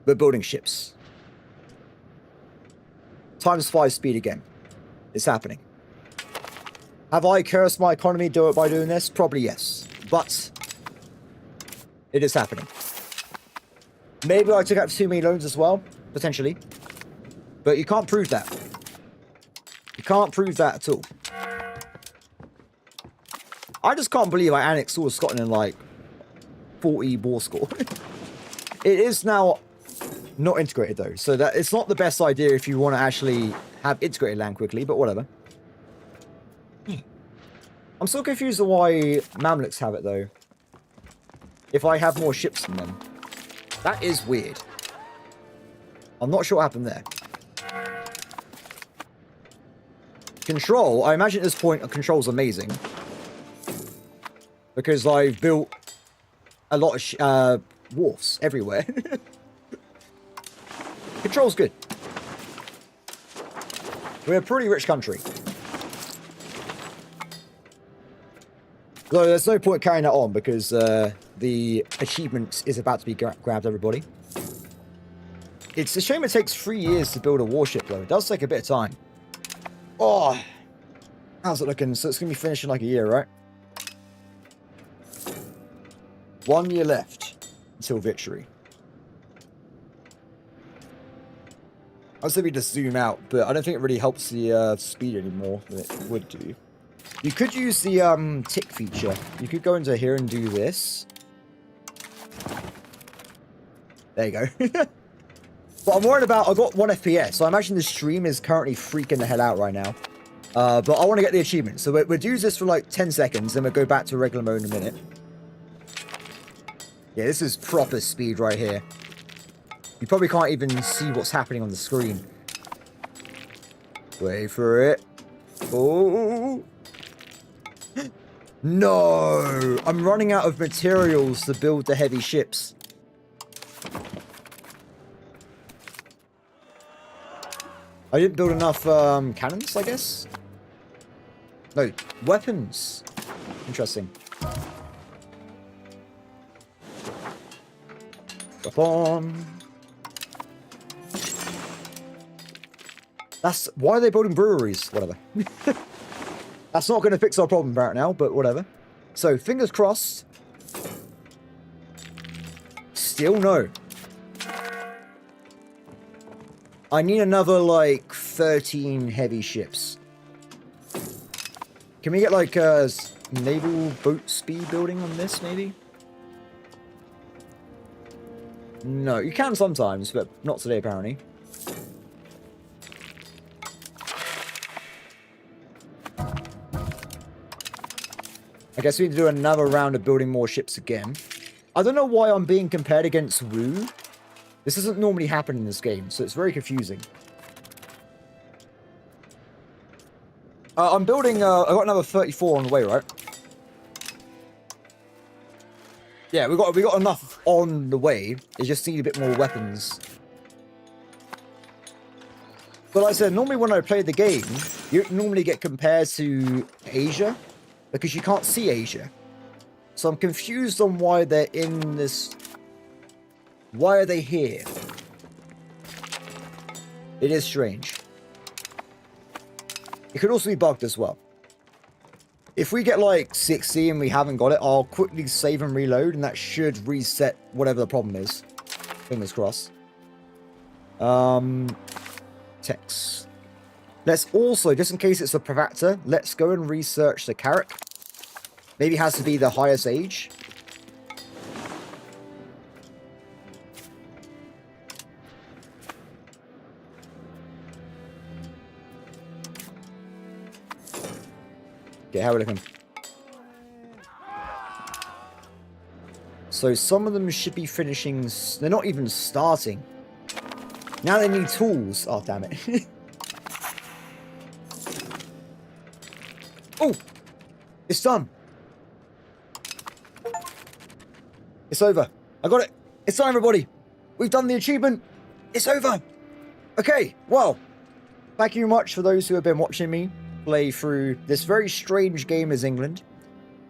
We're building ships. ×5 speed again. It's happening. Have I cursed my economy by doing this? Probably yes. But it is happening. Maybe I took out too many loans as well. Potentially. But you can't prove that. You can't prove that at all. I just can't believe I annexed all of Scotland in like 40 war score. It is now not integrated though. So that it's not the best idea if you want to actually have integrated land quickly, but whatever. I'm still confused on why Mamluks have it though. If I have more ships than them. That is weird. I'm not sure what happened there. Control, I imagine at this point control's amazing. Because I've built a lot of wharfs everywhere. Control's good. We're a pretty rich country. Though there's no point carrying that on because the achievement is about to be grabbed, everybody. It's a shame it takes 3 years to build a warship, though. It does take a bit of time. Oh, how's it looking? So it's going to be finished in like a year, right? 1 year left until victory. I was thinking to zoom out, but I don't think it really helps the speed anymore than it would do. You could use the tick feature. You could go into here and do this. There you go. But I'm worried about... I got 1 FPS, so I imagine the stream is currently freaking the hell out right now. But I want to get the achievement. So we'll do this for like 10 seconds, then we'll go back to regular mode in a minute. Yeah, this is proper speed right here. You probably can't even see what's happening on the screen. Wait for it. Oh. No! I'm running out of materials to build the heavy ships. I didn't build enough cannons, I guess? No, weapons. Interesting. Weapon. That's... Why are they building breweries? Whatever. That's not going to fix our problem right now, but whatever. So, fingers crossed. Still no. I need another, like, 13 heavy ships. Can we get like naval boat speed building on this, maybe? No, you can sometimes, but not today, apparently. I guess we need to do another round of building more ships again. I don't know why I'm being compared against Woo. This doesn't normally happen in this game, so it's very confusing. I'm building, I got another 34 on the way, right? Yeah, we got enough on the way. It just need a bit more weapons. But like I said, normally when I play the game, you normally get compared to Asia, because you can't see Asia. So I'm confused on why they're in this... Why are they here? It is strange. It could also be bugged as well. If we get like 60 and we haven't got it, I'll quickly save and reload, and that should reset whatever the problem is. Fingers crossed. Text. Let's also, just in case it's a Pravactor, let's go and research the Carrack. Maybe it has to be the highest age. Okay, how are we looking? So some of them should be finishing... They're not even starting. Now they need tools. Oh, damn it. Oh! It's done. It's over. I got it. It's done, everybody. We've done the achievement. It's over. Okay, well. Thank you much for those who have been watching me play through this very strange game as England.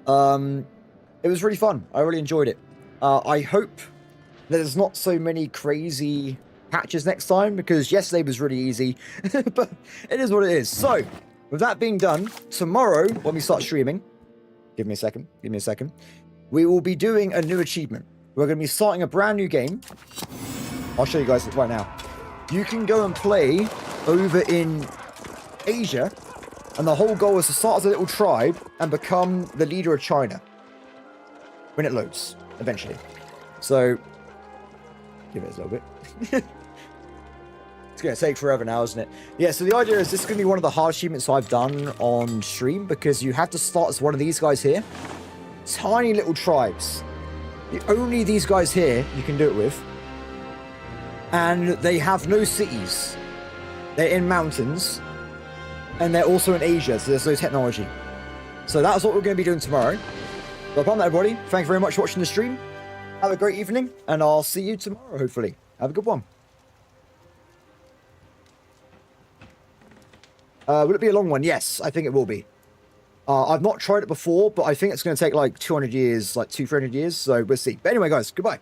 It was really fun. I really enjoyed it. I hope that there's not so many crazy patches next time, because yesterday was really easy, but it is what it is. So, with that being done, tomorrow, when we start streaming, give me a second, we will be doing a new achievement. We're going to be starting a brand new game. I'll show you guys it right now. You can go and play over in Asia, and the whole goal is to start as a little tribe and become the leader of China when it loads, eventually. So, give it a little bit. It's going to take forever now, isn't it? Yeah, so the idea is this is going to be one of the hard achievements I've done on stream, because you have to start as one of these guys here. Tiny little tribes. Only these guys here you can do it with. And they have no cities. They're in mountains. And they're also in Asia, so there's no technology. So that's what we're going to be doing tomorrow. But upon that, everybody, thank you very much for watching the stream. Have a great evening, and I'll see you tomorrow, hopefully. Have a good one. Will it be a long one? Yes, I think it will be. I've not tried it before, but I think it's going to take like 200 years, like 200-300 years, so we'll see. But anyway, guys, goodbye.